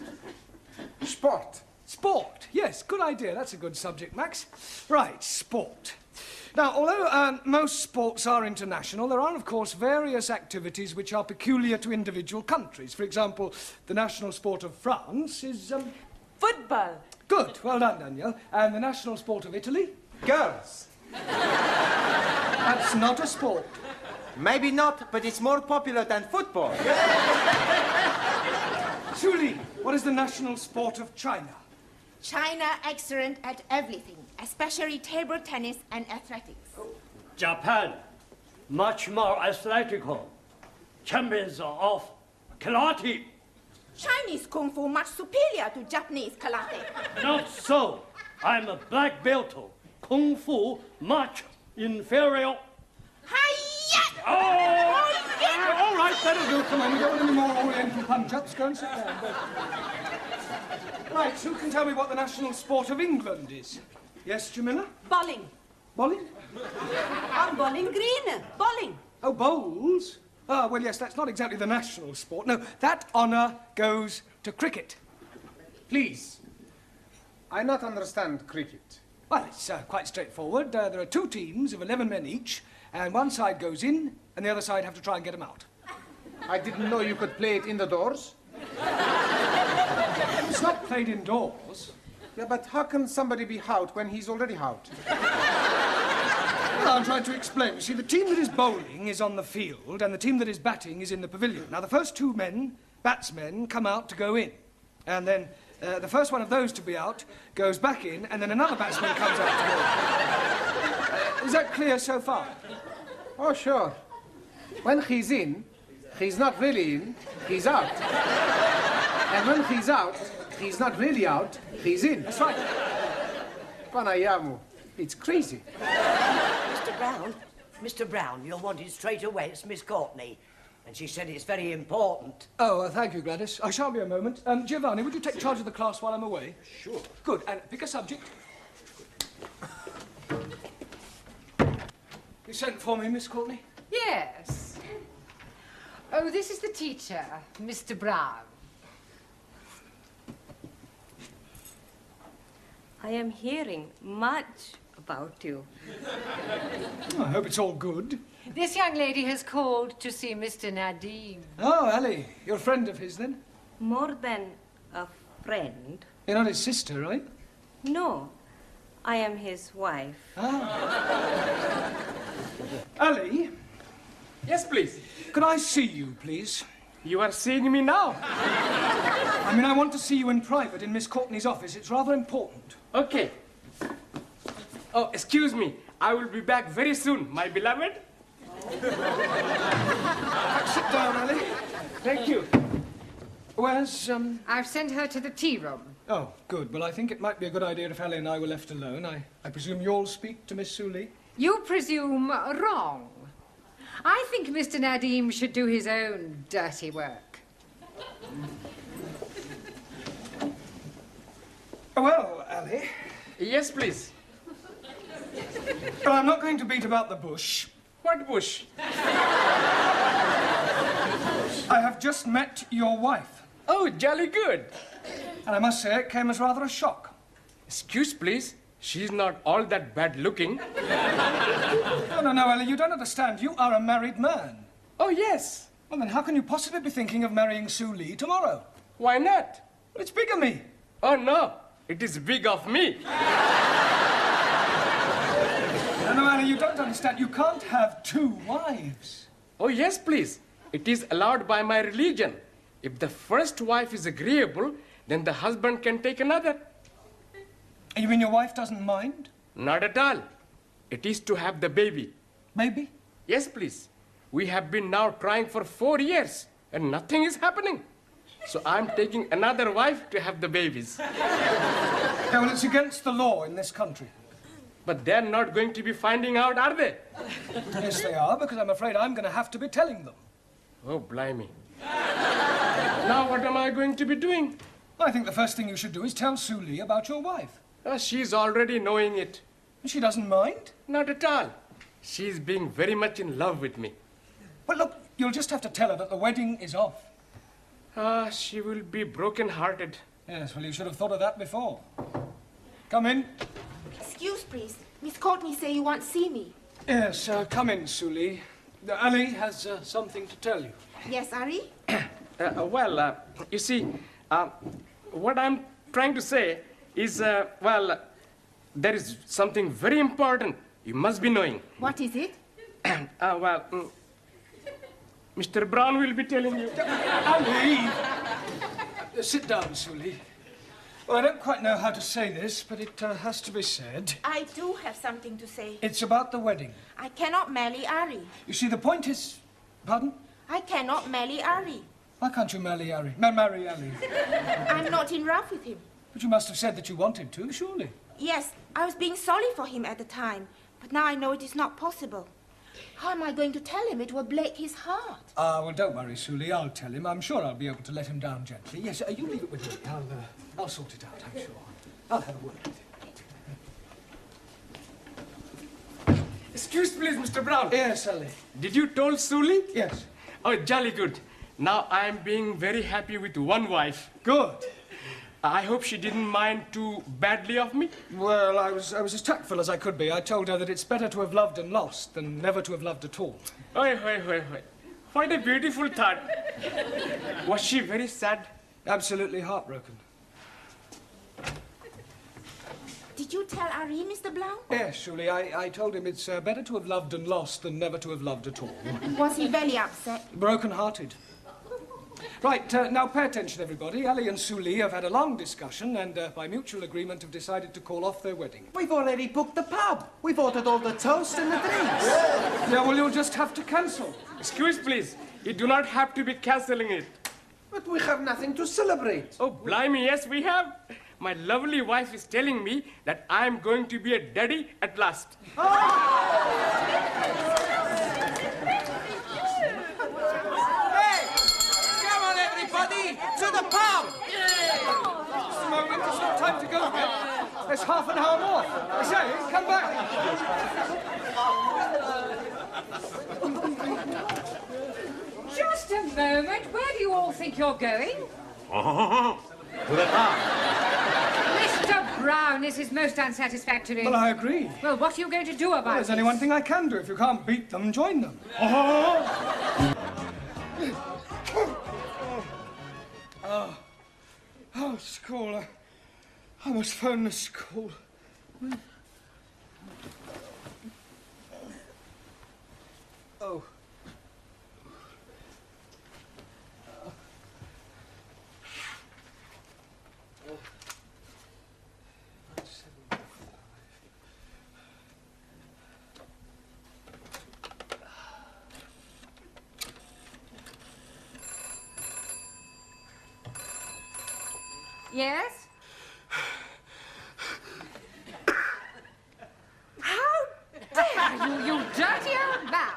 Sport. Sport. Yes, good idea. That's a good subject, Max. Right, sport. Now, although most sports are international, there are, of course, various activities which are peculiar to individual countries. For example, the national sport of France is... Football. Good. Well done, Danielle. And the national sport of Italy? Girls. That's not a sport. Maybe not, but it's more popular than football. Suli, what is the national sport of China? China excellent at everything, especially table tennis and athletics. Japan, much more athletical. Champions of karate. Chinese Kung Fu much superior to Japanese karate. Not so. I'm a black belt. Kung Fu much inferior. Hi-ya! Oh! All right, that'll do. Come on, we don't want any more Oriental punch-ups. Go and sit down. Right, who can tell me what the national sport of England is? Yes, Jamila? Bowling. Bowling? I'm bowling green. Bowling. Oh, bowls? Ah, well, yes, that's not exactly the national sport. No, that honour goes to cricket. Please. I not understand cricket. Well, it's quite straightforward. There are 2 teams of 11 men each, and one side goes in, and the other side have to try and get them out. I didn't know you could play it in the doors. It's not played indoors. Yeah, but how can somebody be out when he's already out? Well, I'm trying to explain. You see, the team that is bowling is on the field, and the team that is batting is in the pavilion. Now, the first two men, batsmen, come out to go in. And then the first one of those to be out goes back in, and then another batsman comes out to go in. Is that clear so far? Oh, sure. When he's in, he's not really in, he's out. And when he's out, he's not really out, he's in. That's right. Panayamu, it's crazy. Mr. Brown, you're wanted straight away. It's Miss Courtney. And she said it's very important. Oh, thank you, Gladys. I shan't be a moment. Giovanni, would you take charge of the class while I'm away? Sure. Good. And pick a subject. You sent for me, Miss Courtney? Yes. Oh, this is the teacher, Mr. Brown. I am hearing much about you. Oh, I hope it's all good. This young lady has called to see Mr. Nadim. Oh, Ali, you're a friend of his, then? More than a friend. You're not his sister, right? No, I am his wife. Ah. Ali? Yes, please. Could I see you, please? You are seeing me now? I mean, I want to see you in private in Miss Courtney's office. It's rather important. Okay. Oh, excuse me. I will be back very soon, my beloved. Sit down, Ali. Thank you. Where's, I've sent her to the tea room. Oh, good. Well, I think it might be a good idea if Ali and I were left alone. I presume you'll speak to Miss Suli? You presume wrong. I think Mr. Nadim should do his own dirty work. Well, Ali. Yes, please. Well, I'm not going to beat about the bush. What bush? I have just met your wife. Oh, jolly good. And I must say, it came as rather a shock. Excuse, please. She's not all that bad looking. No, Ellie, you don't understand. You are a married man. Oh, yes. Well, then how can you possibly be thinking of marrying Sue Lee tomorrow? Why not? Well, it's bigamy. Oh, no. It is big of me. No, Ellie, you don't understand. You can't have two wives. Oh, yes, please. It is allowed by my religion. If the first wife is agreeable, then the husband can take another. You mean your wife doesn't mind? Not at all. It is to have the baby. Baby? Yes, please. We have been now trying for 4 years, and nothing is happening. So I'm taking another wife to have the babies. Yeah, well, it's against the law in this country. But they're not going to be finding out, are they? Yes, they are, because I'm afraid I'm going to have to be telling them. Oh, blimey. Now what am I going to be doing? I think the first thing you should do is tell Sue Lee about your wife. She's already knowing it. She doesn't mind? Not at all. She's being very much in love with me. Well, look, you'll just have to tell her that the wedding is off. She will be broken-hearted. Yes, well, you should have thought of that before. Come in. Excuse, please. Miss Courtney say you want to see me. Yes, come in, Sue Lee. Ali has something to tell you. Yes, Ari? You see, what I'm trying to say is, there is something very important you must be knowing. What is it? Mr. Brown will be telling you. Ali! Sit down, Sue Lee. Well, I don't quite know how to say this, but it has to be said. I do have something to say. It's about the wedding. I cannot marry Ari. You see, the point is... Pardon? I cannot marry Ari. Why can't you marry Ari? Marry Ali? I'm not in love with him. But you must have said that you wanted to, surely. Yes, I was being sorry for him at the time, but now I know it is not possible. How am I going to tell him? It will break his heart. Well, don't worry, Sue Lee. I'll tell him. I'm sure I'll be able to let him down gently. Yes, you leave it with me. I'll sort it out, I'm sure. I'll have a word with him. Excuse, please, Mr. Brown. Yes, Ali. Did you tell Suli? Yes. Oh, jolly good. Now I'm being very happy with one wife. Good. I hope she didn't mind too badly of me. Well, I was as tactful as I could be. I told her that it's better to have loved and lost than never to have loved at all. Oi. What a beautiful thought. Was she very sad? Absolutely heartbroken. Did you tell Harry, Mr. Brown? Yes, Julie, I told him it's better to have loved and lost than never to have loved at all. Was he very upset? Broken-hearted. Right, now pay attention, everybody. Ali and Suli have had a long discussion and, by mutual agreement, have decided to call off their wedding. We've already booked the pub. We've ordered all the toast and the drinks. Yeah, well, you'll just have to cancel. Excuse, please. You do not have to be cancelling it. But we have nothing to celebrate. Oh, blimey, yes, we have. My lovely wife is telling me that I'm going to be a daddy at last. To the pub! Just a moment, it's not time to go yet. There's half an hour more. I say, come back. Just a moment. Where do you all think you're going? To the pub. Mr. Brown, this is most unsatisfactory. Well, I agree. Well, what are you going to do about Well, there's only one thing I can do. If you can't beat them, join them. Oh, school. I must phone the school. Oh. Yes? How dare you, you dirty old man!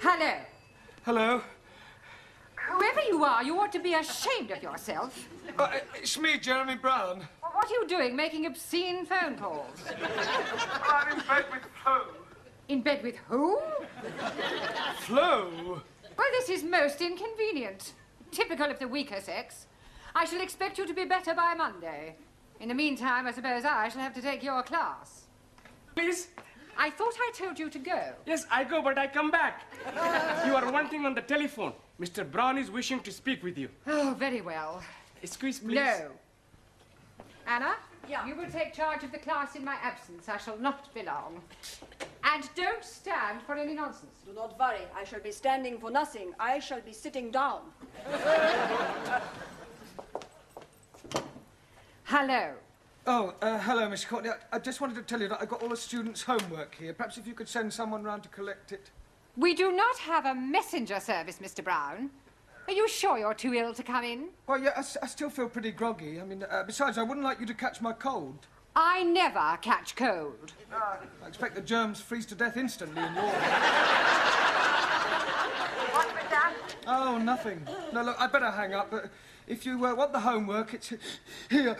Hello. Hello. Whoever you are, you ought to be ashamed of yourself. It's me, Jeremy Brown. What are you doing, making obscene phone calls? I'm in bed with Flo. In bed with who? Flo? Well, this is most inconvenient. Typical of the weaker sex. I shall expect you to be better by Monday. In the meantime, I suppose I shall have to take your class. Please? I thought I told you to go. Yes, I go, but I come back. You are wanting on the telephone. Mr. Brown is wishing to speak with you. Oh, very well. Excuse, please. No. Anna? Yeah? You will take charge of the class in my absence. I shall not be long. And don't stand for any nonsense. Do not worry. I shall be standing for nothing. I shall be sitting down. Hello. Oh, hello, Miss Courtney. I just wanted to tell you that I got all the students' homework here. Perhaps if you could send someone round to collect it. We do not have a messenger service, Mr. Brown. Are you sure you're too ill to come in? Well, yeah, I still feel pretty groggy. I mean, besides, I wouldn't like you to catch my cold. I never catch cold. I expect the germs freeze to death instantly in your... What was that? Oh, nothing. No, look, I'd better hang up, but if you want the homework, it's here.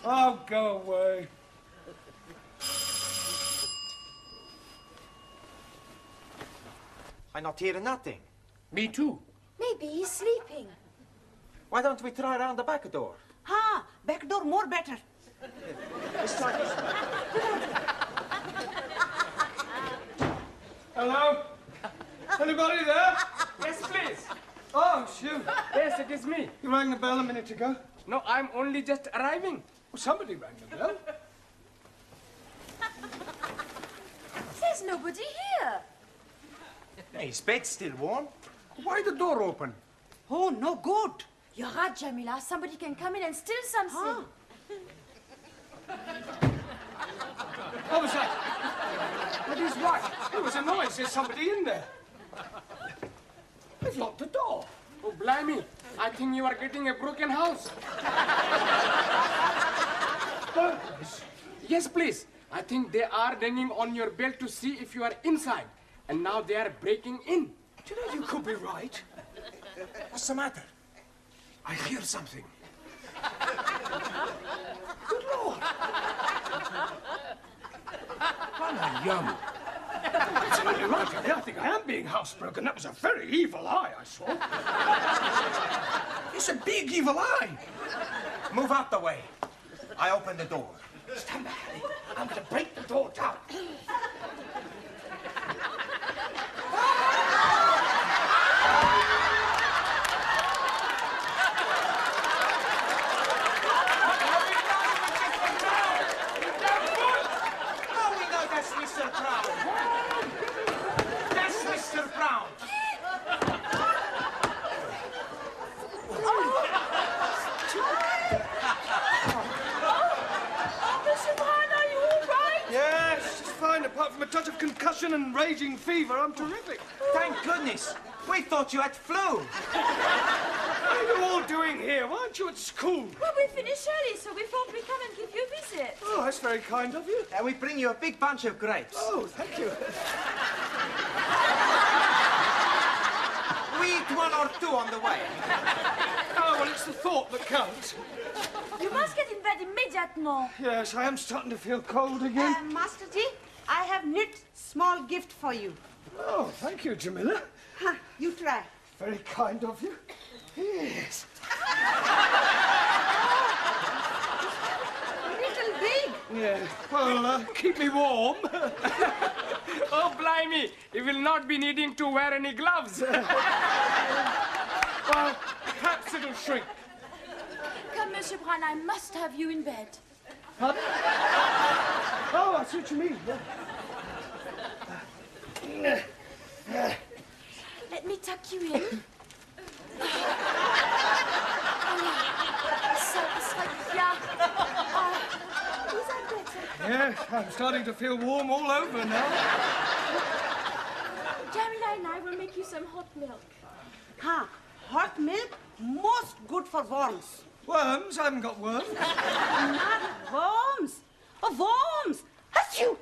Oh, go away. I'm not hearing nothing. Me too. Maybe he's sleeping. Why don't we try around the back door? Ha! Back door more better. Let's try this one. Hello? Anybody there? Yes, please. Oh, shoot. Yes, it is me. You rang the bell a minute ago? No, I'm only just arriving. Well, somebody rang the bell. There's nobody here. His bed's still warm. Why the door open? Oh, no good. You're right, Jamila. Somebody can come in and steal something. What was that? That is what? There was a noise. There's somebody in there. They've locked the door. Oh, blimey. I think you are getting a broken house. Yes, please. I think they are ringing on your bell to see if you are inside. And now they are breaking in. Do you know you could be right? What's the matter? I hear something. Good Lord! Yum. Absolutely right. I think I am being housebroken. That was a very evil eye I saw. It's a big evil eye. Move out the way. I open the door. Stand back, Harry. I'm going to break the door down. That's Mr. Brown. That's Mr. Brown. Mr. Brown, are you all right? Yes, just fine. Apart from a touch of concussion and raging fever, I'm terrific. Thank goodness. We thought you had flu. What are you all doing here? Why aren't you at school? Well, we finished early, so we thought we'd come and give you a visit. Oh, that's very kind of you. And we bring you a big bunch of grapes. Oh, thank you. We eat one or two on the way. Oh, well, it's the thought that counts. You must get in bed immediately. Yes, I am starting to feel cold again. Master G, I have knit small gift for you. Oh, thank you, Jamila. Huh, you try. Very kind of you. Yes. A little big. Yeah. Well, keep me warm. Oh, blimey. You will not be needing to wear any gloves. Well, perhaps it'll shrink. Come, Monsieur Brown, I must have you in bed. Pardon? Oh, I see what you mean. Let me tuck you in. Yes, I'm starting to feel warm all over now. Jamila and I will make you some hot milk. Huh, hot milk, most good for worms. Worms? I haven't got worms. Not worms. Oh, worms. Achoo!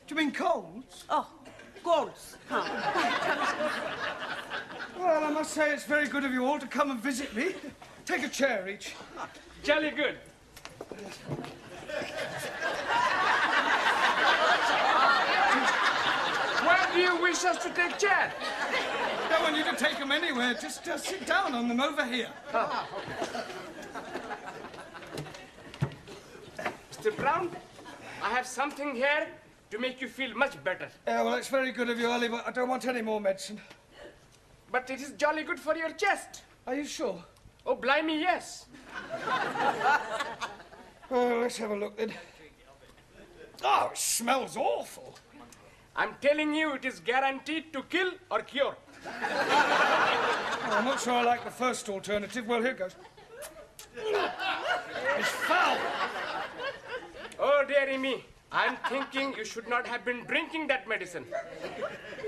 Do you mean colds? Oh, colds. Huh. Well, I must say it's very good of you all to come and visit me. Take a chair each. Jolly good. Where do you wish us to take chair? Don't want you to take them anywhere. Just sit down on them over here. Oh, okay. Mr. Brown, I have something here to make you feel much better. Yeah, well, it's very good of you, Ollie, but I don't want any more medicine. But it is jolly good for your chest. Are you sure? Oh, blimey, yes. Well, let's have a look then. Oh, it smells awful. I'm telling you, it is guaranteed to kill or cure. Oh, I'm not sure I like the first alternative. Well, here goes. It's foul. Oh, dearie me. I'm thinking you should not have been drinking that medicine.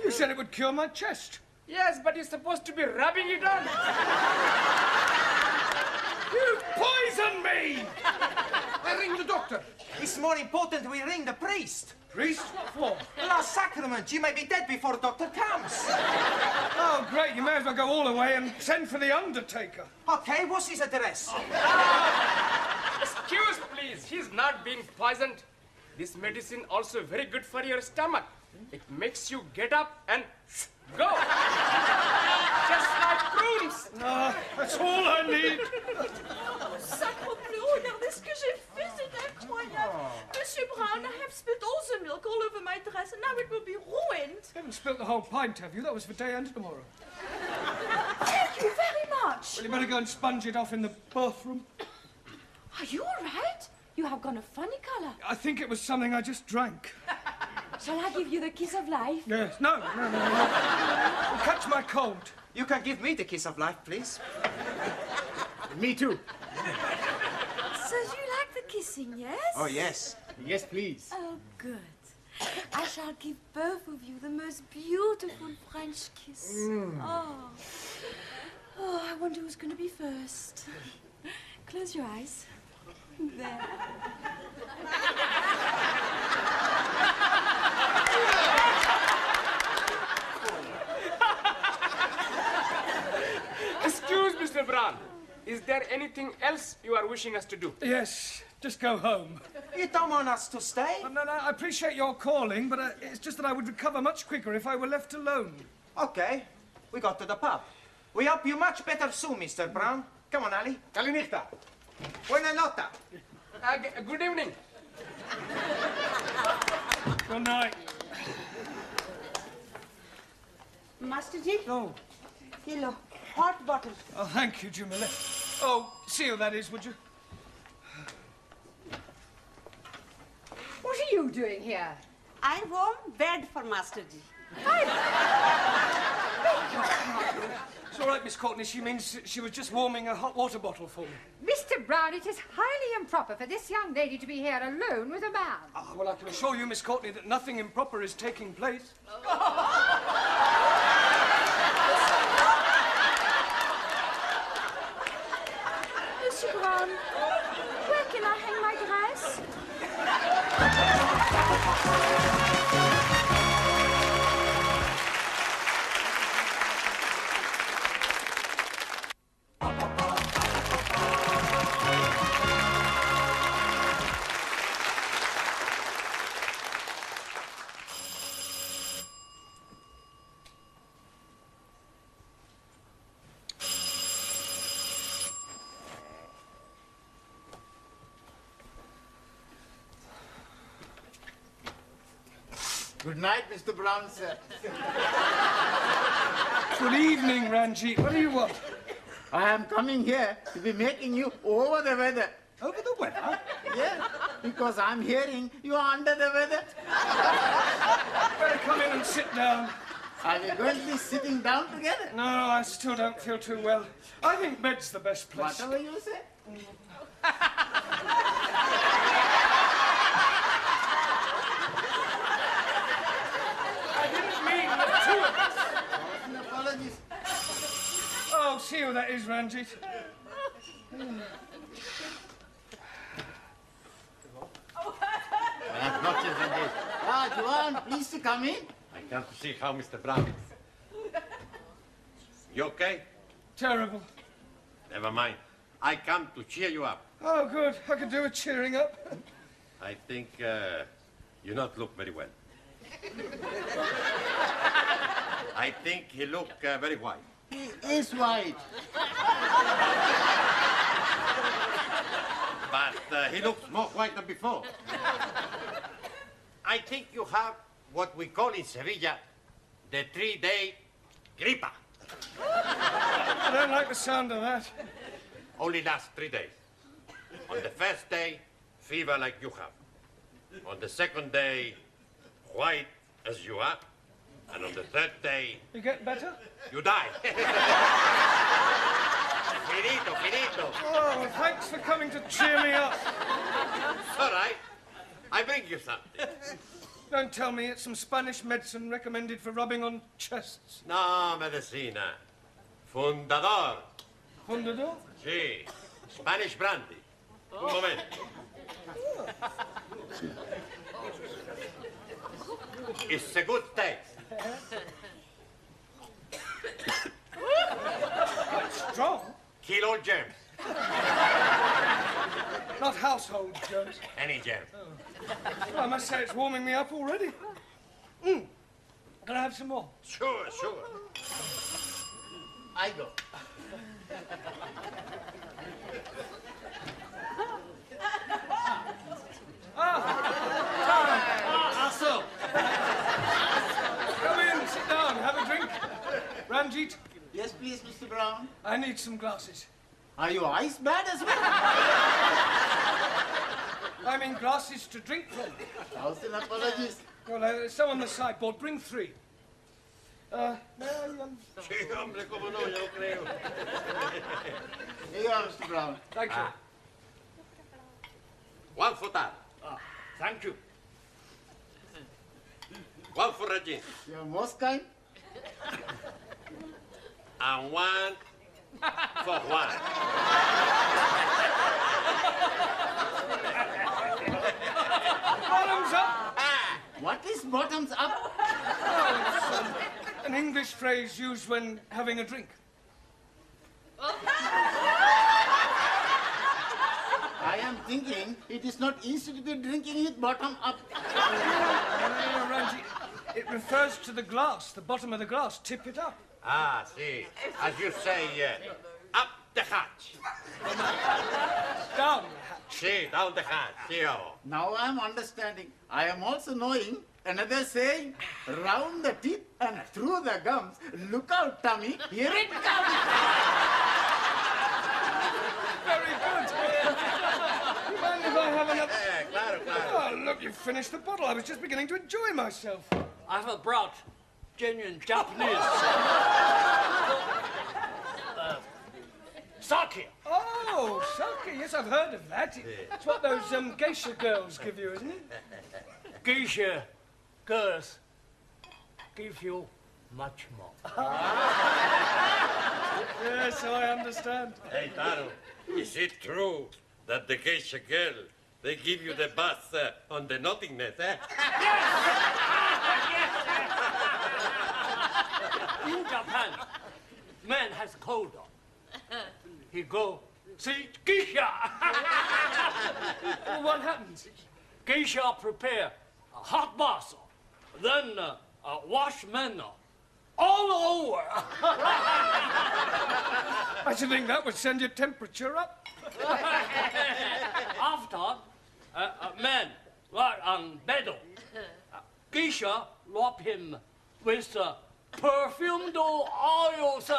You said it would cure my chest. Yes, but you're supposed to be rubbing it on. You poisoned me! I ring the doctor. It's more important we ring the priest. Priest? What for? The last sacrament. You may be dead before the doctor comes. Oh, great. You may as well go all the way and send for the undertaker. Okay, what's his address? Excuse, please. He's not being poisoned. This medicine also very good for your stomach. It makes you get up and go. Just like prunes. Ah, that's all I need. Sacre bleu, regardez ce que j'ai fait, c'est incroyable. Monsieur Brown, I have spilled all the milk all over my dress, and now it will be ruined. You haven't spilt the whole pint, have you? That was for day and tomorrow. Thank you very much. Well, you better go and sponge it off in the bathroom. Are you all right? You have gone a funny colour. I think it was something I just drank. Shall I give you the kiss of life? Yes. No. It'll catch my cold. You can give me the kiss of life, please. Me too. So you like the kissing, yes? Oh, yes. Yes, please. Oh, good. I shall give both of you the most beautiful French kiss. Oh. Oh, I wonder who's going to be first. Close your eyes. There. Excuse Mr. Brown. Is there anything else you are wishing us to do? Yes, just go home. You don't want us to stay? No, I appreciate your calling, but it's just that I would recover much quicker if I were left alone. Okay, we go to the pub. We hope you much better soon, Mr. Brown. Come on, Ali. Kalinichta. Buena nota. Good evening. Good night. Master Ji? Oh. Hello. Hot bottle. Oh, thank you, Jamila. Oh, seal that is, would you? What are you doing here? I warm bed for Master Ji. It's all right, Miss Courtney. She means she was just warming a hot water bottle for me. Mr. Brown, it is highly improper for this young lady to be here alone with a man. Ah, well, I can assure you, Miss Courtney, that nothing improper is taking place. Monsieur Brown, where can I hang my dress? Good night, Mr. Brown, sir. Good evening, Ranjeet. What do you want? I am coming here to be making you over the weather. Over the weather? Yeah, because I'm hearing you are under the weather. Better come in and sit down. Are we going to be sitting down together? No, I still don't feel too well. I think bed's the best place. Whatever you say. Apologies. Oh, see who that is, Ranjeet. Buenas noches, Ranjeet. Ah, Joan, please to come in. I come to see how Mr. Brown is. You okay? Terrible. Never mind. I come to cheer you up. Oh, good. I could do with cheering up. I think you not look very well. I think he look very white. He is white. But he looks more white than before. I think you have what we call in Sevilla the 3-day gripa. I don't like the sound of that. Only lasts 3 days. On the first day, fever like you have. On the second day, white as you are. And on the third day... You get better? You die. Finito, finito. Oh, thanks for coming to cheer me up. It's all right. I bring you something. Don't tell me it's some Spanish medicine recommended for rubbing on chests. No, medicina. Fundador. Fundador? Sí. Spanish brandy. Un momento. It's a good taste. Quite strong. Kill all germs. Not household germs. Any germ. Well, I must say it's warming me up already. Can I have some more? Sure, sure. I go. So. Come in, sit down, have a drink. Ranjeet? Yes, please, Mr. Brown. I need some glasses. Are your eyes bad as well? I mean glasses to drink from. Thousand apologies. Well, there's some on the sideboard. Bring 3. Sí, hombre, cómo no, yo creo. Here you are, Mr. Brown. Thank you. One for that. Thank you. One for Ranjeet. You're most kind. And one For what? Bottoms up! What is bottoms up? Oh, it's an English phrase used when having a drink. I am thinking it is not easy to be drinking it bottom up. No, Ranjeet, it refers to the glass, the bottom of the glass. Tip it up. Ah, see. As you say, up the hatch. Down. See, down the hatch. See, oh. Now I am understanding. I am also knowing another saying, round the teeth and through the gums. Look out, tummy, here it comes. Very good. You mind if I have another? Claro, claro. Oh, look, you've finished the bottle. I was just beginning to enjoy myself. I have brought genuine Japanese sake. Oh, sake. Yes, I've heard of that. It's what those geisha girls give you, isn't it? Geisha girls give you much more. Yes, I understand. Hey, Taro, is it true that the geisha girl, they give you the bath on the nothingness, eh? In Japan, man has cold. He go see geisha. Well, what happens? Geisha prepare a hot bath, then wash men all over. I should think that would send your temperature up. After, man lie on bed. Geisha rub him with perfumed oil, sir.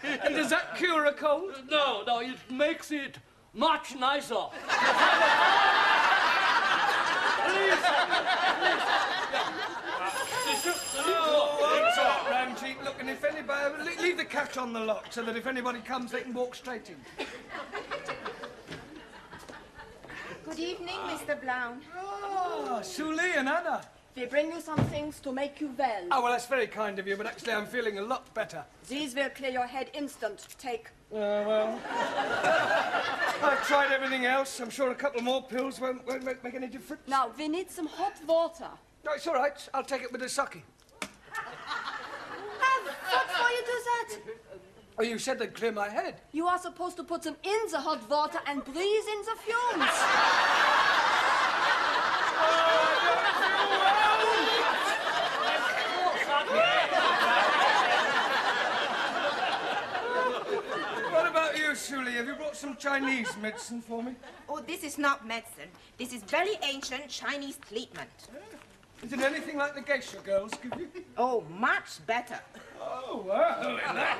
And does that cure a cold? No, it makes it much nicer. It's all right, Ranjeet. Look, and if anybody... Leave the cat on the lock so that if anybody comes, they can walk straight in. Good evening, Mr. Brown. Ah, Suli and Anna. We bring you some things to make you well. Oh, well, that's very kind of you, but actually I'm feeling a lot better. These will clear your head instant. Take. Well, I've tried everything else. I'm sure a couple more pills won't make any difference. Now, we need some hot water. No, it's all right. I'll take it with the sake. What for you do that? Oh, you said they'd clear my head. You are supposed to put them in the hot water and breathe in the fumes. What about you, Suli? Have you brought some Chinese medicine for me? Oh, this is not medicine. This is very ancient Chinese treatment. Is it anything like the geisha girls give you? Oh, much better. Oh, well, in that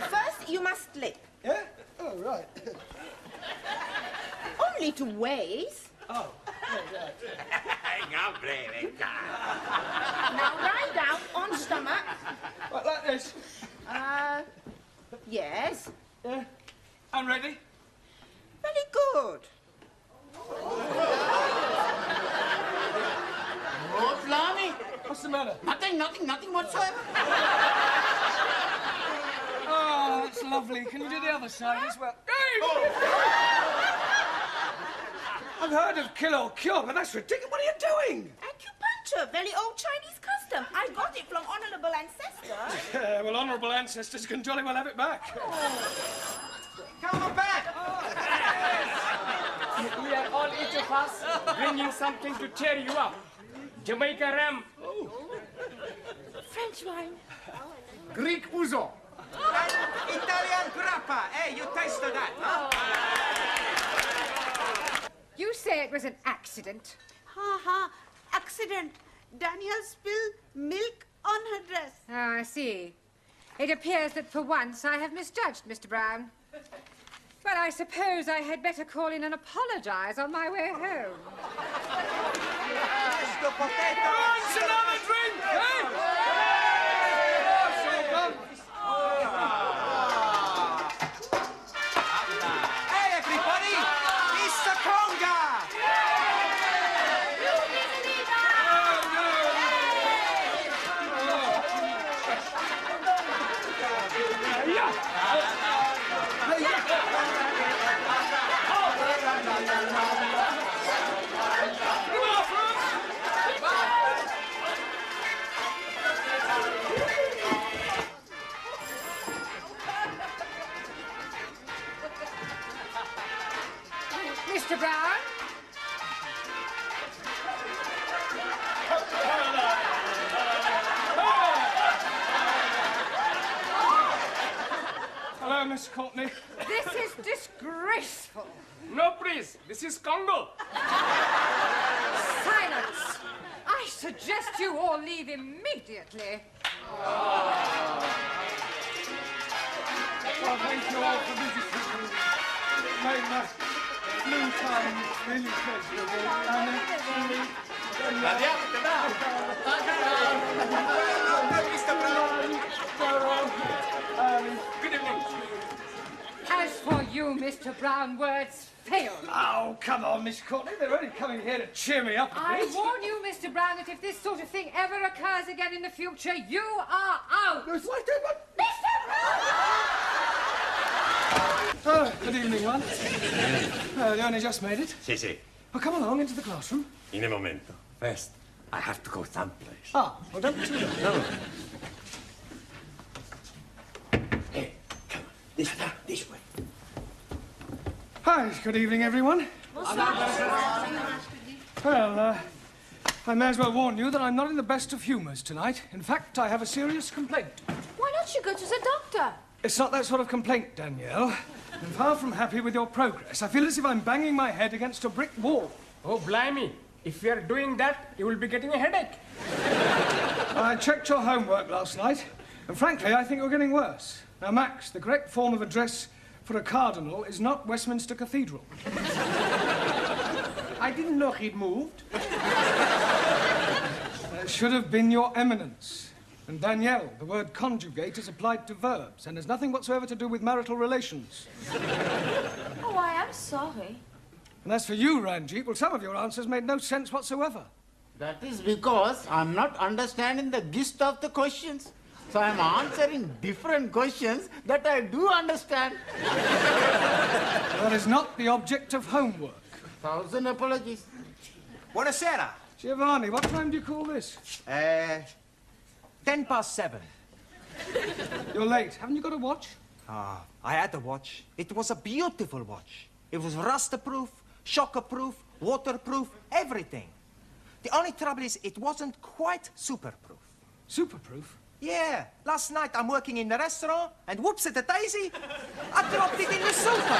case. First, you must slip. Yeah? Oh, right. Only 2 ways. Oh, right. Now lie down on stomach. What, like this? Yes. Yeah. I'm ready. Very good. Oh, blimey. What's the matter? Nothing whatsoever. Oh, that's lovely. Can you do the other side as well? I've heard of kill or cure, but that's ridiculous. What are you doing? Acupuncture, very old Chinese custom. I got it from honorable ancestors. Yeah, well, honourable ancestors can jolly well have it back. Come on back! We are all each of us bringing something to cheer you up. Jamaica ram. French wine. Greek ouzo. Italian grappa. Hey, you tasted that, huh? You say it was an accident. Ha. Accident. Danielle spilled milk on her dress. Oh, I see. It appears that for once I have misjudged Mr. Brown. Well, I suppose I had better call in and apologise on my way home. Wants another drink, eh? Hey, everybody! It's the conga! Mr. Brown. Hello, Miss Courtney. This is disgraceful. No, please. This is Congo. Silence. I suggest you all leave immediately. Well, thank you all for visiting me. It made my new time really pleasurable. Good evening. As for you, Mr. Brown, words fail. Oh, come on, Miss Courtney. They're only coming here to cheer me up a I bit. warn you, Mr. Brown, that if this sort of thing ever occurs again in the future, you are out. It's like that, but... Mr. Brown! Oh, good evening, one. You only just made it. Sí, sí. Well, come along into the classroom. In a momento. First, I have to go someplace. Ah, well, don't do that. No. Hey, come on. This way. Hi, good evening, everyone. Well, I may as well warn you that I'm not in the best of humours tonight. In fact, I have a serious complaint. Why don't you go to the doctor? It's not that sort of complaint, Danielle. I'm far from happy with your progress. I feel as if I'm banging my head against a brick wall. Oh, blimey. If you are doing that, you will be getting a headache. I checked your homework last night, and frankly, I think you're getting worse. Now, Max, the correct form of address for a cardinal is not Westminster Cathedral. I didn't know he'd moved. It should have been Your Eminence. And Danielle, the word conjugate is applied to verbs and has nothing whatsoever to do with marital relations. Oh, I am sorry. And as for you, Ranjeet, well, some of your answers made no sense whatsoever. That is because I'm not understanding the gist of the questions. So I'm answering different questions that I do understand. That is not the object of homework. 1,000 apologies. Buonasera. Giovanni, what time do you call this? 7:10. You're late. Haven't you got a watch? Ah, I had a watch. It was a beautiful watch. It was rust-proof, shock-proof, waterproof, everything. The only trouble is it wasn't quite super-proof. Super-proof? Yeah. Last night I'm working in the restaurant, and whoops at the daisy, I dropped it in the sofa.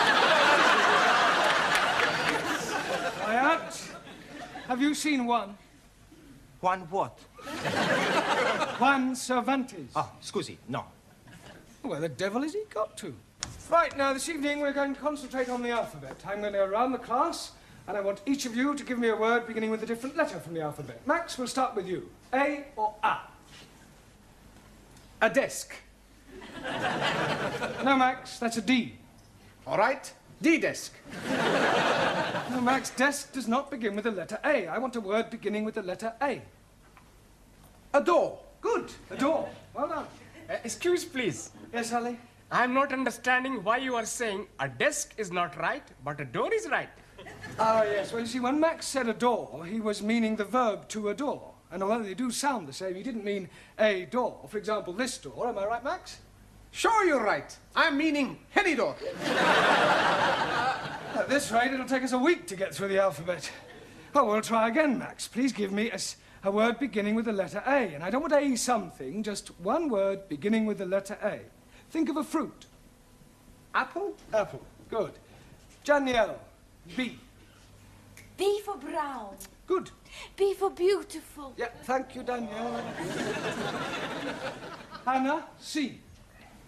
Quiet. Have you seen one? One what? Juan Cervantes. Oh, scusi, no. Where the devil has he got to? Right, now, this evening we're going to concentrate on the alphabet. I'm going to go around the class, and I want each of you to give me a word beginning with a different letter from the alphabet. Max, we'll start with you. A or A? A desk. No, Max, that's a D. All right, D-desk. No, Max, desk does not begin with the letter A. I want a word beginning with the letter A. A door. Good, a door. Well done. Excuse, please. Yes, Ali? I'm not understanding why you are saying a desk is not right, but a door is right. Ah, yes. Well, you see, when Max said adore, he was meaning the verb to adore. And although they do sound the same, he didn't mean a door. For example, this door. Am I right, Max? Sure, you're right. I'm meaning any door. At this rate, it'll take us a week to get through the alphabet. Oh, we'll try again, Max. Please give me a word beginning with the letter A. And I don't want A something, just one word beginning with the letter A. Think of a fruit. Apple? Apple. Good. Danielle. B. B for brown. Good. B for beautiful. Yeah, thank you, Danielle. Hannah. C.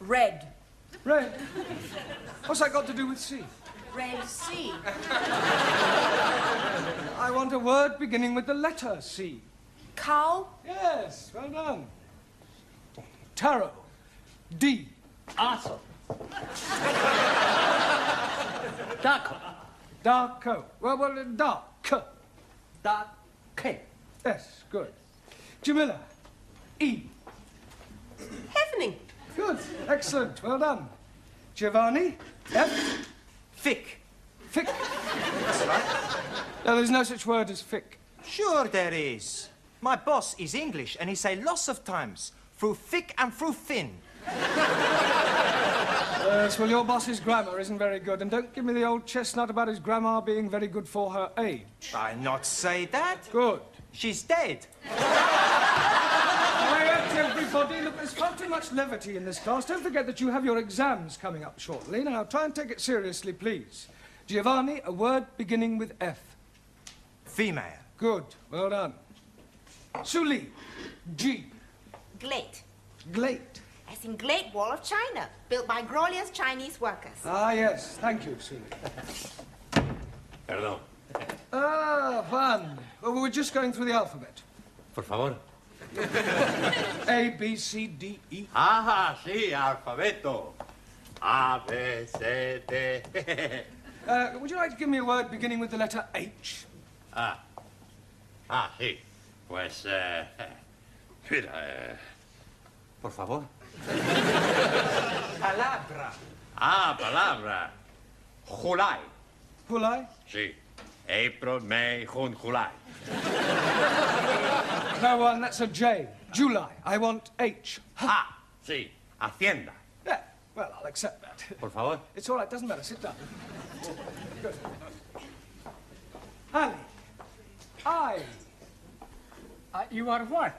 Red. Red. What's that got to do with C? Red sea. I want a word beginning with the letter C. Cow. Yes, well done. Tarot. D. Awesome. Darko. Darko. Well, dark. Dark. K. Yes, good. Jamila. E. Evening. Good. Excellent. Well done. Giovanni. F. Thick. Thick. That's right. No, there's no such word as thick. Sure there is. My boss is English, and he say lots of times, through thick and through thin. Yes, well, your boss's grammar isn't very good, and don't give me the old chestnut about his grandma being very good for her age. I not say that. Good. She's dead. Quiet, everybody. Look, there's far too much levity in this class. Don't forget that you have your exams coming up shortly. Now, try and take it seriously, please. Giovanni, a word beginning with F. Female. Good. Well done. Suli. G. Glade. Glade. As in Great Wall of China, built by glorious Chinese workers. Ah, yes. Thank you, Suli. Perdón. Ah, Juan. Well, we're just going through the alphabet. Por favor. A, B, C, D, E. Ah, sí, alfabeto. A, B, C, D. Would you like to give me a word beginning with the letter H? Sí. Pues, mira, por favor. Palabra. Palabra. July. July? Sí. April, May, June, July. No, Juan, that's a J. July. I want H. Sí. Hacienda. Yeah, well, I'll accept that. Por favor. It's all right, doesn't matter. Sit down. Good. Ali. I. You are what?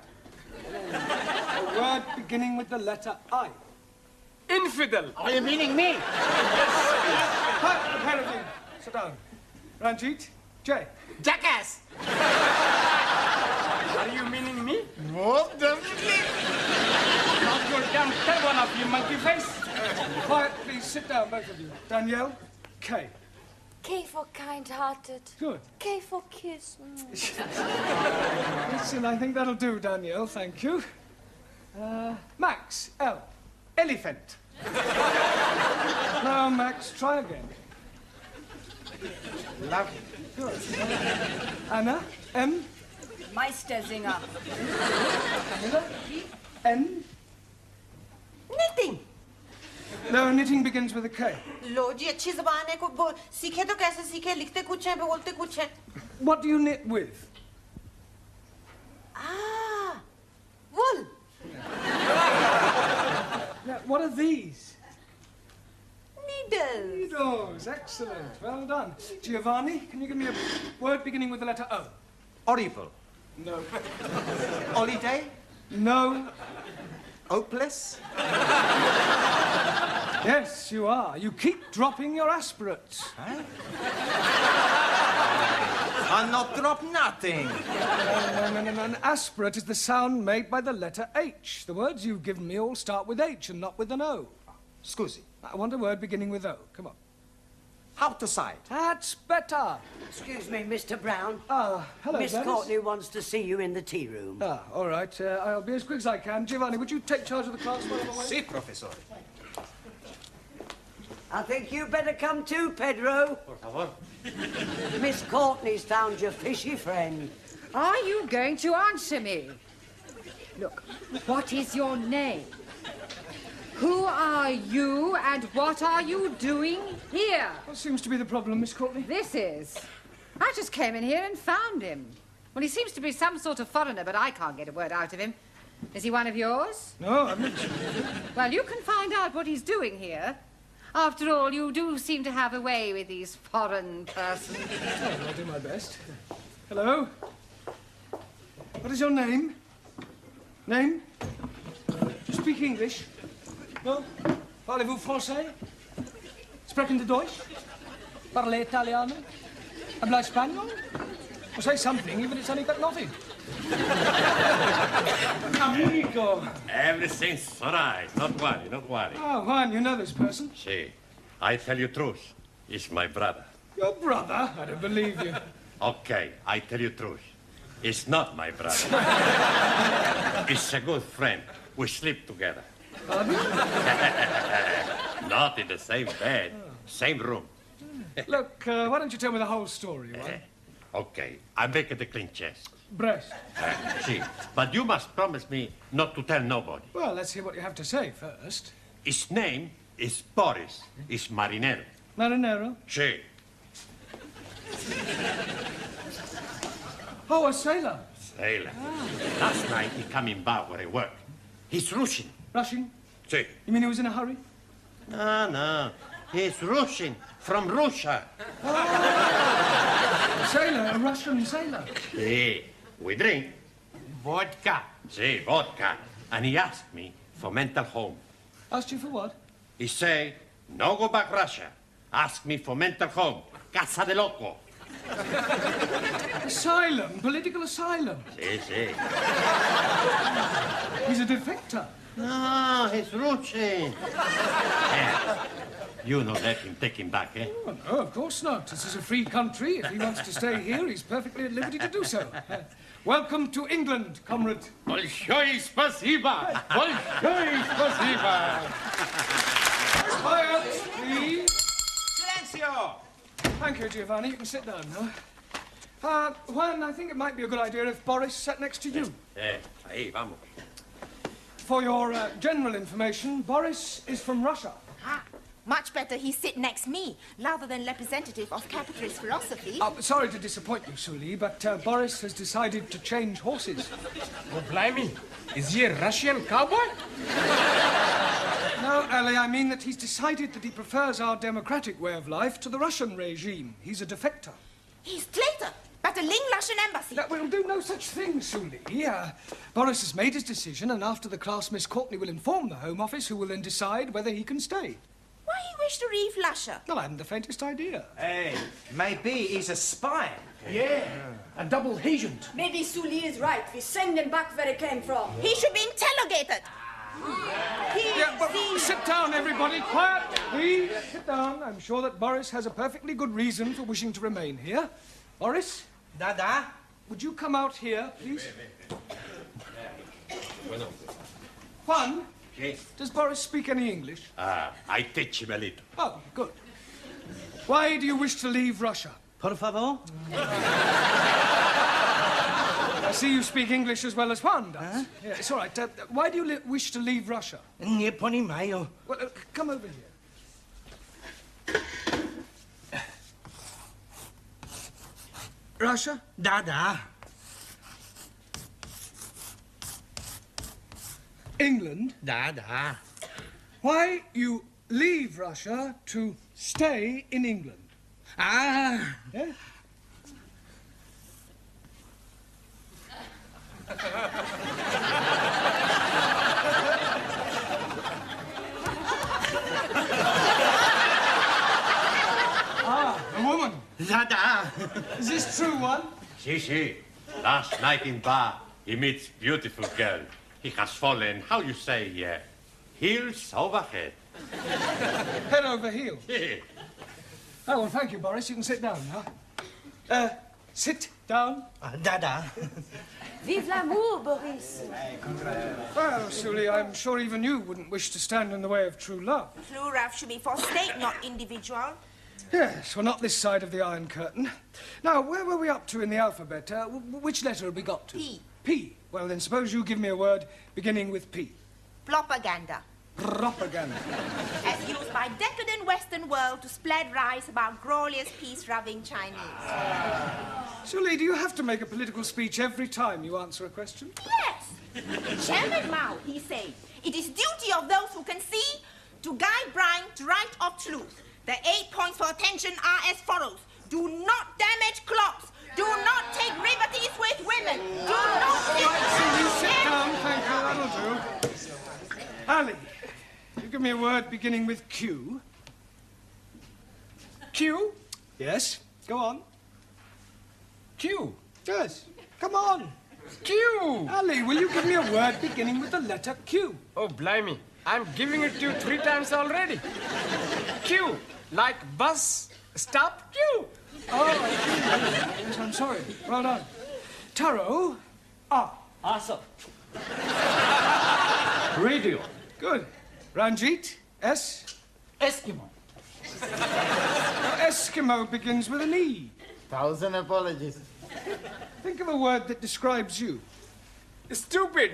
A word beginning with the letter I. Infidel. Are you meaning me? Apparently. Sit down. Ranjeet. J. Jackass. Are you meaning me? No, definitely. Not your damn tail one of you, monkey face. Quiet, please. Sit down, both of you. Danielle. K. K for kind-hearted. Good. K for kiss. Listen, I think that'll do, Danielle. Thank you. Max. L. Elephant. Now, Max, try again. Lovely. Good. Anna. M. Meistersinger. Camilla. N. Knitting. No, knitting begins with a K. लो जी अच्छी ज़बान है को सीखे तो कैसे सीखे लिखते कुछ हैं बोलते कुछ हैं What do you knit with? wool. Now, what are these? Needles. Needles. Excellent. Well done. Giovanni, can you give me a word beginning with the letter O? Horrible. No. Holiday. No. Hopeless. Yes, you are. You keep dropping your aspirates. Huh? I'll not drop nothing. No. An aspirate is the sound made by the letter H. The words you've given me all start with H and not with an O. Scusi. I want a word beginning with O. Come on. How to side? That's better. Excuse me, Mr. Brown. Hello, Miss Dennis. Courtney wants to see you in the tea room. All right. I'll be as quick as I can. Giovanni, would you take charge of the class while I'm away? Si, professor. I think you better come too, Pedro. Por favor. Miss Courtney's found your fishy friend. Are you going to answer me? Look, what is your name? Who are you and what are you doing here? What seems to be the problem, Miss Courtney? This is. I just came in here and found him. Well, he seems to be some sort of foreigner, but I can't get a word out of him. Is he one of yours? No, I'm not. Well, you can find out what he's doing here. After all, you do seem to have a way with these foreign persons. Oh, I'll do my best. Hello? What is your name? Name? You speak English? No? Parlez-vous français? Sprechen Sie Deutsch? Parle Italiano? Habla Español? Well, say something, even if it's only got nothing. Amigo. Everything's all right. Not worry, not worry. Oh, Juan, you know this person? See, I tell you truth. He's my brother. Your brother? I don't believe you. Okay, I tell you truth. He's not my brother. He's a good friend. We sleep together. Pardon? Not in the same bed, same room. Look, why don't you tell me the whole story, Juan? Okay, I make it a clean chest. Breast. See, but you must promise me not to tell nobody. Well, let's hear what you have to say first. His name is Boris. He's marinero. Marinero? Sí. Oh, a sailor. Sailor. Last night he come in bar where I work. He's Russian. Russian? Si. You mean he was in a hurry? No, no. He's Russian, from Russia. A sailor, a Russian sailor. Si. We drink. Vodka. Si, vodka. And he asked me for mental home. Asked you for what? He say, no go back Russia. Ask me for mental home. Casa de loco. Asylum, political asylum. Si, si. He's a defector. No, he's Russian. You no let him take him back, eh? Oh, no, of course not. This is a free country. If he wants to stay here, he's perfectly at liberty to do so. Welcome to England, comrade. Большое спасибо! Большое спасибо! Quiet, please. Silencio! Thank you, Giovanni. You can sit down now. Juan, I think it might be a good idea if Boris sat next to you. Ahí, vamos. For your general information, Boris is from Russia. Much better he sit next me, rather than representative of capitalist philosophy. Sorry to disappoint you, Suli, but Boris has decided to change horses. Oh, blimey. Is he a Russian cowboy? No, Ali, I mean that he's decided that he prefers our democratic way of life to the Russian regime. He's a defector. He's traitor, but a Ling Russian embassy. That will do no such thing, Suli. Boris has made his decision, and after the class, Miss Courtney will inform the Home Office, who will then decide whether he can stay. Why he wish to leave Russia? Well, I haven't the faintest idea. Hey, maybe he's a spy. Yeah, a double agent. Maybe Sully is right. We send him back where he came from. He should be interrogated. Sit down, everybody. Quiet, please. Sit down. I'm sure that Boris has a perfectly good reason for wishing to remain here. Boris? Dada? Would you come out here, please? Juan? Yes. Does Boris speak any English? I teach him a little. Oh, good. Why do you wish to leave Russia? Por favor? I see you speak English as well as Juan does. Yeah, it's all right. Why do you wish to leave Russia? Nie poнимаю. Well, come over here. Russia? Dada. England? Dada. Why you leave Russia to stay in England? Yeah? A woman. Dada. Is this true, one? Si. Last night in bar, he meets beautiful girl. He has fallen, how you say, heels over head. Head over heels? Yeah. Oh, well, thank you, Boris. You can sit down now. Sit down. Dada. Vive l'amour, Boris. Well, Sully, I'm sure even you wouldn't wish to stand in the way of true love. True love should be for state, not individual. Yes, well, not this side of the Iron Curtain. Now, where were we up to in the alphabet? Which letter have we got to? P. P. Well, then suppose you give me a word beginning with P. Propaganda. Propaganda. As used by decadent Western world to spread lies about glorious peace-loving Chinese. Sully, do you have to make a political speech every time you answer a question? Yes. Chairman Mao, he said, it is duty of those who can see to guide blind to right of truth. The 8 points for attention are as follows. Do not damage clocks. Do not take liberties with women. Do not... Sully, sit down, thank you, that'll do. Ali, you give me a word beginning with Q. Q? Yes, go on. Q? Yes, come on. Q! Ali, will you give me a word beginning with the letter Q? Oh, blimey. I'm giving it to you 3 times already. Q. Like bus, stop, Q. Oh, yes, I'm sorry. Well done. Taro, R. Awesome. Radio. Good. Ranjeet, S. Eskimo. Now, Eskimo begins with an E. 1,000 apologies. Think of a word that describes you. Stupid.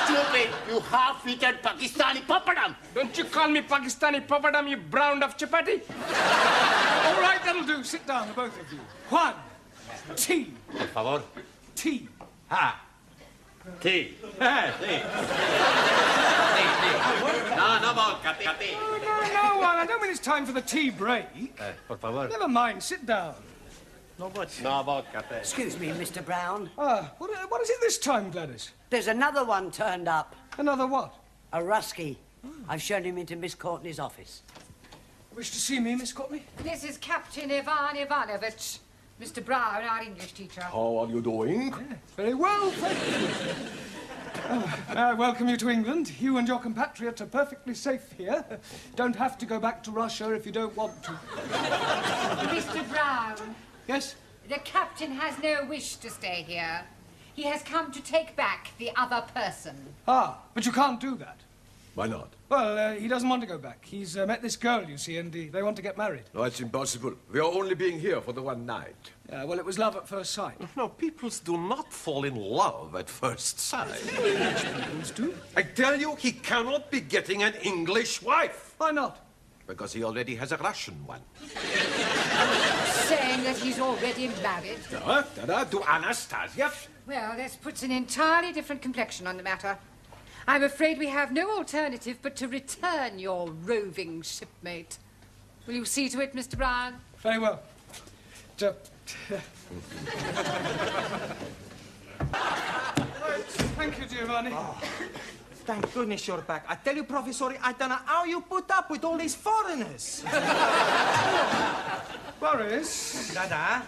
Stupid, you half-eaten Pakistani papadam. Don't you call me Pakistani papadam, you brown of chapati. All right, that'll do. Sit down, the both of you. Juan, T. Por favor. T. Tea. Tea. No vodka, tea. No, Juan, I don't mean it's time for the tea break. Por favor. Never mind, sit down. No vodka, tea. Excuse me, Mr. Brown. What is it this time, Gladys? There's another one turned up. Another what? A Rusky. I've shown him into Miss Courtney's office. Wish to see me, Miss Courtney? This is Captain Ivan Ivanovich. Mr. Brown, our English teacher. How are you doing? Yeah, very well, thank you. I welcome you to England. You and your compatriots are perfectly safe here. Don't have to go back to Russia if you don't want to. Mr. Brown. Yes? The captain has no wish to stay here. He has come to take back the other person. Ah, but you can't do that. Why not? Well, he doesn't want to go back. He's met this girl, you see, and they want to get married. No, it's impossible. We are only being here for the one night. Well, it was love at first sight. No, people do not fall in love at first sight. Peoples do. I tell you, he cannot be getting an English wife. Why not? Because he already has a Russian one. Saying that he's already married. To Anastasia. Well, this puts an entirely different complexion on the matter. I'm afraid we have no alternative but to return your roving shipmate. Will you see to it, Mr. Brown? Very well. Thank you, Giovanni. Oh, thank goodness you're back. I tell you, Professor, I don't know how you put up with all these foreigners. Boris? Dada?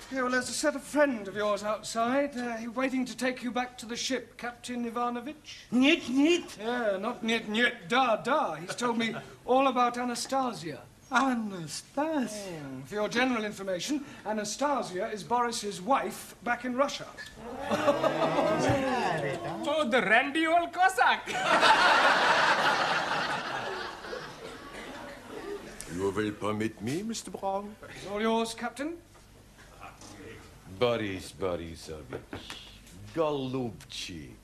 Yeah, well, there's a set of friend of yours outside. He's waiting to take you back to the ship, Captain Ivanovich. Niet. Yeah, not niet, da. He's told me all about Anastasia. Anastasia? For your general information, Anastasia is Boris's wife back in Russia. Oh, the randy old Cossack. You will permit me, Mr. Brown? It's all yours, Captain. Boris Borisovich, Golubчик.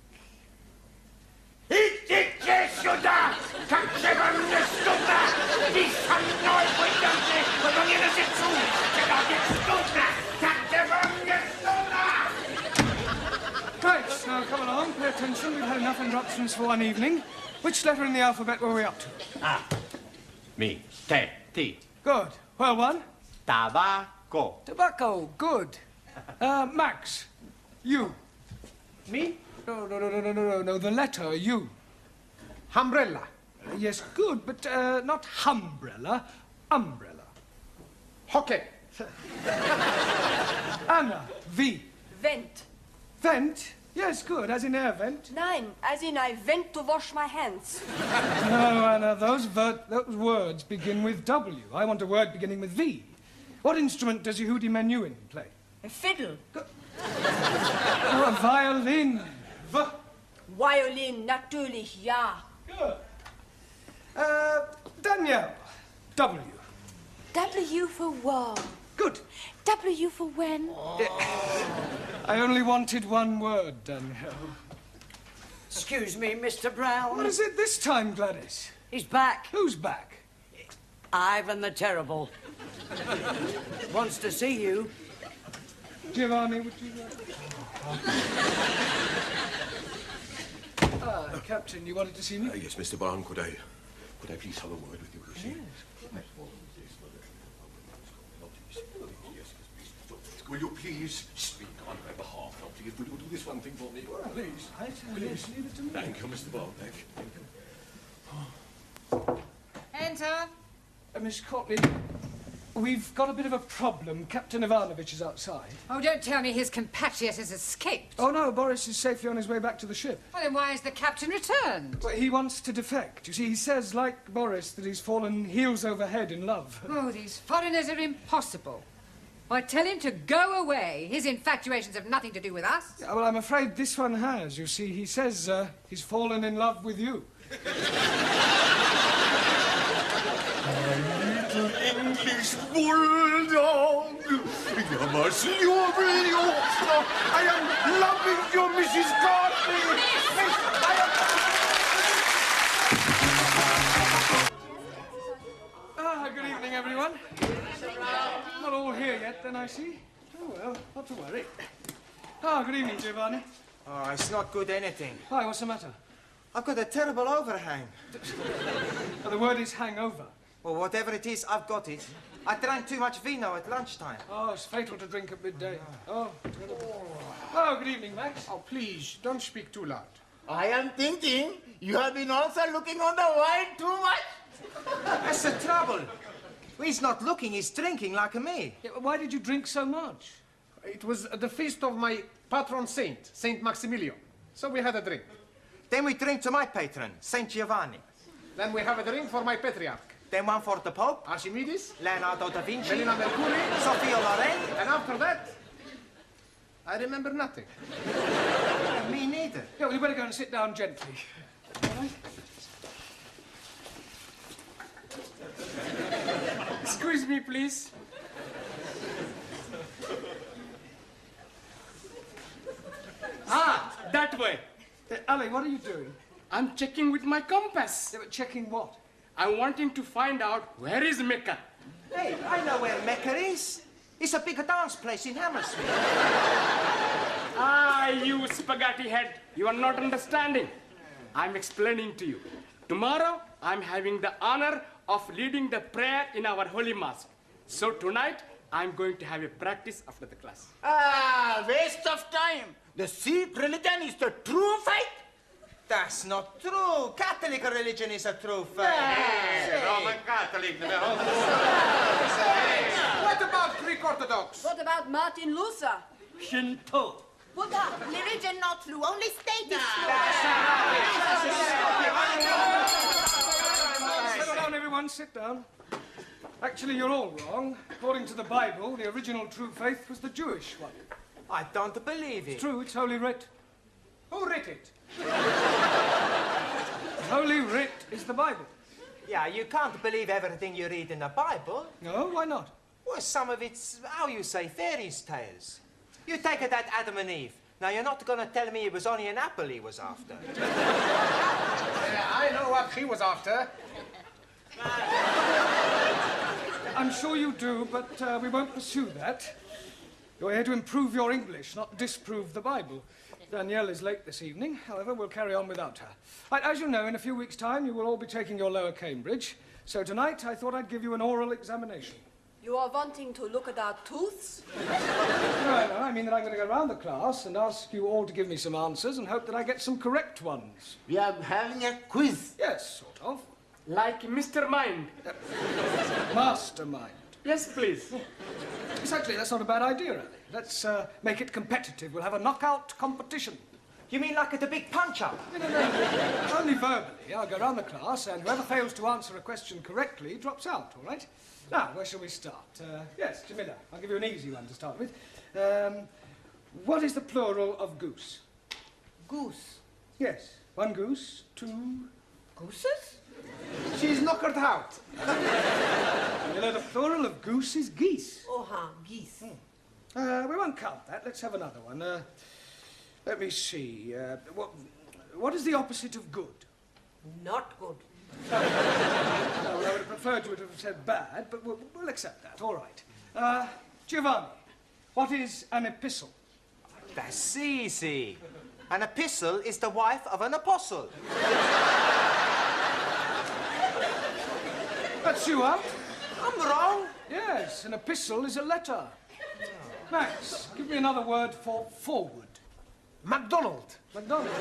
Идите сюда! Как же вам не стыдно? И со мной пойдемте, куда не разрешу! Когда не стыдно! Как же вам не стыдно? Right, now come along, pay attention. We've had enough interruptions for one evening. Which letter in the alphabet were we up to? Me. Tea. Good. Well, one. Tobacco. Tobacco. Good. Max. You. Me? No, the letter U. Umbrella. Yes, good, but not umbrella. Umbrella. Hockey. Anna. V. Vent. Vent? Yes, good, as in air vent. Nein, as in I went to wash my hands. No, Anna, those words begin with W. I want a word beginning with V. What instrument does Yehudi Menuhin play? A fiddle. Oh, a violin. Violin, natürlich, ja. Good. Danielle. W. W for war. Good. W for when? I only wanted one word, Danielle. Excuse me, Mr. Brown. What is it this time, Gladys? He's back. Who's back? Ivan the Terrible. Wants to see you. Giovanni, would you Captain, you wanted to see me? Yes, Mr. Brown, could I please have a word with you, Lucy? Will you please speak on my behalf? Now, please, will you do this one thing for me? Please. Please, leave it to me. Thank you, Mr. Brown. Thank you. Enter. Miss Courtney, we've got a bit of a problem. Captain Ivanovich is outside. Oh, don't tell me his compatriot has escaped. Oh, no, Boris is safely on his way back to the ship. Well, then why has the captain returned? Well, he wants to defect. You see, he says, like Boris, that he's fallen heels over head in love. Oh, these foreigners are impossible. I tell him to go away. His infatuations have nothing to do with us. Yeah, well, I'm afraid this one has. You see, he says he's fallen in love with you. Little English bulldog. You must love you. I am loving you, Mrs. Courtney. Good evening, everyone. Not all here yet, then, I see. Oh, well, not to worry. Good evening, Giovanni. Oh, it's not good anything. Why, what's the matter? I've got a terrible overhang. Oh, the word is hangover. Well, whatever it is, I've got it. I drank too much vino at lunchtime. Oh, it's fatal to drink at midday. Oh, terrible. Oh, good evening, Max. Oh, please, don't speak too loud. I am thinking you have been also looking on the wine too much. That's the trouble. He's not looking, he's drinking like me. Yeah, why did you drink so much? It was the feast of my patron saint, Saint Maximilian. So we had a drink. Then we drink to my patron, Saint Giovanni. Then we have a drink for my patriarch. Then one for the Pope. Archimedes. Leonardo da Vinci. Melina Mercury. Sophia Loren. And after that, I remember nothing. Me neither. Yeah, well, you better go and sit down gently. All right? Excuse me, please. Ah, that way. Ali, what are you doing? I'm checking with my compass. Yeah, but checking what? I'm wanting to find out where is Mecca. Hey, I know where Mecca is. It's a big dance place in Hammersmith. Ah, you spaghetti head. You are not understanding. I'm explaining to you. Tomorrow, I'm having the honor of leading the prayer in our holy mosque. So tonight, I'm going to have a practice after the class. Ah, waste of time. The Sikh religion is the true faith. That's not true. Catholic religion is a true faith. Roman Catholic. What about Greek Orthodox? What about Martin Luther? Shinto. Buddha, religion not true, only state is true. Settle down, everyone, sit down. Actually, you're all wrong. According to the Bible, the original true faith was the Jewish one. I don't believe it. It's true, it's Holy Writ. Who writ it? Holy Writ is the Bible. Yeah, you can't believe everything you read in the Bible. No, why not? Well, some of it's, how you say, fairy tales. You take it that Adam and Eve. Now, you're not going to tell me it was only an apple he was after. I know what he was after. I'm sure you do, but we won't pursue that. You're here to improve your English, not disprove the Bible. Danielle is late this evening. However, we'll carry on without her. Right, as you know, in a few weeks' time, you will all be taking your lower Cambridge. So tonight, I thought I'd give you an oral examination. You are wanting to look at our tooths? No, I mean that I'm going to go around the class and ask you all to give me some answers and hope that I get some correct ones. We are having a quiz. Yes, sort of. Like Mr. Mind. Mastermind. Yes, please. Exactly, that's not a bad idea, Ali. Let's make it competitive. We'll have a knockout competition. You mean like at a big punch-up? No. Only verbally. I'll go around the class, and whoever fails to answer a question correctly drops out, all right? Now, where shall we start? Yes, Jamila, I'll give you an easy one to start with. What is the plural of goose? Goose. Yes, one goose, two... Gooses? She's knockered out. You know, the plural of goose is geese. Oh, geese. We won't count that. Let's have another one. Let me see. What is the opposite of good? Not good. Well, I would have preferred you to have said bad, but we'll accept that. All right. Giovanni, what is an epistle? That's easy. An epistle is the wife of an apostle. That's you out. I'm wrong. Yes, an epistle is a letter. Max, give me another word for forward. MacDonald. MacDonald?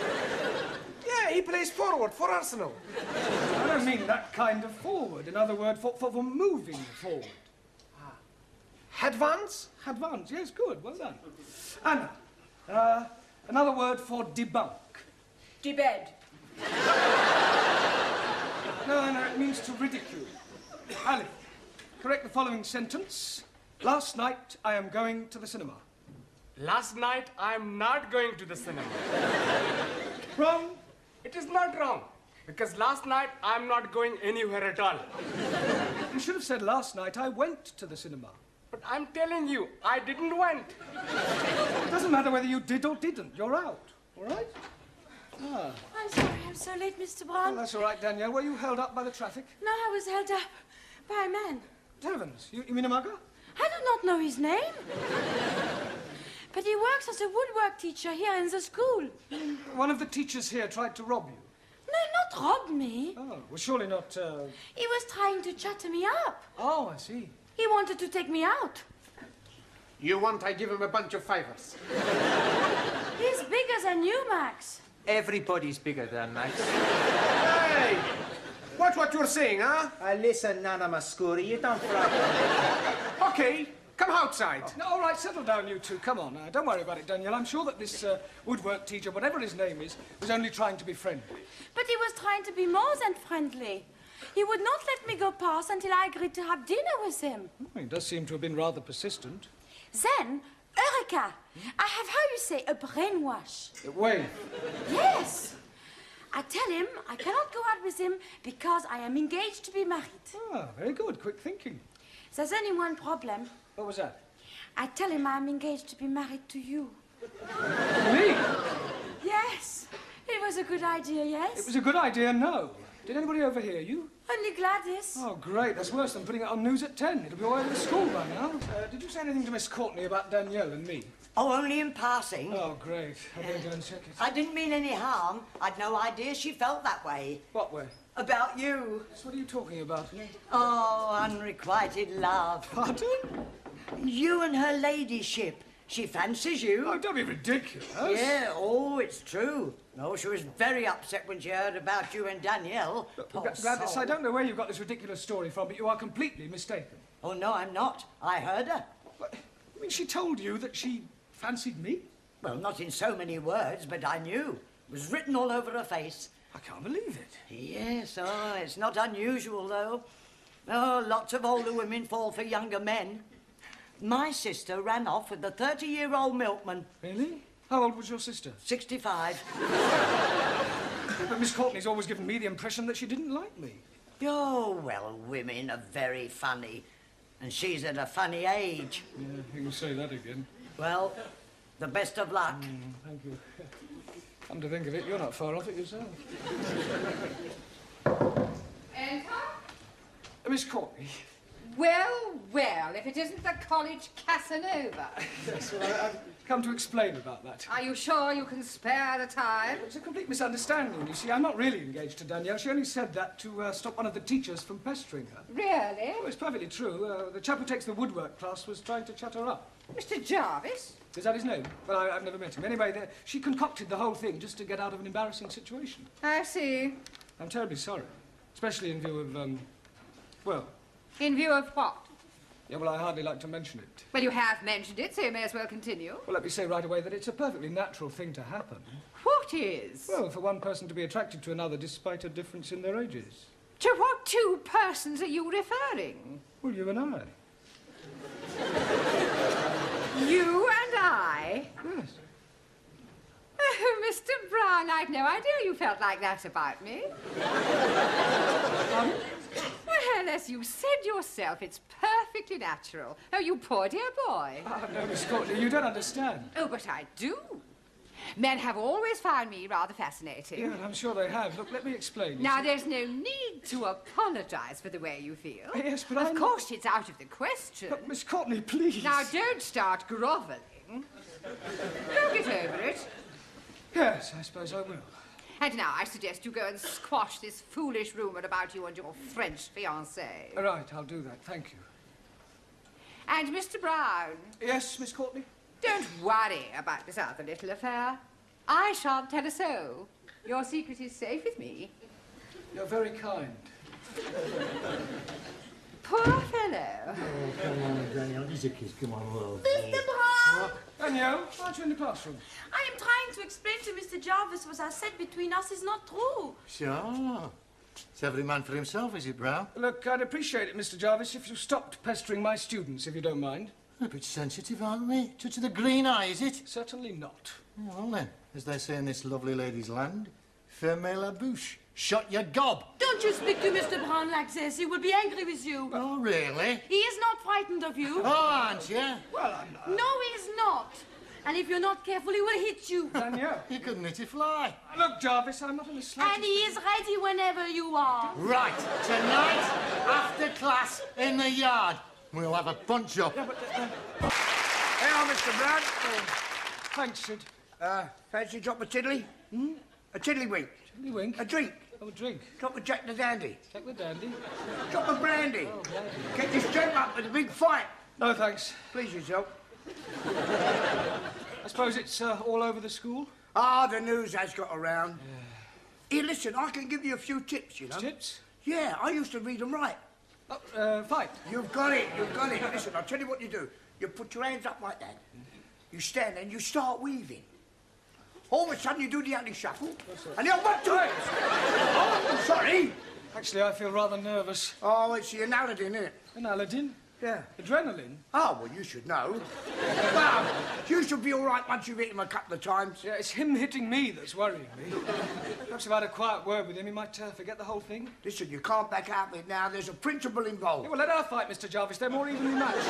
Yeah, he plays forward for Arsenal. I don't mean that kind of forward. Another word for moving forward. Advance? Advance, yes, good, well done. Anna, another word for debunk. Debed. No, it means to ridicule. Ali, correct the following sentence. Last night, I am going to the cinema. Last night, I'm not going to the cinema. Wrong. It is not wrong. Because last night, I'm not going anywhere at all. You should have said last night I went to the cinema. But I'm telling you, I didn't went. It doesn't matter whether you did or didn't. You're out. All right? I'm sorry I'm so late, Mr. Brown. Oh, that's all right, Danielle. Were you held up by the traffic? No, I was held up by a man. Heavens. You mean a mugger? I do not know his name. But he works as a woodwork teacher here in the school. One of the teachers here tried to rob you. No, not rob me. Oh, well, surely not, He was trying to chatter me up. Oh, I see. He wanted to take me out. You want I give him a bunch of favors? He's bigger than you, Max. Everybody's bigger than Max. Hey! Watch what you're saying, huh? Listen, Nana Mascuri, you don't frighten. Okay, come outside. No, all right, settle down, you two. Come on. Don't worry about it, Danielle. I'm sure that this woodwork teacher, whatever his name is, was only trying to be friendly. But he was trying to be more than friendly. He would not let me go past until I agreed to have dinner with him. Oh, he does seem to have been rather persistent. Then, Eureka! I have, how you say, a brainwash. Wait. Yes. I tell him I cannot go out with him because I am engaged to be married. Ah, very good. Quick thinking. There's only one problem. What was that? I tell him I'm engaged to be married to you. Me? Yes. It was a good idea, yes? It was a good idea, no. Did anybody overhear you? Only Gladys. Oh, great. That's worse than putting it on news at 10. It'll be all over the school by now. Did you say anything to Miss Courtney about Danielle and me? Oh, only in passing. Oh, great. I better go and check it. I didn't mean any harm. I'd no idea she felt that way. What way? About you. So what are you talking about? Oh, unrequited love. Pardon? You and her ladyship. She fancies you. Oh, don't be ridiculous. Yeah, oh, it's true. No, she was very upset when she heard about you and Danielle. Poor Gladys, soul. I don't know where you got this ridiculous story from, but you are completely mistaken. Oh, no, I'm not. I heard her. What? I mean, she told you that she fancied me? Well, not in so many words, but I knew. It was written all over her face. I can't believe it. Yes, oh, it's not unusual, though. Oh, lots of older women fall for younger men. My sister ran off with a 30-year-old milkman. Really? How old was your sister? 65. But Miss Courtney's always given me the impression that she didn't like me. Oh, well, women are very funny. And she's at a funny age. Yeah, you can say that again. Well, the best of luck. Thank you. Come to think of it, you're not far off it yourself. Enter? Miss Courtney. Well, well, if it isn't the college Casanova. Yes, well, I've come to explain about that. Are you sure you can spare the time? It's a complete misunderstanding, you see. I'm not really engaged to Danielle. She only said that to stop one of the teachers from pestering her. Really? Oh, it's perfectly true. The chap who takes the woodwork class was trying to chat her up. Mr. Jarvis? Is that his name? Well, I've never met him. Anyway, she concocted the whole thing just to get out of an embarrassing situation. I see. I'm terribly sorry. Especially in view of, well... In view of what? Yeah, well, I hardly like to mention it. Well, you have mentioned it, so you may as well continue. Well, let me say right away that it's a perfectly natural thing to happen. What is? Well, for one person to be attracted to another despite a difference in their ages. To what two persons are you referring? Well, you and I. You and I? Yes. Oh, Mr. Brown, I'd no idea you felt like that about me. Well, as you said yourself, it's perfectly natural. Oh, you poor dear boy. Oh, no, Miss Courtney, you don't understand. Oh, but I do. Men have always found me rather fascinating. Yeah, I'm sure they have. Look, let me explain. You Now, see- there's no need to apologise for the way you feel. Yes, but Of course, it's out of the question. But, Miss Courtney, please. Now, don't start grovelling. Go get over it. Yes, I suppose I will. And now I suggest you go and squash this foolish rumour about you and your French fiancée. Right, I'll do that. Thank you. And Mr. Brown. Yes, Miss Courtney? Don't worry about this other little affair. I shan't tell a soul. Your secret is safe with me. You're very kind. Poor fellow. Oh, come on, Danielle. He's a kiss. Come on, well. Mr. Brown! Danielle, aren't you in the classroom? I am trying to explain to Mr. Jarvis what I said between us is not true. Sure. It's every man for himself, is it, Brown? Look, I'd appreciate it, Mr. Jarvis, if you stopped pestering my students, if you don't mind. A bit sensitive, aren't we? Touch of the green eye, is it? Certainly not. Yeah, well then, as they say in this lovely lady's land, fermez la bouche. Shut your gob. Don't you speak to Mr. Brown like this. He will be angry with you. Oh, really? He is not frightened of you. Oh, aren't you? Well, I'm not. No, he is not. And if you're not careful, he will hit you. Danielle. You couldn't hit a fly. Look, Jarvis, I'm not in the slightest... And he is ready whenever you are. Right, tonight, after class, in the yard, we'll have a punch-up. Yeah, but... Hey, Mr. Brown. Thanks, Sid. Fancy a drop of tiddly? Hmm? A tiddlywink. Tiddlywink? A drink. Oh, a drink. Drop of Jack the Dandy. Jack the Dandy? Drop of brandy. Oh, brandy. Get this gent up with a big fight. No, thanks. Please yourself. I suppose it's all over the school? Ah, the news has got around. Here, listen, I can give you a few tips, you know. Tips? Yeah, I used to read and write. Fight. You've got it, you've got it. Listen, I'll tell you what you do. You put your hands up like that. You stand and you start weaving. All of a sudden you do the anti-shuffle. And the old 1, 2. Oh, sorry. Actually, I feel rather nervous. Oh, it's the Aladdin, isn't it? An Aladdin? Yeah. Adrenaline? Oh, well, you should know. Well, you should be all right once you've hit him a couple of times. Yeah, it's him hitting me that's worrying me. Perhaps if I had a quiet word with him, he might forget the whole thing. Listen, you can't back out of it now. There's a principle involved. Yeah, well, let her fight, Mr. Jarvis. They're more evenly matched.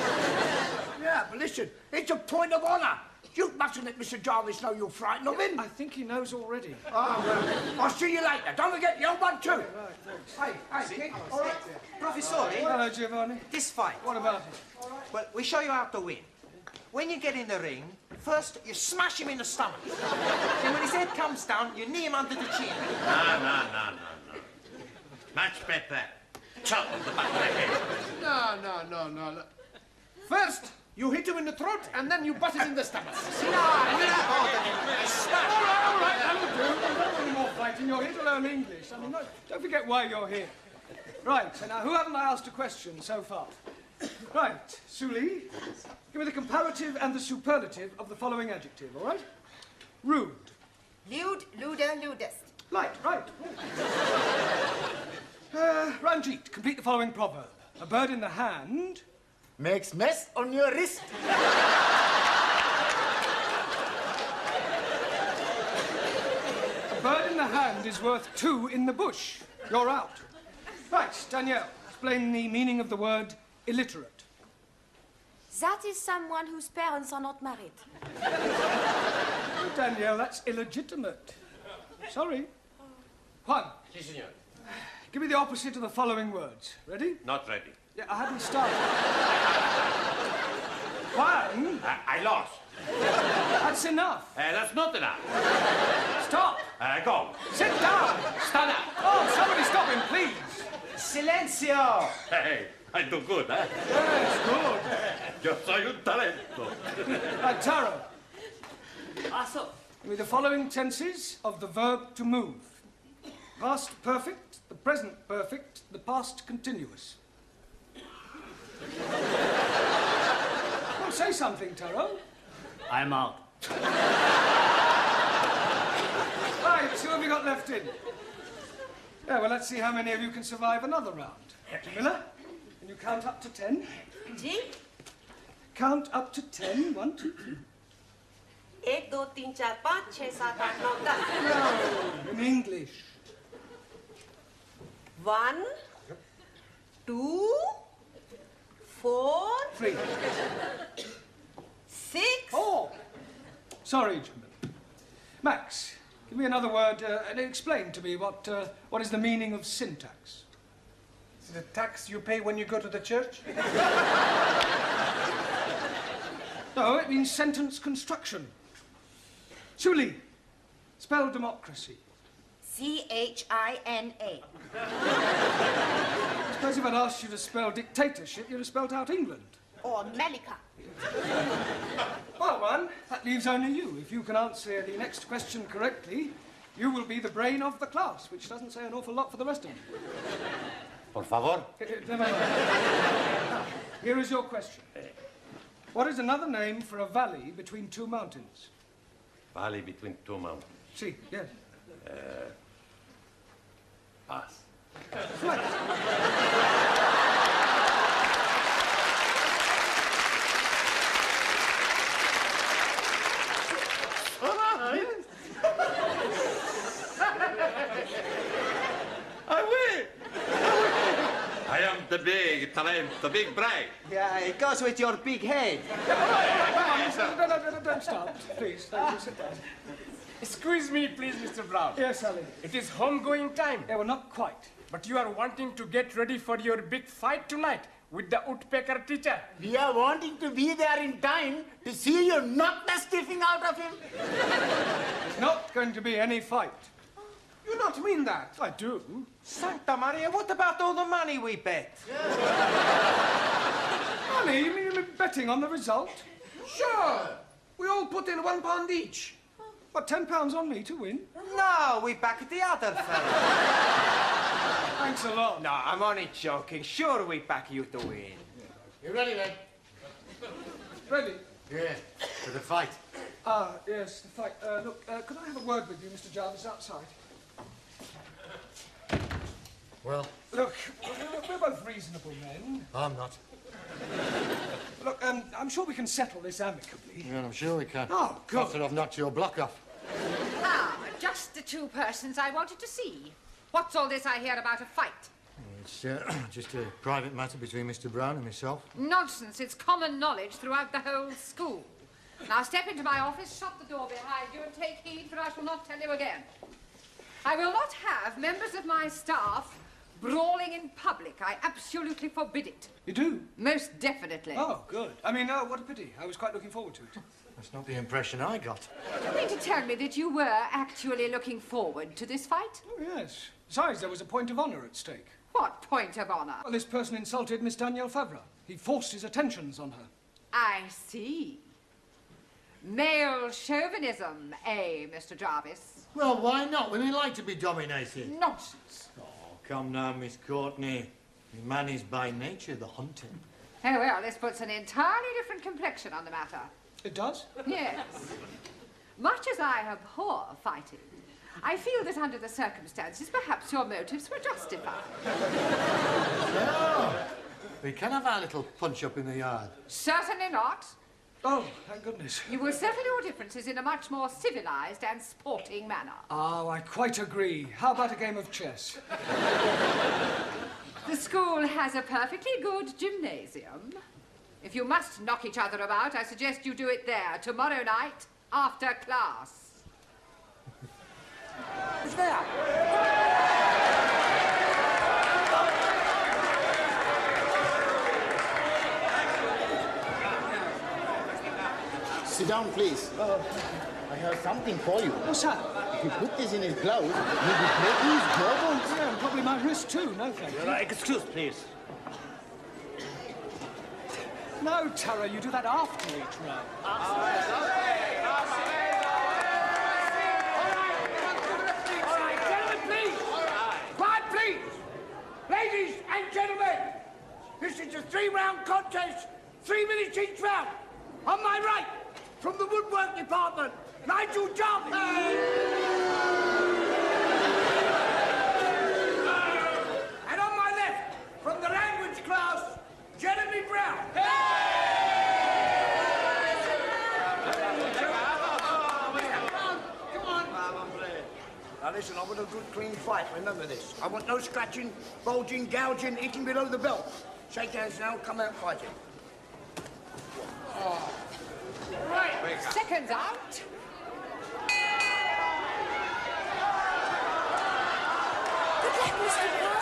Yeah, but listen, it's a point of honour. You mustn't let Mr. Jarvis know you're frightened of him. I think he knows already. Oh, well, I'll see you later. Don't forget the old 1, 2. Right, thanks. Hey, kid. All right. Professore, Hello, Giovanni. This fight. What about it? Well, we show you how to win. When you get in the ring, first you smash him in the stomach. Then when his head comes down, you knee him under the chin. No. Much better. Chop on the back of the head. No. First, you hit him in the throat, and then you butt him in the stomach. All right, that'll do. Don't do any more fighting. You're here to learn English. I mean, don't forget why you're here. Right, so now, who haven't I asked a question so far? Right, Suli, give me the comparative and the superlative of the following adjective, all right? Rude. Lewd, luder, ludest. Right. Ranjeet, complete the following proverb. A bird in the hand... makes mess on your wrist. A bird in the hand is worth 2 in the bush. You're out. Right, Danielle, explain the meaning of the word illiterate. That is someone whose parents are not married. Danielle, that's illegitimate. Sorry. Juan. Si, senor. Give me the opposite of the following words. Ready? Not ready. Yeah, I hadn't started. Juan. I lost. That's enough. That's not enough. Stop. Go. Sit down. Stand up. Oh, somebody stop him, please. Silencio. Hey, I do good, eh? Yes, good. Yo soy un talento. Right, Taro. Also, Give me the following tenses of the verb to move. Past perfect, the present perfect, the past continuous. Well, say something, Taro. I'm out. Right, who have you got left in? Yeah, well, let's see how many of you can survive another round. Jamila, can you count up to 10? Ji? Count up to 10. 1, 2, 3. 1, 2, 3, 4, 5, 6, 7, 8, 9, 10. No, in English. 1, 2, 4, 3. 6. 4. Sorry, Jamila. Max, give me another word and explain to me what is the meaning of syntax. Is it a tax you pay when you go to the church? No, it means sentence construction. Suli, spell democracy. C-H-I-N-A. I suppose if I'd asked you to spell dictatorship, you'd have spelled out England. Or America. Well, Juan, that leaves only you. If you can answer the next question correctly, you will be the brain of the class, which doesn't say an awful lot for the rest of you. Por favor. Never mind. Now, here is your question. What is another name for a valley between 2 mountains? Valley between 2 mountains. See, yes. Pass. I am the big talent, the big brain. Yeah, it goes with your big head. No, don't start. Please, thank you. Sit down. Excuse me, please, Mr. Brown. Yes, Ali. It is homegoing time. Yeah, well, not quite. But you are wanting to get ready for your big fight tonight with the woodpecker teacher. We are wanting to be there in time to see you knock the stiffing out of him. There's not going to be any fight. You not mean that? I do. Santa Maria, what about all the money we bet? Money? You mean betting on the result? Sure. We all put in £1 each. What, £10 on me to win? No, we back the other fella. Thanks a lot. No, I'm only joking. Sure we back you to win. You ready, then? Ready? Yeah, for the fight. Ah, yes, the fight. Look, could I have a word with you, Mr. Jarvis, outside? Well, Look, we're both reasonable men. I'm not. Look, I'm sure we can settle this amicably. Yeah, I'm sure we can. Oh, good. After I've knocked your block off. Ah, just the two persons I wanted to see. What's all this I hear about a fight? It's just a private matter between Mr. Brown and myself. Nonsense. It's common knowledge throughout the whole school. Now step into my office, shut the door behind you, and take heed, for I shall not tell you again. I will not have members of my staff brawling in public. I absolutely forbid it. You do? Most definitely. Oh, good. I mean, what a pity. I was quite looking forward to it. That's not the impression I got. Do you mean to tell me that you were actually looking forward to this fight? Oh, yes. Besides, there was a point of honour at stake. What point of honour? Well, this person insulted Miss Danielle Favre. He forced his attentions on her. I see. Male chauvinism, eh, Mr. Jarvis? Well, why not? Women like to be dominated. Nonsense. Oh, come now, Miss Courtney. Man is by nature the hunter. Oh, well, this puts an entirely different complexion on the matter. It does? Yes. Much as I abhor fighting, I feel that under the circumstances, perhaps your motives were justified. No. We can have our little punch-up in the yard. Certainly not. Oh, thank goodness. You will settle your differences in a much more civilized and sporting manner. Oh, I quite agree. How about a game of chess? The school has a perfectly good gymnasium. If you must knock each other about, I suggest you do it there tomorrow night after class. Who's there? Sit down, please. I have something for you. What's that? If you put this in his glove, you'll be breaking his jawbones. Yeah, and probably my wrist too. No, thank you. Excuse, please. No, Tara, you do that after each round. All right, gentlemen, please. Quiet, please. Ladies and gentlemen, this is a 3-round contest, 3 minutes each round. On my right, from the woodwork department, Nigel Jarvis. And on my left, from the language class, Jeremy Brown. Now listen, I want a good clean fight, remember this. I want no scratching, bulging, gouging, eating below the belt. Shake hands now, come out fighting. Right, seconds out. Good luck, Mr. Brown.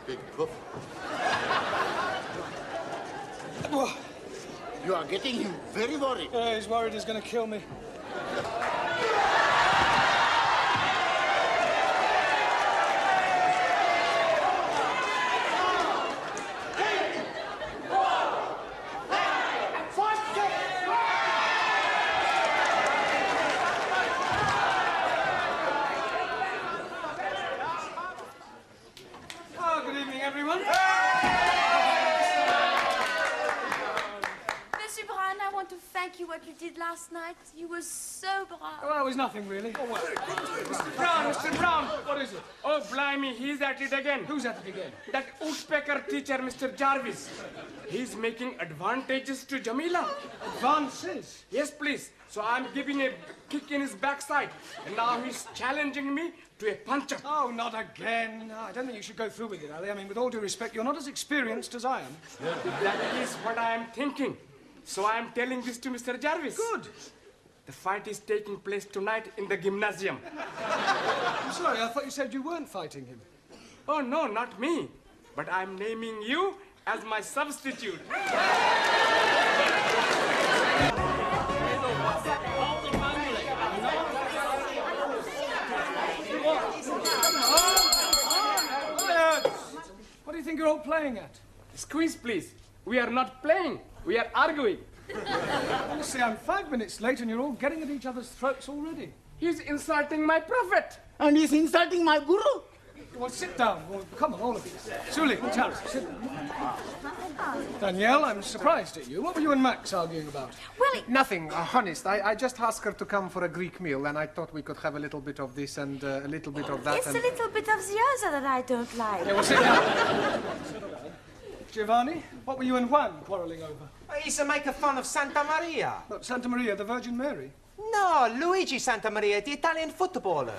big proof. You are getting him very worried. He's worried he's going to kill me. Good evening, everyone. Monsieur Brown, I want to thank you what you did last night. You were so brave. Well, it was nothing, really. Mr. Brown, Mr. Brown. What is it? Oh, blimey, he's at it again. Who's at it again? That woodpecker teacher, Mr. Jarvis. He's making advantages to Jamila. Advances? Yes, please. So I'm giving a kick in his backside. And now he's challenging me to a punch-up. Oh, not again. No, I don't think you should go through with it, Ali. I mean, with all due respect, you're not as experienced as I am. That is what I am thinking. So I am telling this to Mr. Jarvis. Good. The fight is taking place tonight in the gymnasium. I'm sorry, I thought you said you weren't fighting him. Oh, no, not me. But I'm naming you as my substitute. What do you think you're all playing at? Squeeze, please. We are not playing. We are arguing. Honestly, I'm 5 minutes late and you're all getting at each other's throats already. He's insulting my prophet. And he's insulting my guru. Well, sit down. Well, come on, all of you. Suli, Tara, sit down. Danielle, I'm surprised at you. What were you and Max arguing about? Well, nothing, honest. I just asked her to come for a Greek meal, and I thought we could have a little bit of this and a little bit of that. It's a little bit of the other that I don't like. Yeah, well, sit down. Giovanni, what were you and Juan quarrelling over? He's making fun of Santa Maria. What, Santa Maria, the Virgin Mary? No, Luigi Santa Maria, the Italian footballer.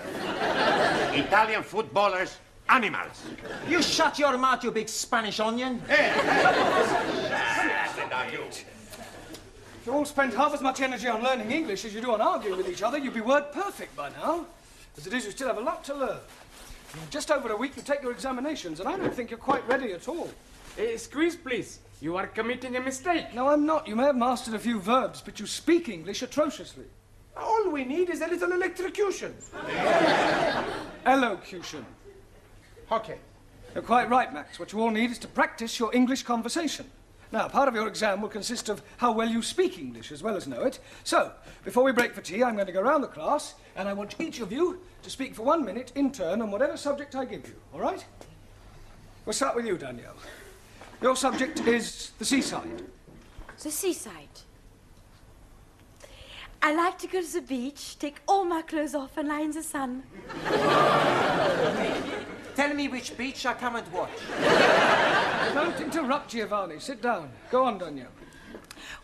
Italian footballers, animals. You shut your mouth, you big Spanish onion. If you all spent half as much energy on learning English as you do on arguing with each other, you'd be word perfect by now. As it is, you still have a lot to learn. In just over a week, you take your examinations, and I don't think you're quite ready at all. Squeeze, please. You are committing a mistake. No, I'm not. You may have mastered a few verbs, but you speak English atrociously. All we need is a little electrocution. Elocution. Okay. You're quite right, Max. What you all need is to practice your English conversation. Now, part of your exam will consist of how well you speak English as well as know it. So, before we break for tea, I'm going to go round the class, and I want each of you to speak for 1 minute in turn on whatever subject I give you, all right? We'll start with you, Danielle. Your subject is the seaside. The seaside. I like to go to the beach, take all my clothes off and lie in the sun. Tell me which beach I come and watch. Don't interrupt, Giovanni. Sit down. Go on, Danielle.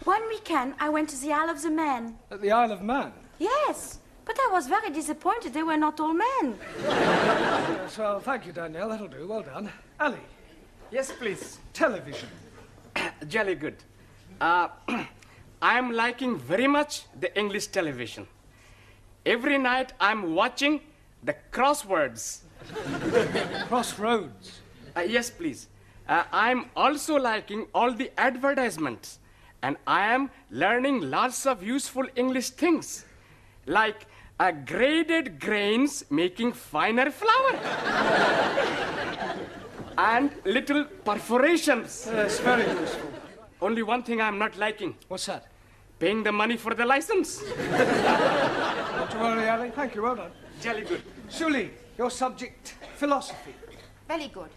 One weekend, I went to the Isle of the Man. At the Isle of Man? Yes, but I was very disappointed. They were not all men. Yes, well, thank you, Danielle. That'll do. Well done. Ali. Yes, please. Television. Jolly good. I'm liking very much the English television. Every night I'm watching the crosswords. Crossroads? Yes, please. I'm also liking all the advertisements. And I am learning lots of useful English things. Like graded grains making finer flour. And little perforations. Yes, very useful. Only one thing I'm not liking. What's that? Paying the money for the license. Not to worry, Ali. Thank you. Well done. Jolly good. Suli, your subject, philosophy. Very good.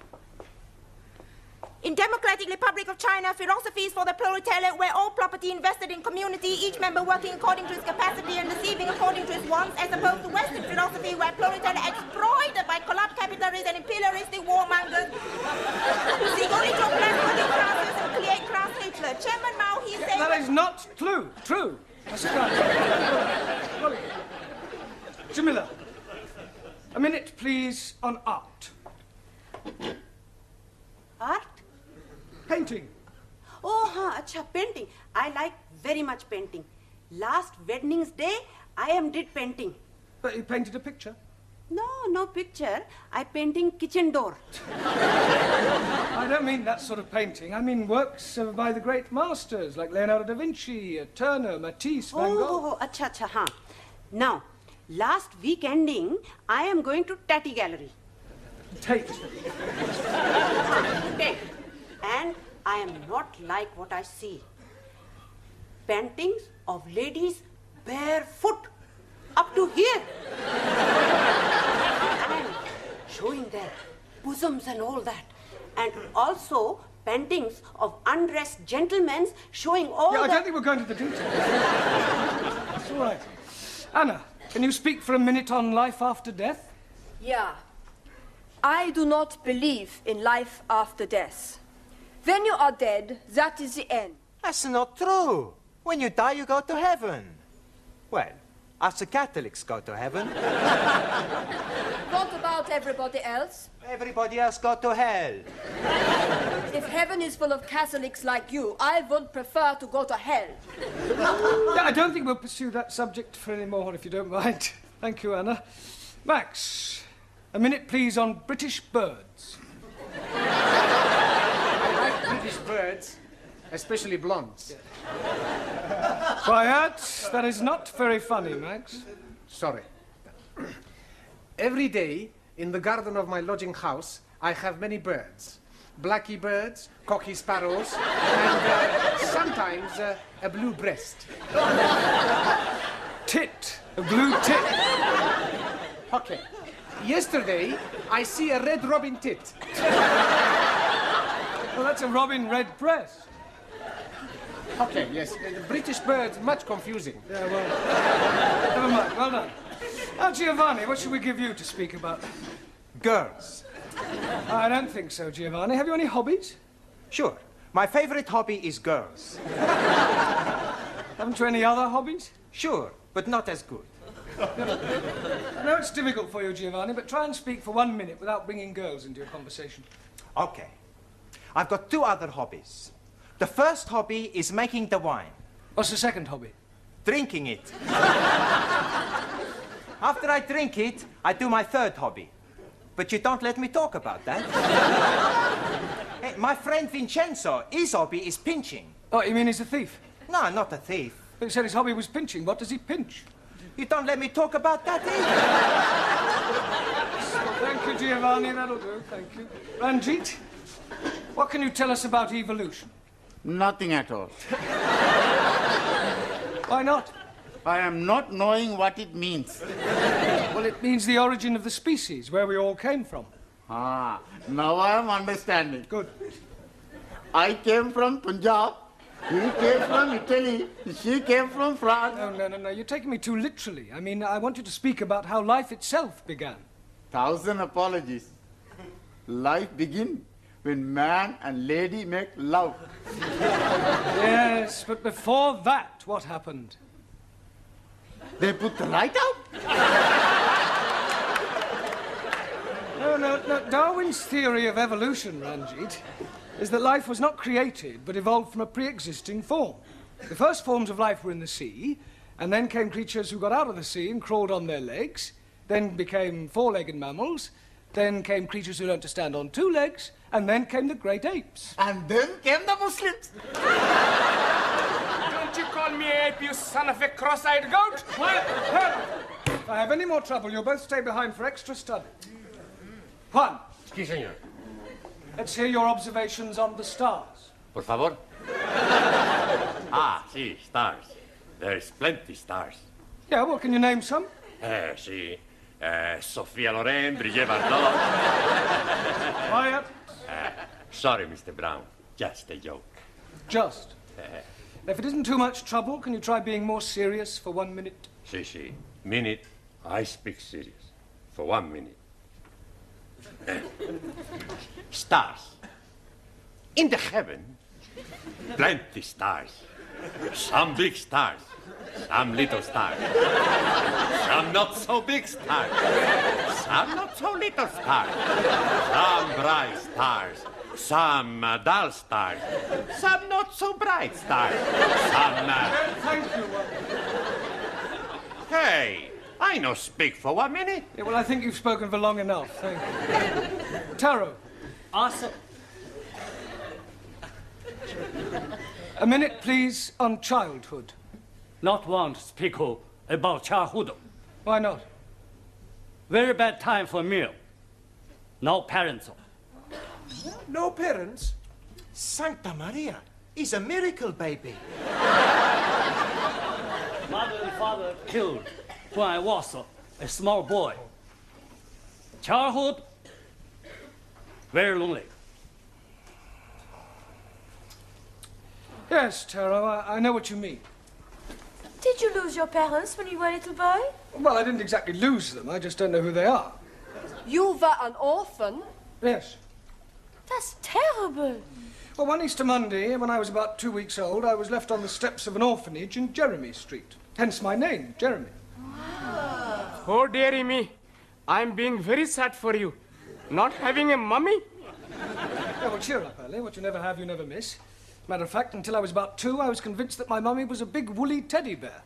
In Democratic Republic of China, philosophy is for the proletariat, where all property invested in community, each member working according to his capacity and receiving according to his wants, as opposed to Western philosophy, where proletariat exploited by corrupt capitalists and imperialistic warmongers who seek only to oppress working classes and create class hatred. Chairman Mao, he said... That is not true. Now sit down. Jamila, a minute, please, on art. Art? Painting. Oh, acha, painting. I like very much painting. Last Wednesday, I did painting. But you painted a picture? No picture. I painting kitchen door. I don't mean that sort of painting. I mean works by the great masters like Leonardo da Vinci, Turner, Matisse, Van Gogh. Acha, haan. Now, last week ending, I am going to Tatty Gallery. Tate. Tate. And I am not like what I see. Paintings of ladies barefoot up to here. And showing their bosoms and all that. And also paintings of undressed gentlemen showing all I don't think we're going to the details. It's all right. Anna, can you speak for a minute on life after death? Yeah. I do not believe in life after death. When you are dead, that is the end. That's not true. When you die, you go to heaven. Well, us the Catholics go to heaven. What about everybody else? Everybody else go to hell. If heaven is full of Catholics like you, I would prefer to go to hell. I don't think we'll pursue that subject for any more, if you don't mind. Thank you, Anna. Max, a minute, please, on British birds. I like British birds, especially blondes. Quiet. That is not very funny, Max. Sorry. Every day, in the garden of my lodging house, I have many birds. Blacky birds, cocky sparrows, and sometimes a blue breast. Tit. A blue tit. Okay. Yesterday, I see a red robin tit. Well, that's a robin redbreast. Okay, yes. The British birds, much confusing. Yeah, well, never mind. Well done. Now, Giovanni, what should we give you to speak about? Girls. I don't think so, Giovanni. Have you any hobbies? Sure. My favorite hobby is girls. Haven't you any other hobbies? Sure, but not as good. I know it's difficult for you, Giovanni, but try and speak for 1 minute without bringing girls into your conversation. Okay. I've got 2 other hobbies. The first hobby is making the wine. What's the second hobby? Drinking it. After I drink it, I do my third hobby. But you don't let me talk about that. Hey, my friend Vincenzo, his hobby is pinching. Oh, you mean he's a thief? No, not a thief. But you said his hobby was pinching. What does he pinch? You don't let me talk about that either. Thank you, Giovanni. That'll do. Thank you. Ranjeet, what can you tell us about evolution? Nothing at all. Why not? I am not knowing what it means. Well, it means the origin of the species, where we all came from. Ah, now I am understanding. Good. I came from Punjab. He came from Italy. She came from France. No. You're taking me too literally. I mean, I want you to speak about how life itself began. 1,000 apologies. Life begins when man and lady make love. Yes, but before that, what happened? They put the light out? No. Darwin's theory of evolution, Ranjeet, is that life was not created, but evolved from a pre-existing form. The first forms of life were in the sea, and then came creatures who got out of the sea and crawled on their legs, then became 4-legged mammals, then came creatures who learned to stand on 2 legs, and then came the great apes. And then came the Muslims. Don't you call me ape, you son of a cross-eyed goat? Quiet! If I have any more trouble, you'll both stay behind for extra study. Juan. Sí, señor. Let's hear your observations on the stars. Por favor. Sí, stars. There's plenty stars. Yeah, well, can you name some? Sí. Sophia Loren, Brigitte Bardot. Quiet. Sorry, Mr. Brown. Just a joke. Just. If it isn't too much trouble, can you try being more serious for 1 minute? Sí. Minute, I speak serious. For 1 minute. Stars. In the heaven, plenty stars. Some big stars. Some little stars. Some not so big stars. Some not so little stars. Some bright stars. Some dull stars. Some not so bright stars. Some... Thank you. Hey, I I no speak for 1 minute. Yeah, well, I think you've spoken for long enough. Thank you. Taro. Also, A minute, please, on childhood. not want to speak about childhood. Why not? Very bad time for meal. No parents. No parents? Santa Maria, he's a miracle baby. Mother and father killed when I was a small boy. Childhood, very lonely. Yes, Taro, I know what you mean. Did you lose your parents when you were a little boy? Well, I didn't exactly lose them. I just don't know who they are. You were an orphan? Yes. That's terrible. Well, one Easter Monday, when I was about 2 weeks old, I was left on the steps of an orphanage in Jeremy Street. Hence my name, Jeremy. Oh, dearie me. I'm being very sad for you. Not having a mummy? Yeah, well, cheer up, Ellie. What you never have, you never miss. Matter of fact, until I was about 2, I was convinced that my mummy was a big woolly teddy bear.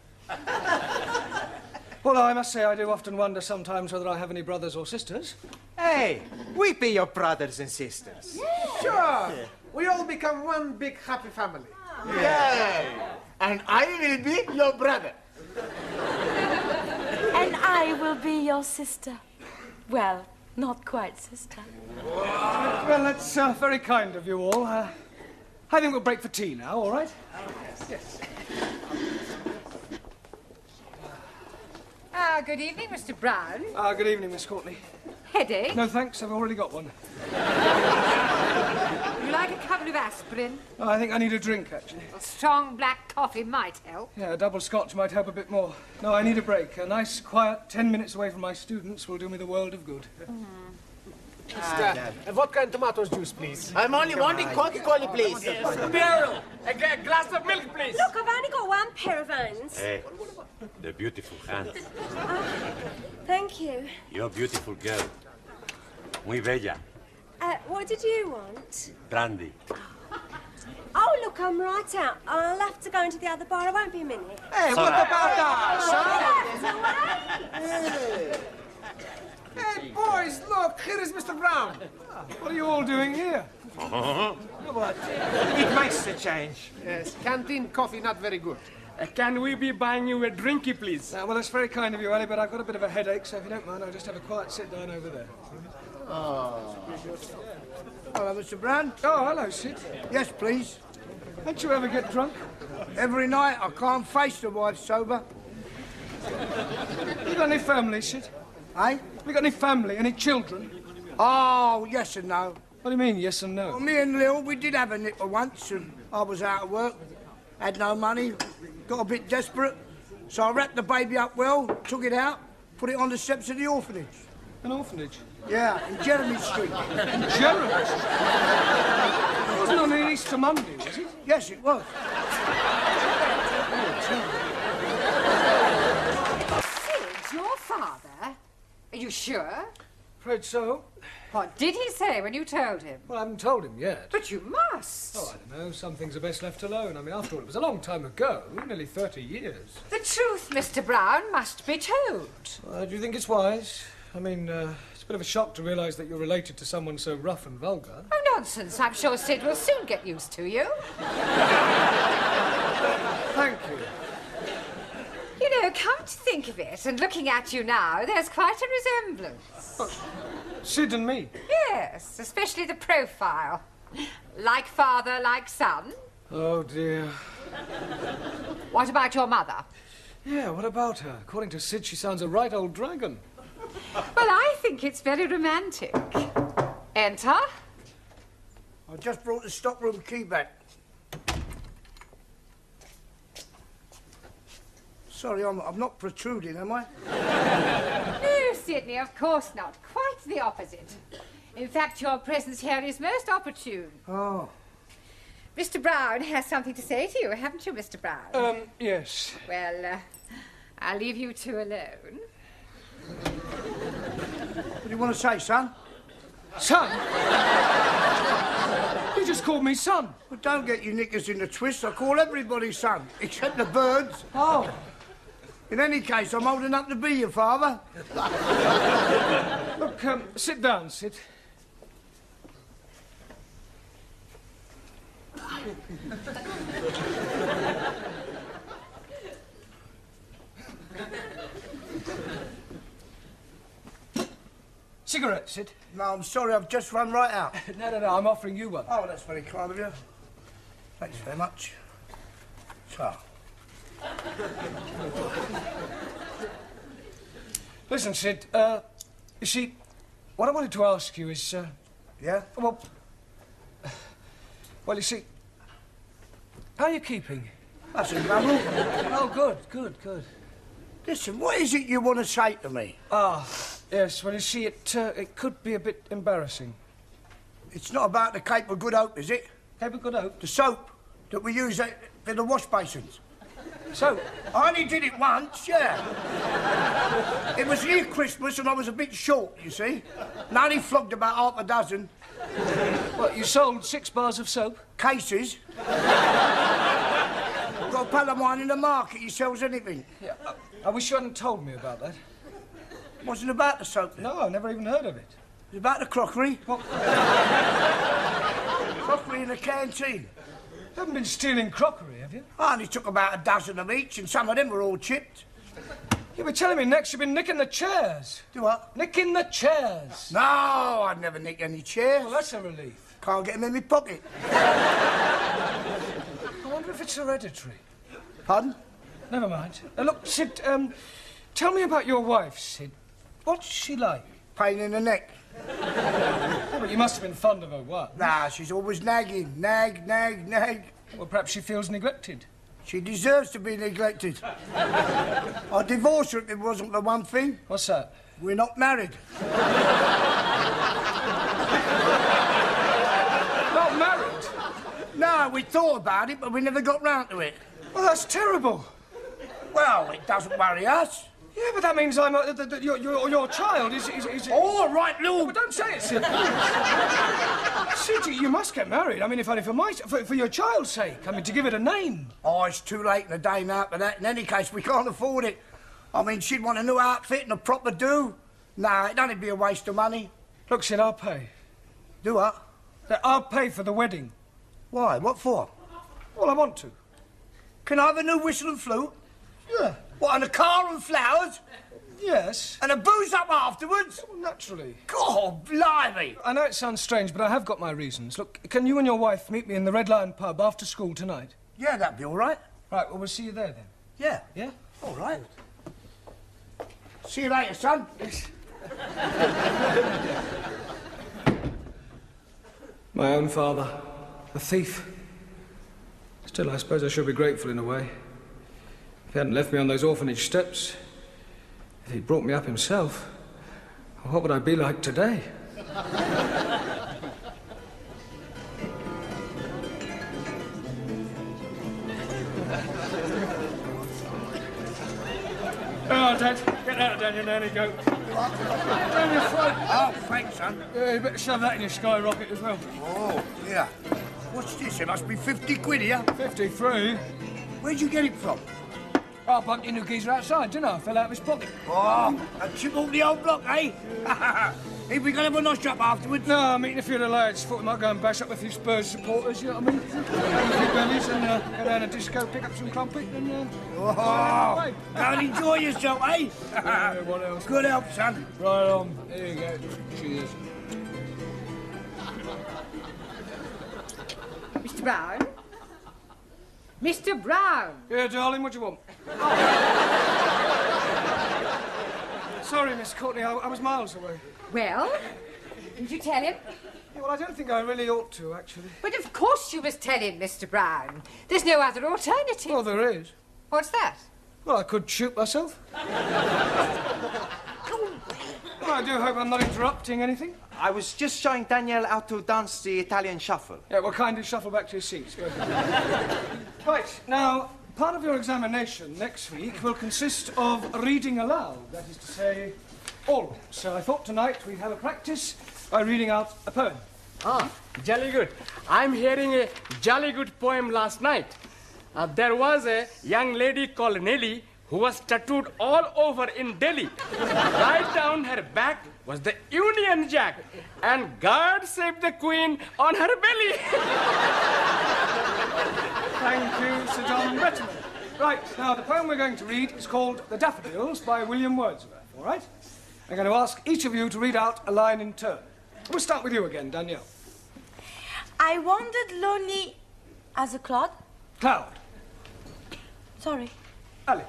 Although I must say I do often wonder sometimes whether I have any brothers or sisters. Hey, we be your brothers and sisters. Sure. We all become one big happy family. Yeah. And I will be your brother. And I will be your sister. Well, not quite sister. Well, that's very kind of you all. I think we'll break for tea now, all right? Yes. Good evening, Mr. Brown. Good evening, Miss Courtney. Headache? No, thanks. I've already got one. Would you like a couple of aspirin? I think I need a drink, actually. A strong black coffee might help. Yeah, a double scotch might help a bit more. No, I need a break. A nice, quiet 10 minutes away from my students will do me the world of good. Vodka and tomatoes juice, please. I'm only wanting Coca-Cola, please. Beryl, a glass of milk, please. Look, I've only got one pair of hands. Hey, the beautiful hands. Thank you. You're a beautiful girl. Muy bella. What did you want? Brandy. Oh, look, I'm right out. I'll have to go into the other bar. I won't be a minute. Hey, what about us, Hey, boys, look, here is Mr. Brown. What are you all doing here? It makes a change. Yes, canteen coffee not very good. Can we be buying you a drinky, please? Well, that's very kind of you, Ellie, but I've got a bit of a headache, so if you don't mind, I'll just have a quiet sit down over there. Hello, Mr. Brown. Oh, hello, Sid. Yes, please. Don't you ever get drunk? Every night I can't face the wife sober. You got any family, Sid? Eh? You got any family, any children? Oh, yes and no. What do you mean, yes and no? Well, me and Lil, we did have a nipper once, and I was out of work, had no money, got a bit desperate, so I wrapped the baby up well, took it out, put it on the steps of the orphanage. An orphanage? Yeah, in Jeremy Street. In Jeremy Street? It wasn't on an Easter Monday, was it? Yes, it was. Sid, your father? Are you sure? Afraid so. What did he say when you told him? Well, I haven't told him yet. But you must. Oh, I don't know. Some things are best left alone. I mean, after all, it was a long time ago. Nearly 30 years. The truth, Mr. Brown, must be told. Do you think it's wise? I mean, it's a bit of a shock to realise that you're related to someone so rough and vulgar. Oh, nonsense. I'm sure Sid will soon get used to you. Thank you. You know, come to think of it, and looking at you now, there's quite a resemblance. Oh, Sid and me? Yes, especially the profile. Like father, like son. Oh, dear. What about your mother? Yeah, what about her? According to Sid, she sounds a right old dragon. Well, I think it's very romantic. Enter. I just brought the stockroom key back. Sorry, I'm not protruding, am I? No, Sidney, of course not. Quite the opposite. In fact, your presence here is most opportune. Oh. Mr. Brown has something to say to you, haven't you, Mr. Brown? Yes. Well, I'll leave you two alone. What do you want to say, son? Son? You just called me son. Well, don't get your knickers in a twist. I call everybody son, except the birds. Oh. In any case, I'm old enough to be your father. Look, sit down, Sid. Cigarette, Sid? No, I'm sorry, I've just run right out. No, I'm offering you one. Oh, that's very kind of you. Thanks very much. So. Listen, Sid, you see, what I wanted to ask you is, Yeah? well, you see, how are you keeping? That's a grumble. Oh, good. Listen, what is it you want to say to me? Yes, well, you see, it could be a bit embarrassing. It's not about the Cape of Good Hope, is it? Cape of Good Hope? The soap that we use for the wash basins. So? I only did it once, yeah. It was near Christmas and I was a bit short, you see. And I only flogged about half a dozen. What, you sold 6 bars of soap? Cases. Got a pal of mine in the market, he sells anything. Yeah, I wish you hadn't told me about that. It wasn't about the soap. No, I've never even heard of it. It was about the crockery. What? Crockery in the canteen. You haven't been stealing crockery, have you? I only took about a dozen of each, and some of them were all chipped. You were telling me next you've been nicking the chairs. Do what? Nicking the chairs. No, I'd never nick any chairs. Well, that's a relief. Can't get them in my pocket. I wonder if it's hereditary. Pardon? Never mind. Look, Sid, tell me about your wife, Sid. What's she like? Pain in the neck. Yeah, but you must have been fond of her, what? Nah, she's always nagging. Nag. Well, perhaps she feels neglected. She deserves to be neglected. I'd divorce her if it wasn't the one thing. What's that? We're not married. Not married? No, we thought about it, but we never got round to it. Well, that's terrible. Well, it doesn't worry us. Yeah, but that means your child is... All right, Lou. But don't say it, Sid. Sid, you must get married. I mean, if only for your child's sake. I mean, to give it a name. Oh, it's too late in the day now for that. In any case, we can't afford it. I mean, she'd want a new outfit and a proper do. Nah, it'd only be a waste of money. Look, Sid, I'll pay. Do what? I'll pay for the wedding. Why? What for? Well, I want to. Can I have a new whistle and flute? Yeah. What, and a car and flowers? Yes. And a booze up afterwards? Well, naturally. God, blimey. I know it sounds strange, but I have got my reasons. Look, can you and your wife meet me in the Red Lion pub after school tonight? Yeah, that'd be all right. Right, well, we'll see you there then. Yeah. Yeah? All right. See you later, son. My own father, a thief. Still, I suppose I should be grateful in a way. If he hadn't left me on those orphanage steps, if he'd brought me up himself, what would I be like today? Oh, Dad, get out of Daniel, there you go. Down your throat. Oh, thanks, son. Yeah, you better shove that in your skyrocket as well. Oh, yeah. What's this? It must be 50 quid here. 53? Where'd you get it from? I bumped into a geezer outside, didn't I? Fell out of his pocket. Oh, a chip off the old block, eh? If we can have a nosh up afterwards. No, I'm meeting a few of the lads. Thought we might go and bash up a few Spurs supporters, you know what I mean? Have a few bellies and go down a disco, pick up some crumpet and... go and enjoy yourself, eh? Yeah, what else? Good help, son. Right on. Here you go. Cheers. Mr. Brown? Mr. Brown! Yeah, darling, what do you want? Sorry, Miss Courtney, I was miles away. Well, did you tell him? Yeah, well, I don't think I really ought to, actually. But of course you must tell him, Mr. Brown. There's no other alternative. Well, there is. What's that? Well, I could shoot myself. Well, I do hope I'm not interrupting anything. I was just showing Danielle how to dance the Italian shuffle. Yeah, well, kindly shuffle back to your seats. Go ahead. Right, now, part of your examination next week will consist of reading aloud. That is to say, all. So I thought tonight we'd have a practice by reading out a poem. Ah, jolly good. I'm hearing a jolly good poem last night. There was a young lady called Nelly who was tattooed all over in Delhi. Right down her back was the Union Jack, and God save the Queen on her belly. Thank you, Sir John Betterman. Right, now the poem we're going to read is called The Daffodils by William Wordsworth, all right? I'm going to ask each of you to read out a line in turn. We'll start with you again, Danielle. I wandered lonely as a cloud. Cloud. Sorry. Ali.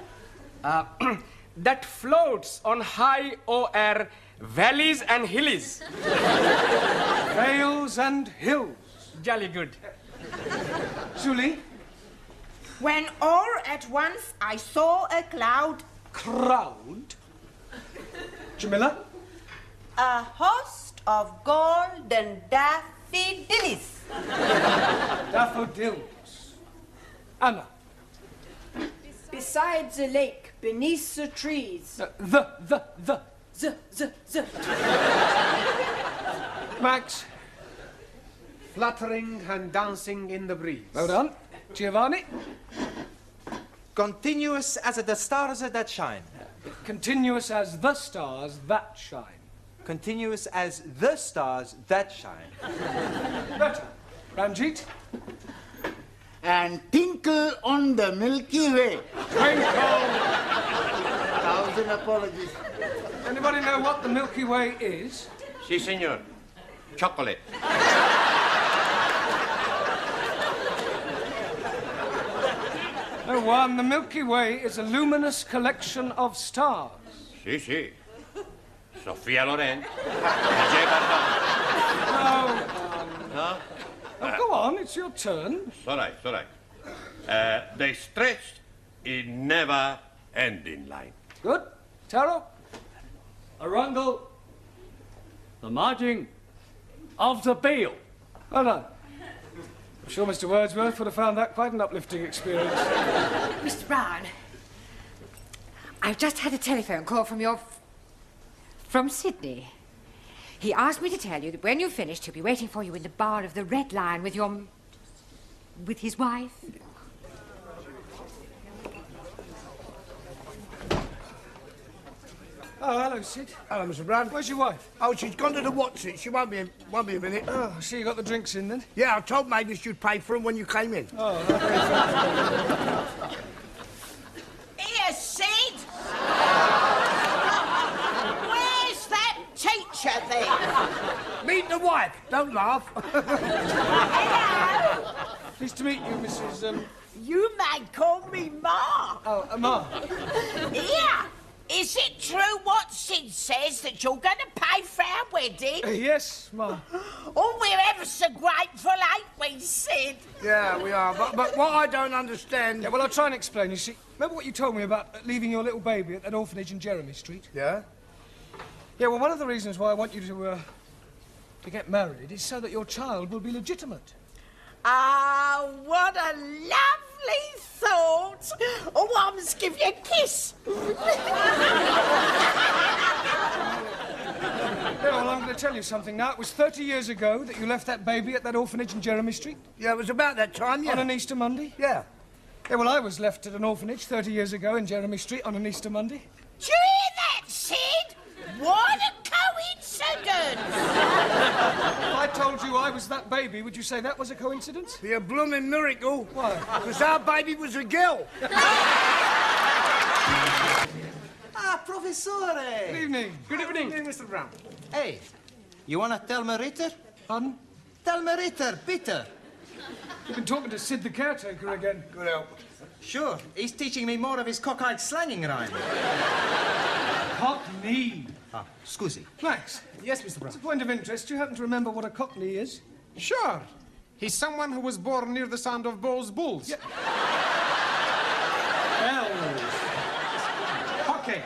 That floats on high o'er valleys and hillies. Vales and hills. Jolly good. Julie. When all at once I saw a cloud. Crowd. Jamila. A host of golden daffodils. Daffodils. Anna. Beside the lake, beneath the trees. The. The. Max. Fluttering and dancing in the breeze. Well done. Giovanni. Continuous as the stars that shine. Continuous as the stars that shine. Continuous as the stars that shine. Better. Ranjeet. And tinkle on the Milky Way. Twinkle. 1,000 apologies. Anybody know what the Milky Way is? Si, senor. Chocolate. No one. The Milky Way is a luminous collection of stars. Si, si. Sofia Loren. No. Oh, go on, it's your turn. It's all right, it's all right. They stretched in never-ending line. Good. Taro? Arundel, the margin of the bill. Well done. I'm sure Mr. Wordsworth would have found that quite an uplifting experience. Mr. Brown, I've just had a telephone call from Sydney. He asked me to tell you that when you've finished, he'll be waiting for you in the bar of the Red Lion with his wife. Oh, hello, Sid. Hello, Mr. Brown. Where's your wife? Oh, she's gone to the Watsits. She won't be a minute. Oh, I see you got the drinks in then? Yeah, I told Mavis you'd pay for them when you came in. Oh, Here, Sid! Where's that teacher then? Meet the wife. Don't laugh. Hello! Pleased to meet you, Mrs. You may call me Ma. Oh, Ma. Here! Is it true what Sid says that you're going to pay for our wedding? Yes, Ma. Oh, we're ever so grateful, ain't we, Sid? Yeah, we are. But what I don't understand... Yeah, well, I'll try and explain. You see, remember what you told me about leaving your little baby at that orphanage in Jeremy Street? Yeah? Yeah, well, one of the reasons why I want you to get married is so that your child will be legitimate. Ah, what a lovely thought. Oh, I must give you a kiss. Yeah, well, I'm going to tell you something now. It was 30 years ago that you left that baby at that orphanage in Jeremy Street. Yeah, it was about that time, yeah. On an Easter Monday? Yeah. Yeah, well, I was left at an orphanage 30 years ago in Jeremy Street on an Easter Monday. Do you hear that, Sid? What a coincidence! If I told you I was that baby, would you say that was a coincidence? Be a blooming miracle. Why? Because our baby was a girl. Ah, Professore! Good evening. Good evening, Mr. Brown. Hey, you want to tell me Ritter? Pardon? Tell me Ritter, Peter. You've been talking to Sid the caretaker again. Good help. Sure, he's teaching me more of his cockeyed slanging rhyme. Cockney. Ah, scusi. Max. Yes, Mr. Brown. As a point of interest, do you happen to remember what a cockney is? Sure. He's someone who was born near the sound of Bowl's bulls. Yeah. Okay.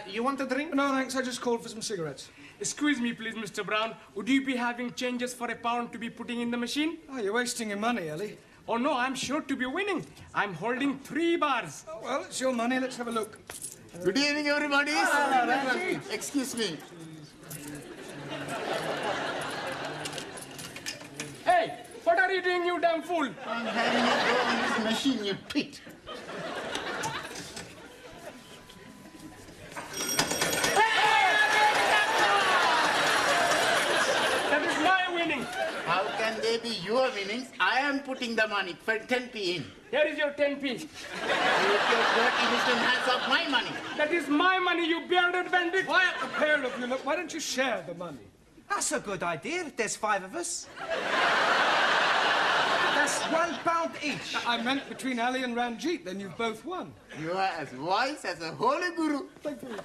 You want a drink? No, thanks. I just called for some cigarettes. Excuse me, please, Mr. Brown. Would you be having changes for £1 to be putting in the machine? Oh, you're wasting your money, Ellie. Oh, no, I'm sure to be winning. I'm holding 3 bars. Oh, well, it's your money. Let's have a look. Good evening, everybody. Excuse me. Hey, what are you doing, you damn fool? I'm having a go on this machine, you pit. your winnings, I am putting the money for 10p in. Here is your 10p. Take your dirty little hands off my money. That is my money, you bearded bandit. Quiet, the pair of you. Look, why don't you share the money? That's a good idea. There's 5 of us. That's £1 each. I meant between Ali and Ranjeet, then you've both won. You are as wise as a holy guru. Thank you.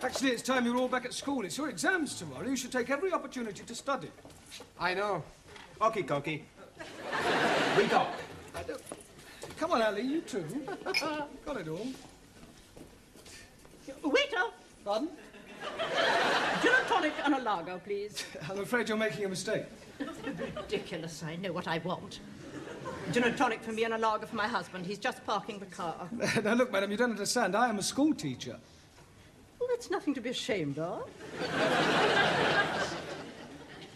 Actually, it's time you're all back at school. It's your exams tomorrow. You should take every opportunity to study. I know. Okie dokie. We go. Come on, Ali, you too. Got it all. Waiter! Pardon? Gin and tonic and a lager, please. I'm afraid you're making a mistake. Ridiculous. I know what I want. Gin and tonic for me and a lager for my husband. He's just parking the car. Now, look, madam, you don't understand. I am a school teacher. Well, that's nothing to be ashamed of.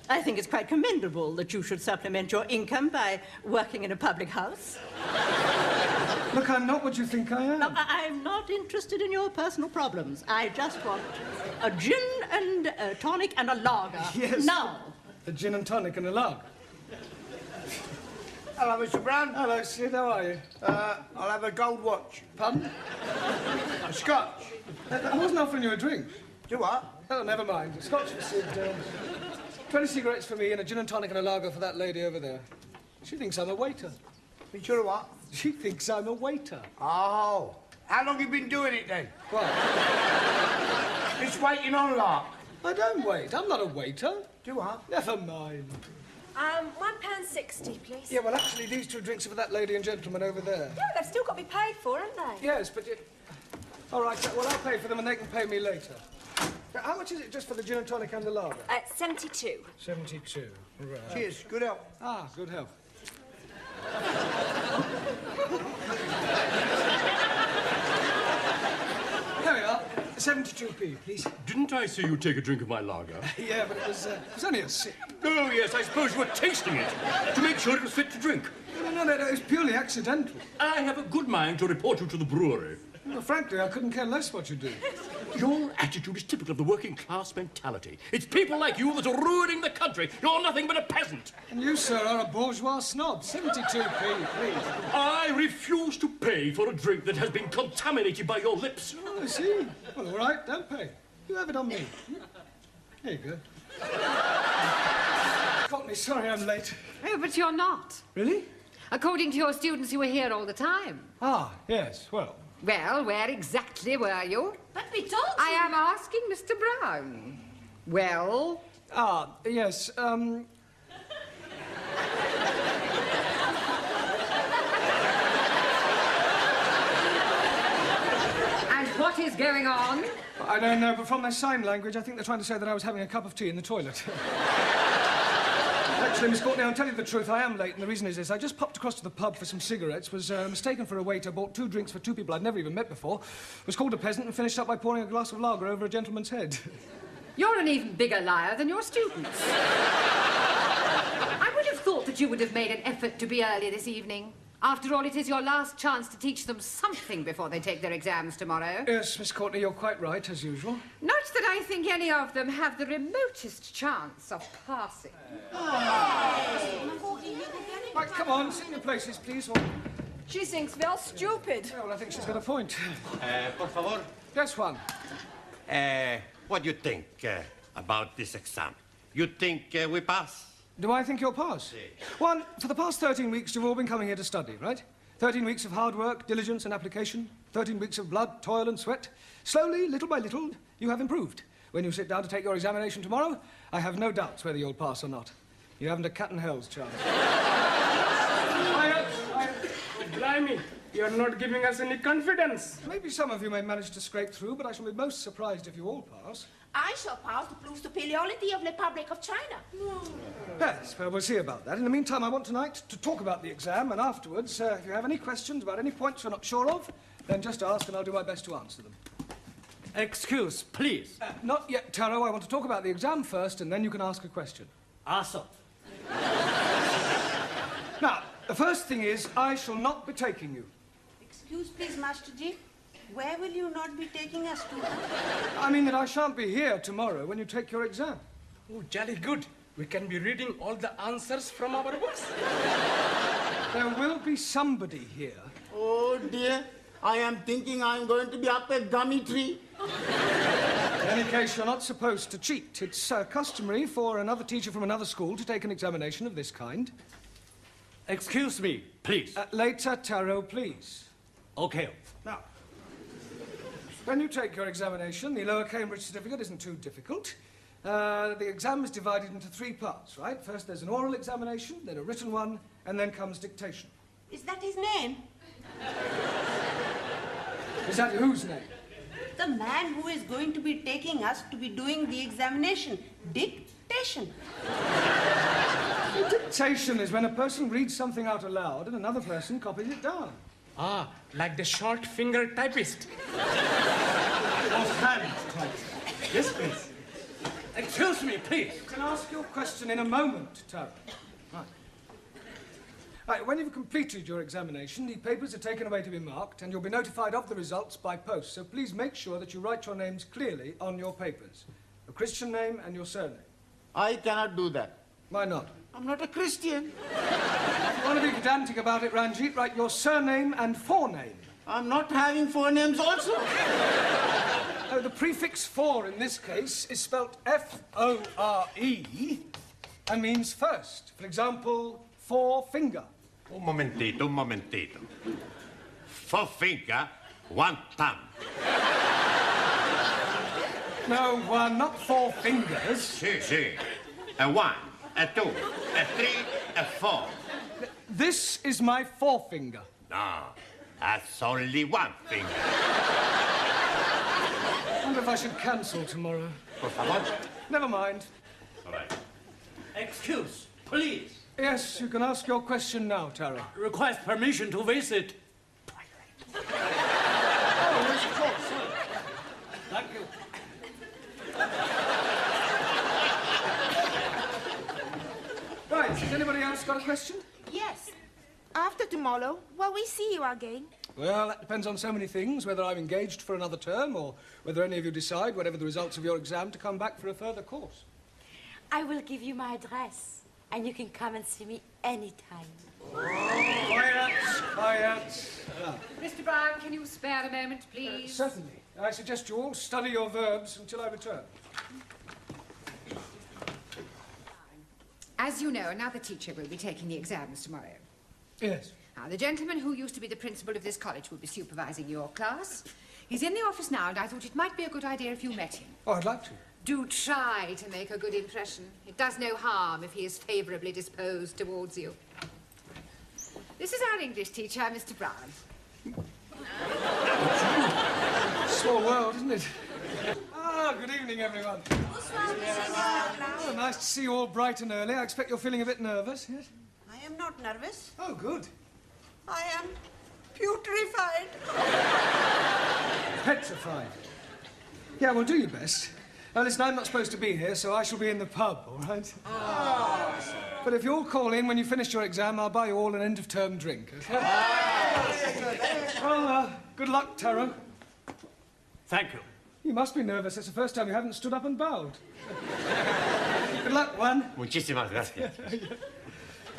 I think it's quite commendable that you should supplement your income by working in a public house. Look, I'm not what you think I am. No, I'm not interested in your personal problems. I just want a gin and a tonic and a lager. Yes. Now. A gin and tonic and a lager. Hello, Mr. Brown. Hello, Sid. How are you? I'll have a gold watch. Pardon? A scotch. I wasn't offering you a drink. Do what? Oh, never mind. A scotch for Sid. 20 cigarettes for me and a gin and tonic and a lager for that lady over there. She thinks I'm a waiter. You sure what? She thinks I'm a waiter. Oh. How long you been doing it, then? What? It's waiting on lark. I don't wait. I'm not a waiter. Do what? Never mind. £1.60, please. Yeah, well, actually, these 2 drinks are for that lady and gentleman over there. Yeah, they've still got to be paid for, haven't they? Yes, but you... All right, well, I'll pay for them and they can pay me later. Now, how much is it just for the gin and tonic and the lager? 72. 72. Right. Cheers. Good health. Ah, good health. There we are. 72p, please. Didn't I see you take a drink of my lager? Yeah, but it was only a sip. Oh, yes, I suppose you were tasting it to make sure it was fit to drink. No, it was purely accidental. I have a good mind to report you to the brewery. Well, frankly, I couldn't care less what you do. Your attitude is typical of the working class mentality. It's people like you that are ruining the country. You're nothing but a peasant. And you, sir, are a bourgeois snob. 72p, please. I refuse to pay for a drink that has been contaminated by your lips. Oh, I see. Well, all right, don't pay. You have it on me. There you go. Courtney, sorry I'm late. Oh, but you're not. Really? According to your students, you were here all the time. Ah, yes, well... Well, where exactly were you? But we told you. I am asking Mr. Brown. Well? Ah, yes, And what is going on? I don't know, but from their sign language, I think they're trying to say that I was having a cup of tea in the toilet. Actually, Miss Courtney, I'll tell you the truth, I am late, and the reason is this. I just popped across to the pub for some cigarettes, was mistaken for a waiter, bought 2 drinks for 2 people I'd never even met before, was called a peasant, and finished up by pouring a glass of lager over a gentleman's head. You're an even bigger liar than your students. I would have thought that you would have made an effort to be early this evening. After all, it is your last chance to teach them something before they take their exams tomorrow. Yes, Miss Courtney, you're quite right, as usual. Not that I think any of them have the remotest chance of passing. Right, come on, sit in your places, please. Or... She thinks we're stupid. Yeah, well, I think she's got a point. Por favor. Yes, Juan. What do you think about this exam? You think we pass? Do I think you'll pass? Si. Juan, for the past 13 weeks, you've all been coming here to study, right? 13 weeks of hard work, diligence and application. 13 weeks of blood, toil and sweat. Slowly, little by little, you have improved. When you sit down to take your examination tomorrow, I have no doubts whether you'll pass or not. You haven't a cat and hell's chance. Blimey, you're not giving us any confidence. Maybe some of you may manage to scrape through, but I shall be most surprised if you all pass. I shall pass to prove superiority of the Republic of China. Yes, well, we'll see about that. In the meantime, I want tonight to talk about the exam, and afterwards, if you have any questions about any points you're not sure of, then just ask and I'll do my best to answer them. Excuse, please. Not yet, Taro. I want to talk about the exam first, and then you can ask a question. Awesome. Now, the first thing is, I shall not be taking you. Excuse please, Master Ji. Where will you not be taking us to? I mean that I shan't be here tomorrow when you take your exam. Oh, jolly good. We can be reading all the answers from our books. There will be somebody here. Oh dear, I am thinking I'm going to be up a gummy tree. In any case, you're not supposed to cheat. It's customary for another teacher from another school to take an examination of this kind. Excuse me, please. Later, Taro, please. Okay. Now, when you take your examination, the Lower Cambridge certificate isn't too difficult. The exam is divided into 3 parts, right? First there's an oral examination, then a written one, and then comes dictation. Is that his name? Is that whose name? The man who is going to be taking us to be doing the examination. Dictation. Dictation is when a person reads something out aloud and another person copies it down. Ah, like the short finger typist. Hand typist. Yes, please. Excuse me, please. You can ask your question in a moment, Taro. Right, when you've completed your examination, the papers are taken away to be marked, and you'll be notified of the results by post. So please make sure that you write your names clearly on your papers. Your Christian name and your surname. I cannot do that. Why not? I'm not a Christian. If you want to be pedantic about it, Ranjeet, write your surname and forename. I'm not having forenames also. The prefix for in this case is spelt F-O-R-E and means first. For example, forefinger. Un momentito. Forefinger, one thumb. No, not 4 fingers. Si. A 1, a 2, a 3, a 4. This is my forefinger. No, that's only 1 finger. I wonder if I should cancel tomorrow. Por favor. Never mind. All right. Excuse, please. Yes, you can ask your question now, Taro. Request permission to visit. Oh, yes, of course. Thank you. Right, has anybody else got a question? Yes. After tomorrow, will we see you again? Well, that depends on so many things, whether I'm engaged for another term or whether any of you decide, whatever the results of your exam, to come back for a further course. I will give you my address, and you can come and see me anytime. Quiet. Mr. Brown, can you spare a moment, please? Certainly. I suggest you all study your verbs until I return. As you know, another teacher will be taking the exams tomorrow. Yes. Now, the gentleman who used to be the principal of this college will be supervising your class. He's in the office now, and I thought it might be a good idea if you met him. Oh, I'd like to. Do try to make a good impression. It does no harm if he is favourably disposed towards you. This is our English teacher, Mr. Brown. Small world, isn't it? Good evening, everyone. Oh, nice to see you all bright and early. I expect you're feeling a bit nervous, yes? I am not nervous. Oh, good. I am putrefied. Petrified. Yeah, well, do your best. Now, listen, I'm not supposed to be here, so I shall be in the pub, all right? Oh. But if you all call in when you finish your exam, I'll buy you all an end-of-term drink, okay? Well, good luck, Taro. Thank you. You must be nervous. It's the first time you haven't stood up and bowed. Good luck, Juan. Muchísimas gracias.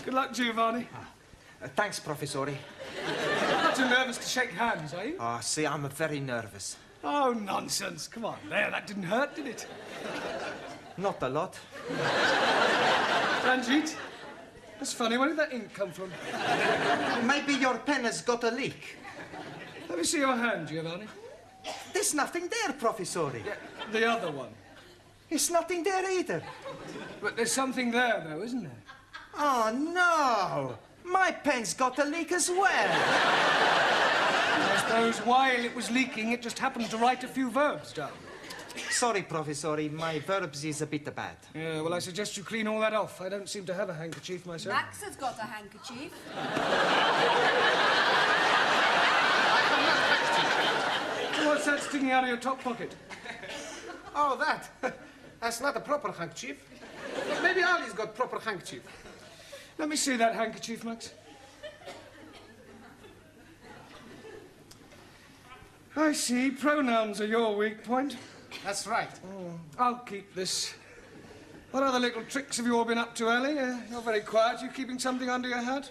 Good luck, Giovanni. Thanks, Professore. You're not too nervous to shake hands, are you? Oh, see, I'm very nervous. Oh, nonsense. Come on. There, that didn't hurt, did it? Not a lot. Ranjeet, that's funny. Where did that ink come from? Maybe your pen has got a leak. Let me see your hand, Giovanni. There's nothing there, Professore. Yeah, the other one. It's nothing there either. But there's something there, though, isn't there? Oh, no. My pen's got a leak as well. I suppose while it was leaking, it just happened to write a few verbs down. Sorry, Professore, my verbs is a bit bad. Yeah, well, I suggest you clean all that off. I don't seem to have a handkerchief myself. Max has got a handkerchief. What's that sticking out of your top pocket? Oh, that. That's not a proper handkerchief. Maybe Ali's got proper handkerchief. Let me see that handkerchief, Max. I see. Pronouns are your weak point. That's right. Oh, I'll keep this. What other little tricks have you all been up to, Ellie? You're very quiet. You keeping something under your hat?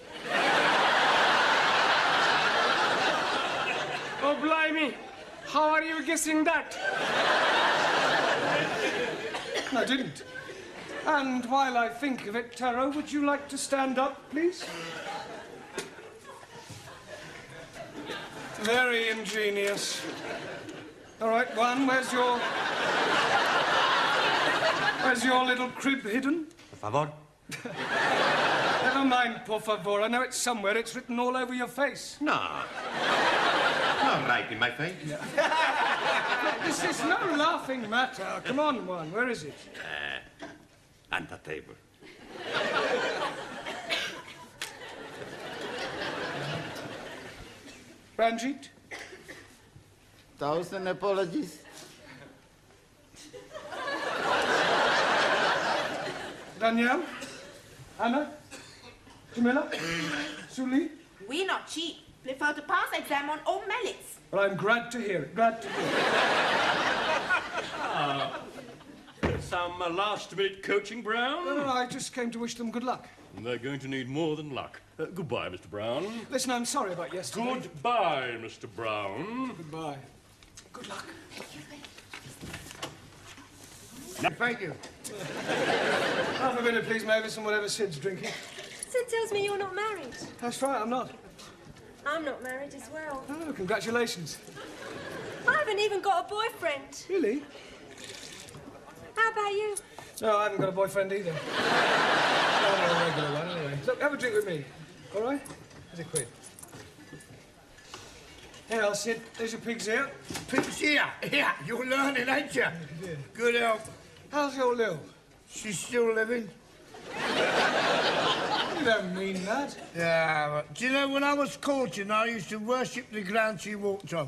Oh, blimey. How are you guessing that? I didn't. And while I think of it, Taro, would you like to stand up, please? Very ingenious. All right, one, where's your little crib hidden? Por favor. Never mind, por favor. I know it's somewhere. It's written all over your face. No. Not right in my face. This is no laughing matter. Come on, one. Where is it? On the table. Ranjeet? 1,000 apologies. Danielle? Anna? Jamila? Suli? We not cheap. Prefer to pass exam on all merits. Well, I'm glad to hear it. Glad to hear it. Some last-minute coaching, Brown? No, I just came to wish them good luck. They're going to need more than luck. Goodbye, Mr. Brown. Listen, I'm sorry about yesterday. Goodbye, Mr. Brown. Goodbye. Good luck. Thank you. Half a minute, please, Mavis, and whatever Sid's drinking. Sid tells me you're not married. That's right, I'm not. I'm not married as well. Oh, congratulations. I haven't even got a boyfriend. Really? How about you? No, I haven't got a boyfriend either. Not a regular one, anyway. Look, have a drink with me. All right? Here's a quid. Here, Sid. There's your pig's ear. Pig's ear? Yeah, you're learning, ain't you? Yeah. Good help. How's your Lil? She's still living. You don't mean that. Yeah, but do you know, when I was courting, I used to worship the ground she walked on.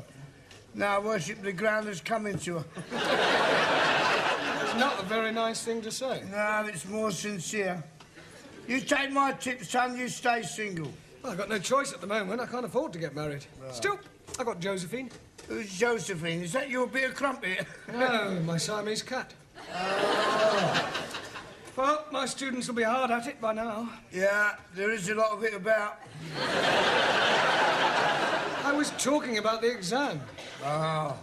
Now I worship the ground that's coming to her. That's not a very nice thing to say. No, it's more sincere. You take my tip, son, you stay single. Well, I've got no choice at the moment. I can't afford to get married. Right. Still, I've got Josephine. Who's Josephine? Is that your bit of crumpet? No, my Siamese cat. Well, my students will be hard at it by now. Yeah, there is a lot of it about. I was talking about the exam. Oh.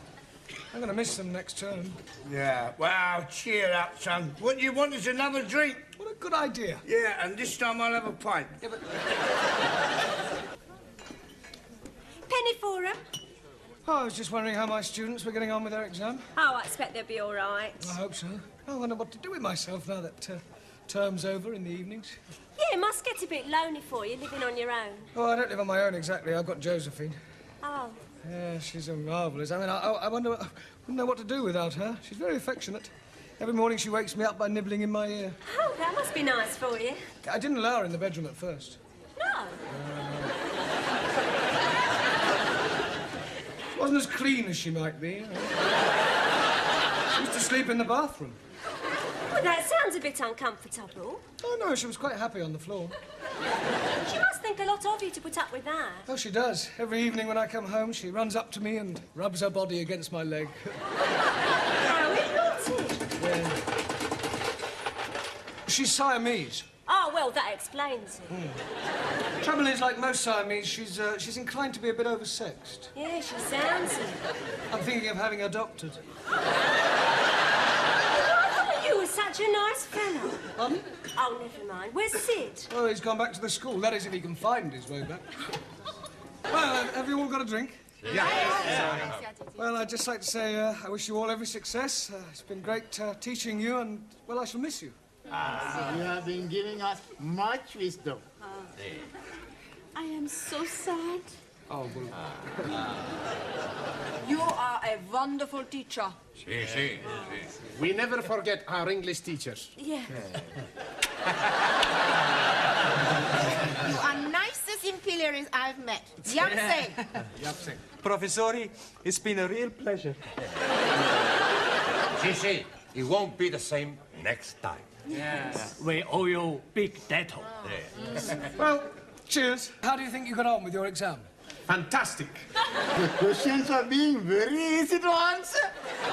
I'm going to miss them next term. Yeah, well, cheer up, son. What you want is another drink. What a good idea. Yeah, and this time I'll have a pint. Yeah, but... Penny for 'em. Oh, I was just wondering how my students were getting on with their exam. Oh, I expect they'll be all right. I hope so. I wonder what to do with myself now that term's over in the evenings. Yeah, it must get a bit lonely for you, living on your own. Oh, I don't live on my own exactly. I've got Josephine. Oh. Yeah, she's a marvellous. I mean, I wonder... I wouldn't know what to do without her. She's very affectionate. Every morning she wakes me up by nibbling in my ear. Oh, that must be nice for you. I didn't allow her in the bedroom at first. No. She wasn't as clean as she might be. She used to sleep in the bathroom. Well, that sounds a bit uncomfortable. Oh, no, she was quite happy on the floor. She must think a lot of you to put up with that. Oh, she does. Every evening when I come home, she runs up to me and rubs her body against my leg. How naughty. Yeah. She's Siamese. Oh, well, that explains it. Trouble is, like most Siamese, she's inclined to be a bit oversexed. Yeah, she sounds it. I'm thinking of having her doctored. You were such a nice fellow. Pardon? Oh, never mind. Where's Sid? Oh, he's gone back to the school. That is, if he can find his way back. Well, have you all got a drink? Yeah. Well, I'd just like to say I wish you all every success. It's been great teaching you, and, well, I shall miss you. You have been giving us much wisdom. I am so sad. Oh, well. You are a wonderful teacher. Si, si, si. We never forget our English teachers. Yeah. You are nicest imperials I've met. Yapsing. Yapsing. Professori, it's been a real pleasure. Si, si. It won't be the same next time. Yes. We owe you big debt. Well, cheers. How do you think you got on with your exam? Fantastic. The questions are being very easy to answer.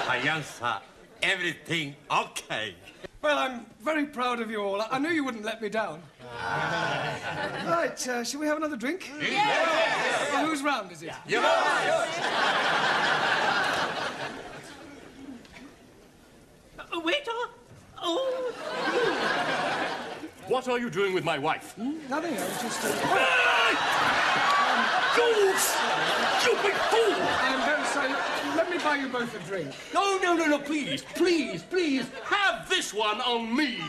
I answer everything okay. Well, I'm very proud of you all. I knew you wouldn't let me down. Right, shall we have another drink? Yes. Well, whose round is it? Waiter! Oh! What are you doing with my wife? Nothing, I was just... You stupid fool! I'm very sorry. Let me buy you both a drink. No, please, have this one on me.